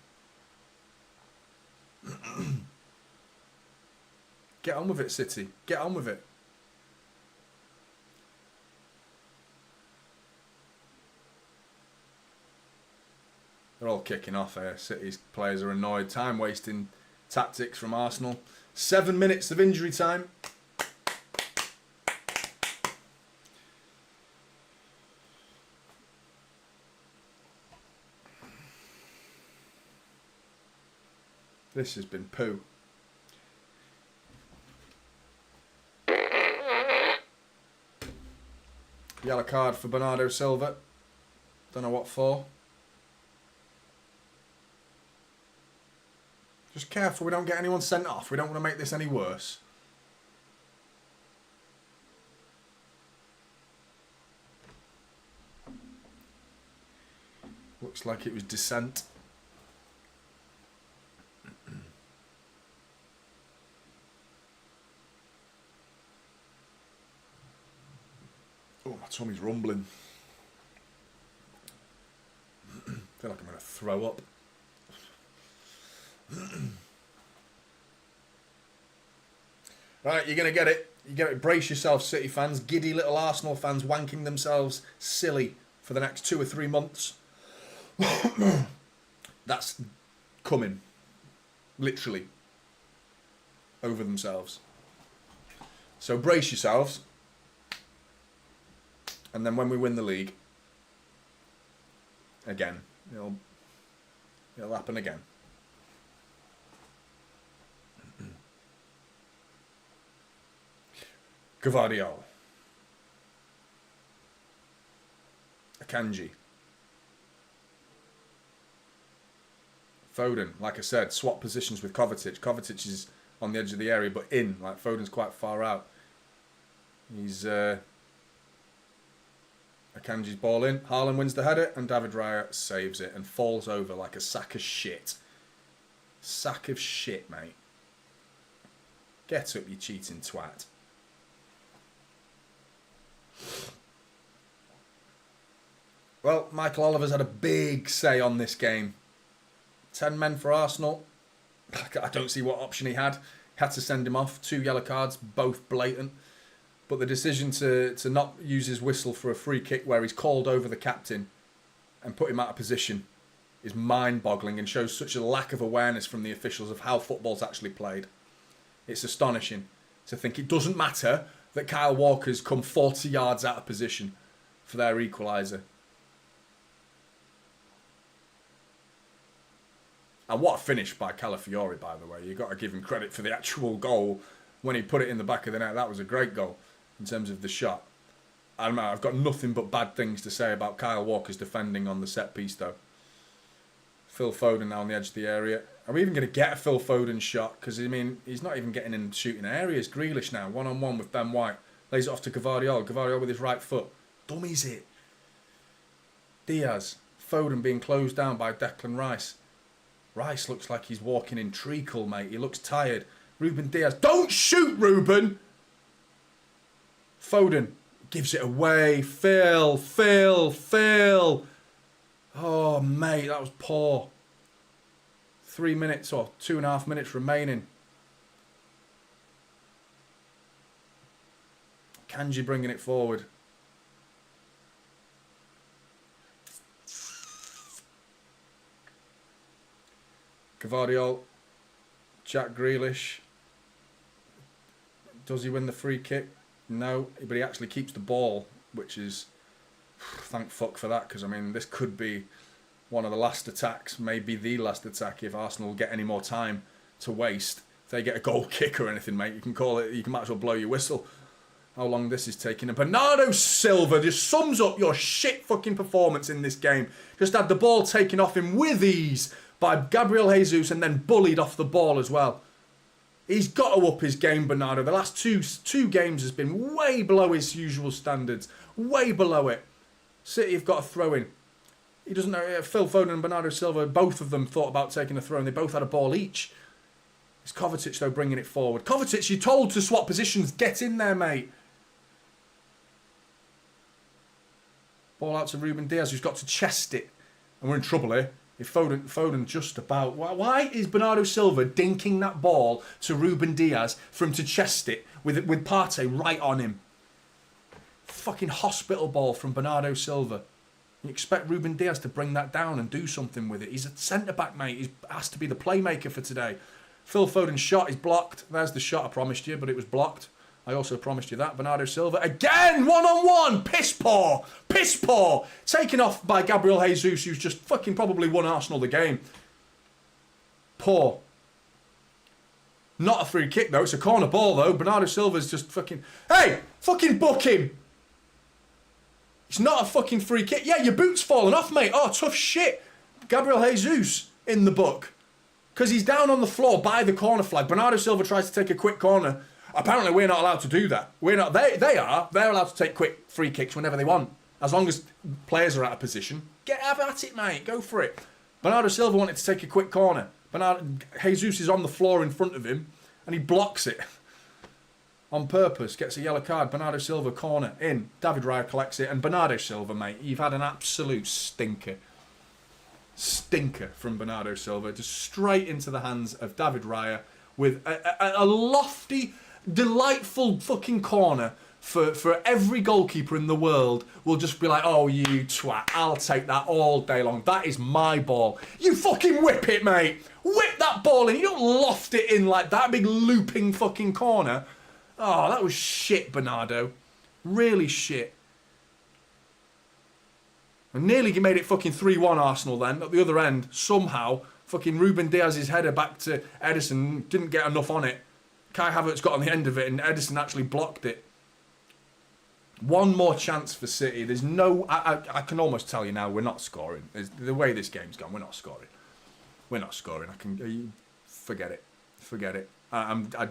Get on with it, City. Get on with it. They're all kicking off here. City's players are annoyed. Time wasting tactics from Arsenal. 7 minutes of injury time. This has been poo. Yellow card for Bernardo Silva. Don't know what for. Just careful we don't get anyone sent off. We don't want to make this any worse. Looks like it was dissent. Oh, my tummy's rumbling. I feel like I'm going to throw up. Right, you're going to get it. You get it. Brace yourself, City fans. Giddy little Arsenal fans wanking themselves silly for the next 2 or 3 months. That's coming. Literally. Over themselves. So brace yourselves. And then when we win the league, again, it'll happen again. Gavardiol. Akanji. Foden, like I said, swap positions with Kovacic. Kovacic is on the edge of the area, but in. Like Foden's quite far out. He's Akanji's ball in. Haaland wins the header, and David Raya saves it and falls over like a sack of shit. Sack of shit, mate. Get up, you cheating twat. Well, Michael Oliver's had a big say on this game. 10 men for Arsenal. I don't see what option he had. Had to send him off. 2 yellow cards, both blatant. But the decision to not use his whistle for a free kick where he's called over the captain and put him out of position is mind-boggling and shows such a lack of awareness from the officials of how football's actually played. It's astonishing to think it doesn't matter that Kyle Walker's come 40 yards out of position for their equaliser. And what a finish by Calafiori, by the way. You've got to give him credit for the actual goal. When he put it in the back of the net, that was a great goal in terms of the shot. I don't know, I've got nothing but bad things to say about Kyle Walker's defending on the set piece, though. Phil Foden now on the edge of the area. Are we even going to get a Phil Foden shot? Because, I mean, he's not even getting in shooting areas. Grealish now, one-on-one with Ben White. Lays it off to Gavardiol. Gavardiol with his right foot. Dummies it. Diaz. Foden being closed down by Declan Rice. Rice looks like he's walking in treacle, mate. He looks tired. Ruben Diaz. Don't shoot, Ruben! Foden gives it away. Phil. Oh, mate, that was poor. 3 minutes or 2.5 minutes remaining. Kanji bringing it forward. Gavardiol. Jack Grealish. Does he win the free kick? No, but he actually keeps the ball, which is... Thank fuck for that, because, I mean, this could be one of the last attacks, maybe the last attack if Arsenal get any more time to waste. If they get a goal kick or anything, mate, you can call it, you can might as well blow your whistle. how long this is taking. And Bernardo Silva just sums up your shit fucking performance in this game. Just had the ball taken off him with ease by Gabriel Jesus and then bullied off the ball as well. He's got to up his game, Bernardo. The last two games has been way below his usual standards. Way below it. City have got a throw in. He doesn't know. Phil Foden and Bernardo Silva, both of them thought about taking a throw and they both had a ball each. It's Kovacic, though, bringing it forward. Kovacic, you're told to swap positions. Get in there, mate. Ball out to Ruben Diaz, who's got to chest it. And we're in trouble here. If Foden just about... Why is Bernardo Silva dinking that ball to Ruben Diaz for him to chest it with Partey right on him? Fucking hospital ball from Bernardo Silva. You expect Ruben Diaz to bring that down and do something with it. He's a centre-back, mate. He has to be the playmaker for today. Phil Foden's shot is blocked. There's the shot I promised you, but it was blocked. I also promised you that. Bernardo Silva, again, one-on-one. Piss poor. Piss poor. Taken off by Gabriel Jesus, who's just fucking probably won Arsenal the game. Poor. Not a free kick, though. It's a corner ball, though. Bernardo Silva's just fucking... Hey! Fucking book him! It's not a fucking free kick. Yeah, your boot's fallen off, mate. Oh, tough shit. Gabriel Jesus in the book. Because he's down on the floor by the corner flag. Bernardo Silva tries to take a quick corner. Apparently, we're not allowed to do that. We're not. They are. They're allowed to take quick free kicks whenever they want. As long as players are out of position. Have at it, mate. Go for it. Bernardo Silva wanted to take a quick corner. Jesus is on the floor in front of him. And he blocks it. On purpose. Gets a yellow card. Bernardo Silva, corner. In. David Raya collects it. And Bernardo Silva, mate. You've had an absolute stinker. Stinker from Bernardo Silva. Just straight into the hands of David Raya. With a lofty... delightful fucking corner for every goalkeeper in the world will just be like, oh, you twat, I'll take that all day long. That is my ball. You fucking whip it, mate. Whip that ball in. You don't loft it in like that big looping fucking corner. Oh, that was shit, Bernardo. Really shit. And nearly made it fucking 3-1 Arsenal then. At the other end, somehow, fucking Ruben Diaz's header back to Ederson didn't get enough on it. Kai Havertz got on the end of it and Ederson actually blocked it. One more chance for City. There's no... I can almost tell you now we're not scoring. The way this game's gone, we're not scoring. We're not scoring. Forget it. Forget it. I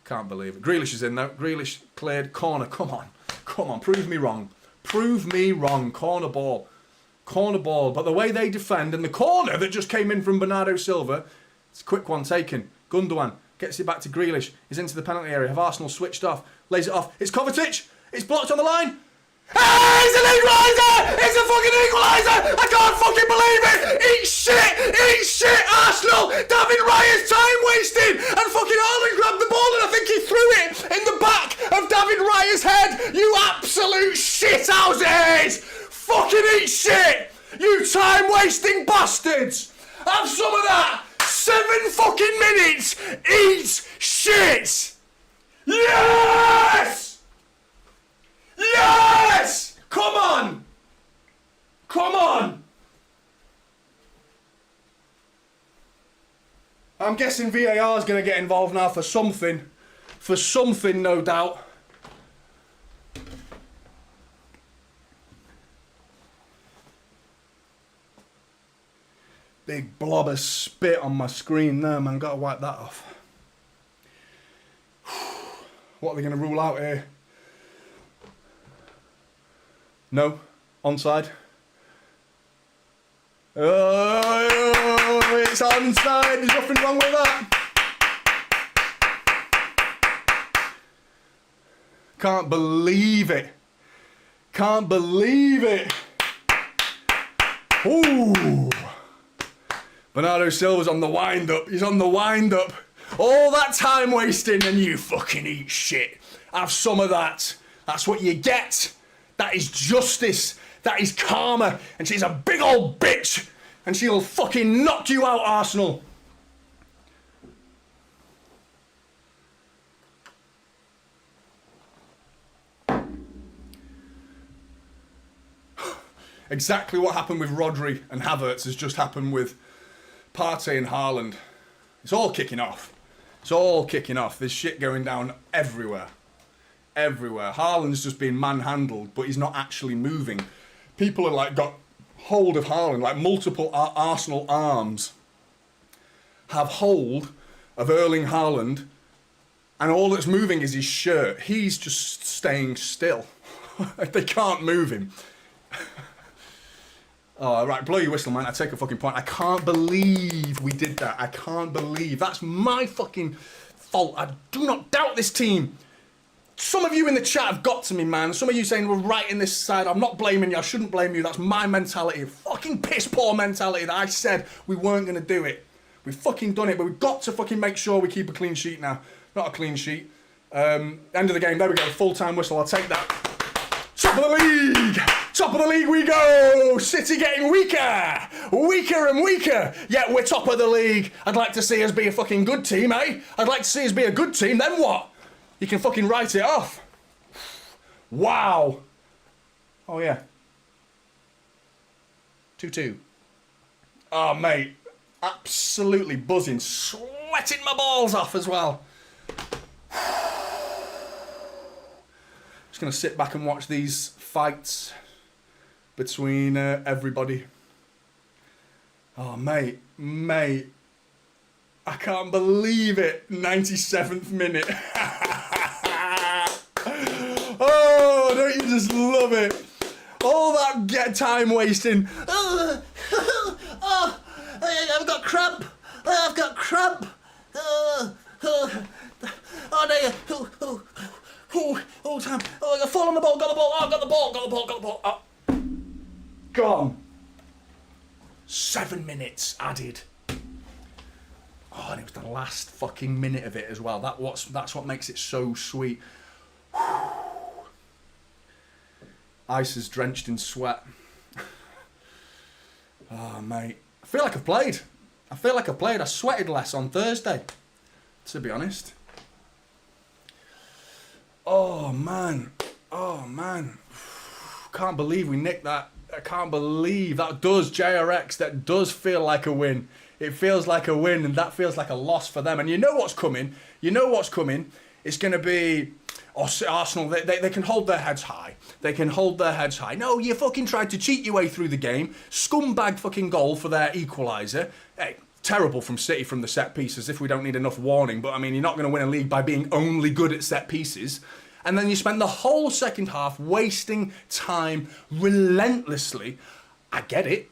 can't believe it. Grealish is in though. Grealish cleared. Corner. Come on. Come on. Prove me wrong. Prove me wrong. Corner ball. Corner ball. But the way they defend and the corner that just came in from Bernardo Silva, it's a quick one taken. Gundogan gets it back to Grealish. He's into the penalty area. Have Arsenal switched off? Lays it off. It's Kovacic. It's blocked on the line. Hey, it's an equalizer! It's a fucking equalizer! I can't fucking believe it! Eat shit! Eat shit, Arsenal! David Raya's time wasted! And fucking Haaland grabbed the ball and I think he threw it in the back of David Raya's head! You absolute shithouses! Fucking eat shit! You time wasting bastards! Have some of that! 7 fucking minutes! Eat shit! Yes! Yes! Come on! Come on! I'm guessing VAR is going to get involved now for something. For something, no doubt. Big blob of spit on my screen there, man. Got to wipe that off. What are they going to rule out here? No. Onside. Oh, it's onside. There's nothing wrong with that. Can't believe it. Can't believe it. Ooh. Bernardo Silva's on the wind-up. He's on the wind-up. All that time wasting and you fucking eat shit. Have some of that. That's what you get. That is justice. That is karma. And she's a big old bitch. And she'll fucking knock you out, Arsenal. Exactly what happened with Rodri and Havertz has just happened with Partey and Haaland. It's all kicking off. It's all kicking off. There's shit going down everywhere. everywhere. Haaland's just being manhandled, but he's not actually moving. People are like got hold of Haaland, like multiple Arsenal arms have hold of Erling Haaland, and all that's moving is his shirt. He's just staying still. They can't move him. Oh, right, blow your whistle, man. I take a fucking point. I can't believe we did that. I can't believe. That's my fucking fault. I do not doubt this team. Some of you in the chat have got to me, man. Some of you saying we're right in this side. I'm not blaming you. I shouldn't blame you. That's my mentality. Fucking piss poor mentality that I said we weren't going to do it. We've fucking done it, but we've got to fucking make sure we keep a clean sheet now. Not a clean sheet. End of the game. There we go. Full-time whistle. I'll take that. Top of the league! Top of the league we go! City getting weaker! Weaker and weaker! Yet we're top of the league. I'd like to see us be a fucking good team, eh? I'd like to see us be a good team, then what? You can fucking write it off. Wow! Oh, yeah. 2-2. Oh, mate. Absolutely buzzing. Sweating my balls off as well. Just going to sit back and watch these fights between everybody. Oh, mate. I can't believe it. 97th minute. Oh, don't you just love it? All that time wasting. Oh, I've got cramp. I've got cramp. Oh, no. Oh, time. Oh, I fall on the ball, got the ball. Oh, got the ball. Oh. Gone. 7 minutes added. Oh, and it was the last fucking minute of it as well. That's what makes it so sweet. Ice is drenched in sweat. Oh, mate. I feel like I've played. I sweated less on Thursday, to be honest. Oh, man. Can't believe we nicked that. I can't believe that does, JRX, that does feel like a win. It feels like a win, and that feels like a loss for them. And you know what's coming. It's going to be Arsenal. They can hold their heads high. No, you fucking tried to cheat your way through the game. Scumbag fucking goal for their equalizer. Hey, terrible from City from the set pieces, if we don't need enough warning. But, I mean, you're not going to win a league by being only good at set pieces. And then you spend the whole second half wasting time relentlessly. I get it.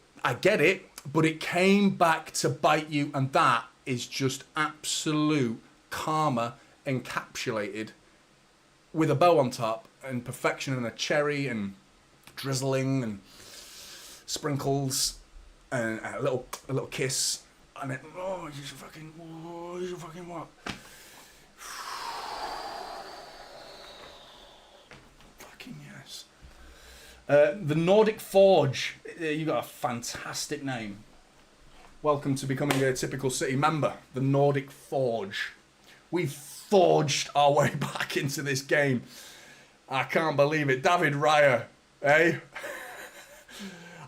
But it came back to bite you. And that is just absolute karma encapsulated with a bow on top and perfection and a cherry and drizzling and sprinkles and a little kiss. And then, you should fucking what? Yes. The Nordic Forge. You got a fantastic name. Welcome to becoming a typical City member. The Nordic Forge. We've forged our way back into this game. I can't believe it. David Raya, eh?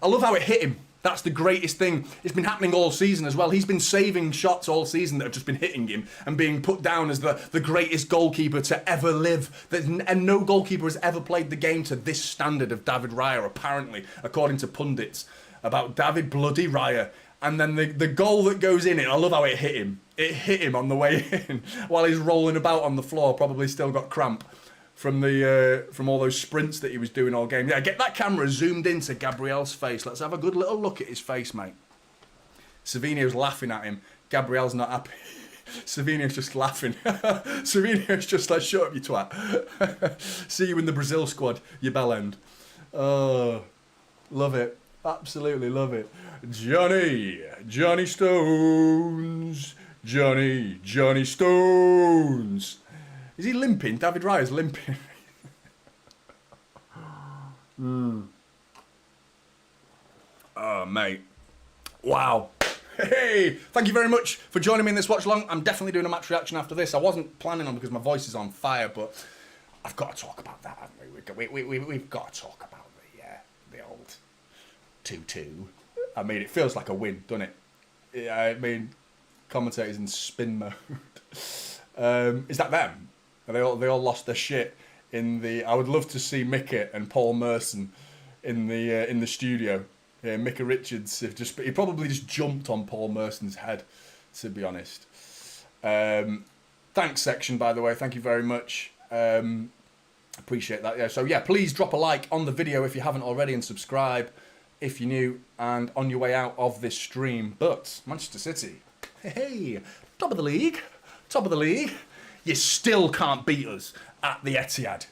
I love how it hit him. That's the greatest thing. It's been happening all season as well. He's been saving shots all season that have just been hitting him and being put down as the greatest goalkeeper to ever live. And no goalkeeper has ever played the game to this standard of David Raya, apparently, according to pundits, about David bloody Raya. And then the goal that goes in it, I love how it hit him. It hit him on the way in while he's rolling about on the floor, probably still got cramp from all those sprints that he was doing all game. Yeah, get that camera zoomed into Gabriel's face. Let's have a good little look at his face, mate. Savinho's laughing at him. Gabriel's not happy. Savinho's just laughing. Savinho's just like, shut up, you twat. See you in the Brazil squad, you bellend. Oh, love it. Absolutely love it. Johnny Stones. Johnny Stones. Is he limping? David Raya's limping. Oh, mate. Wow. Hey, thank you very much for joining me in this watch along. I'm definitely doing a match reaction after this. I wasn't planning on because my voice is on fire, but I've got to talk about that, haven't we? We've got to talk about the old 2-2. I mean, it feels like a win, doesn't it? Yeah, I mean, commentators in spin mode. Is that them? They all lost their shit. I would love to see Micah and Paul Merson in the studio. Micah Richards, he probably just jumped on Paul Merson's head, to be honest. Thanks, section, by the way. Thank you very much. Appreciate that. Yeah. So yeah, please drop a like on the video if you haven't already, and subscribe if you're new and on your way out of this stream. But Manchester City, hey, top of the league. You still can't beat us at the Etihad.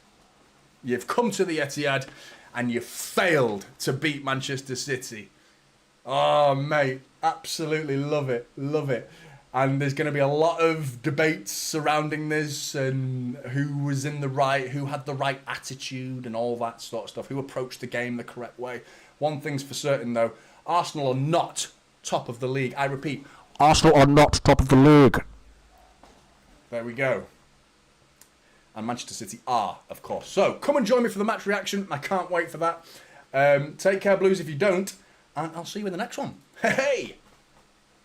You've come to the Etihad and you failed to beat Manchester City. Oh, mate, absolutely love it. And there's going to be a lot of debates surrounding this and who was in the right, who had the right attitude and all that sort of stuff, who approached the game the correct way. One thing's for certain, though, Arsenal are not top of the league. I repeat, Arsenal are not top of the league. There we go. And Manchester City are, of course. So, come and join me for the match reaction. I can't wait for that. Take care, Blues, if you don't. And I'll see you in the next one. Hey!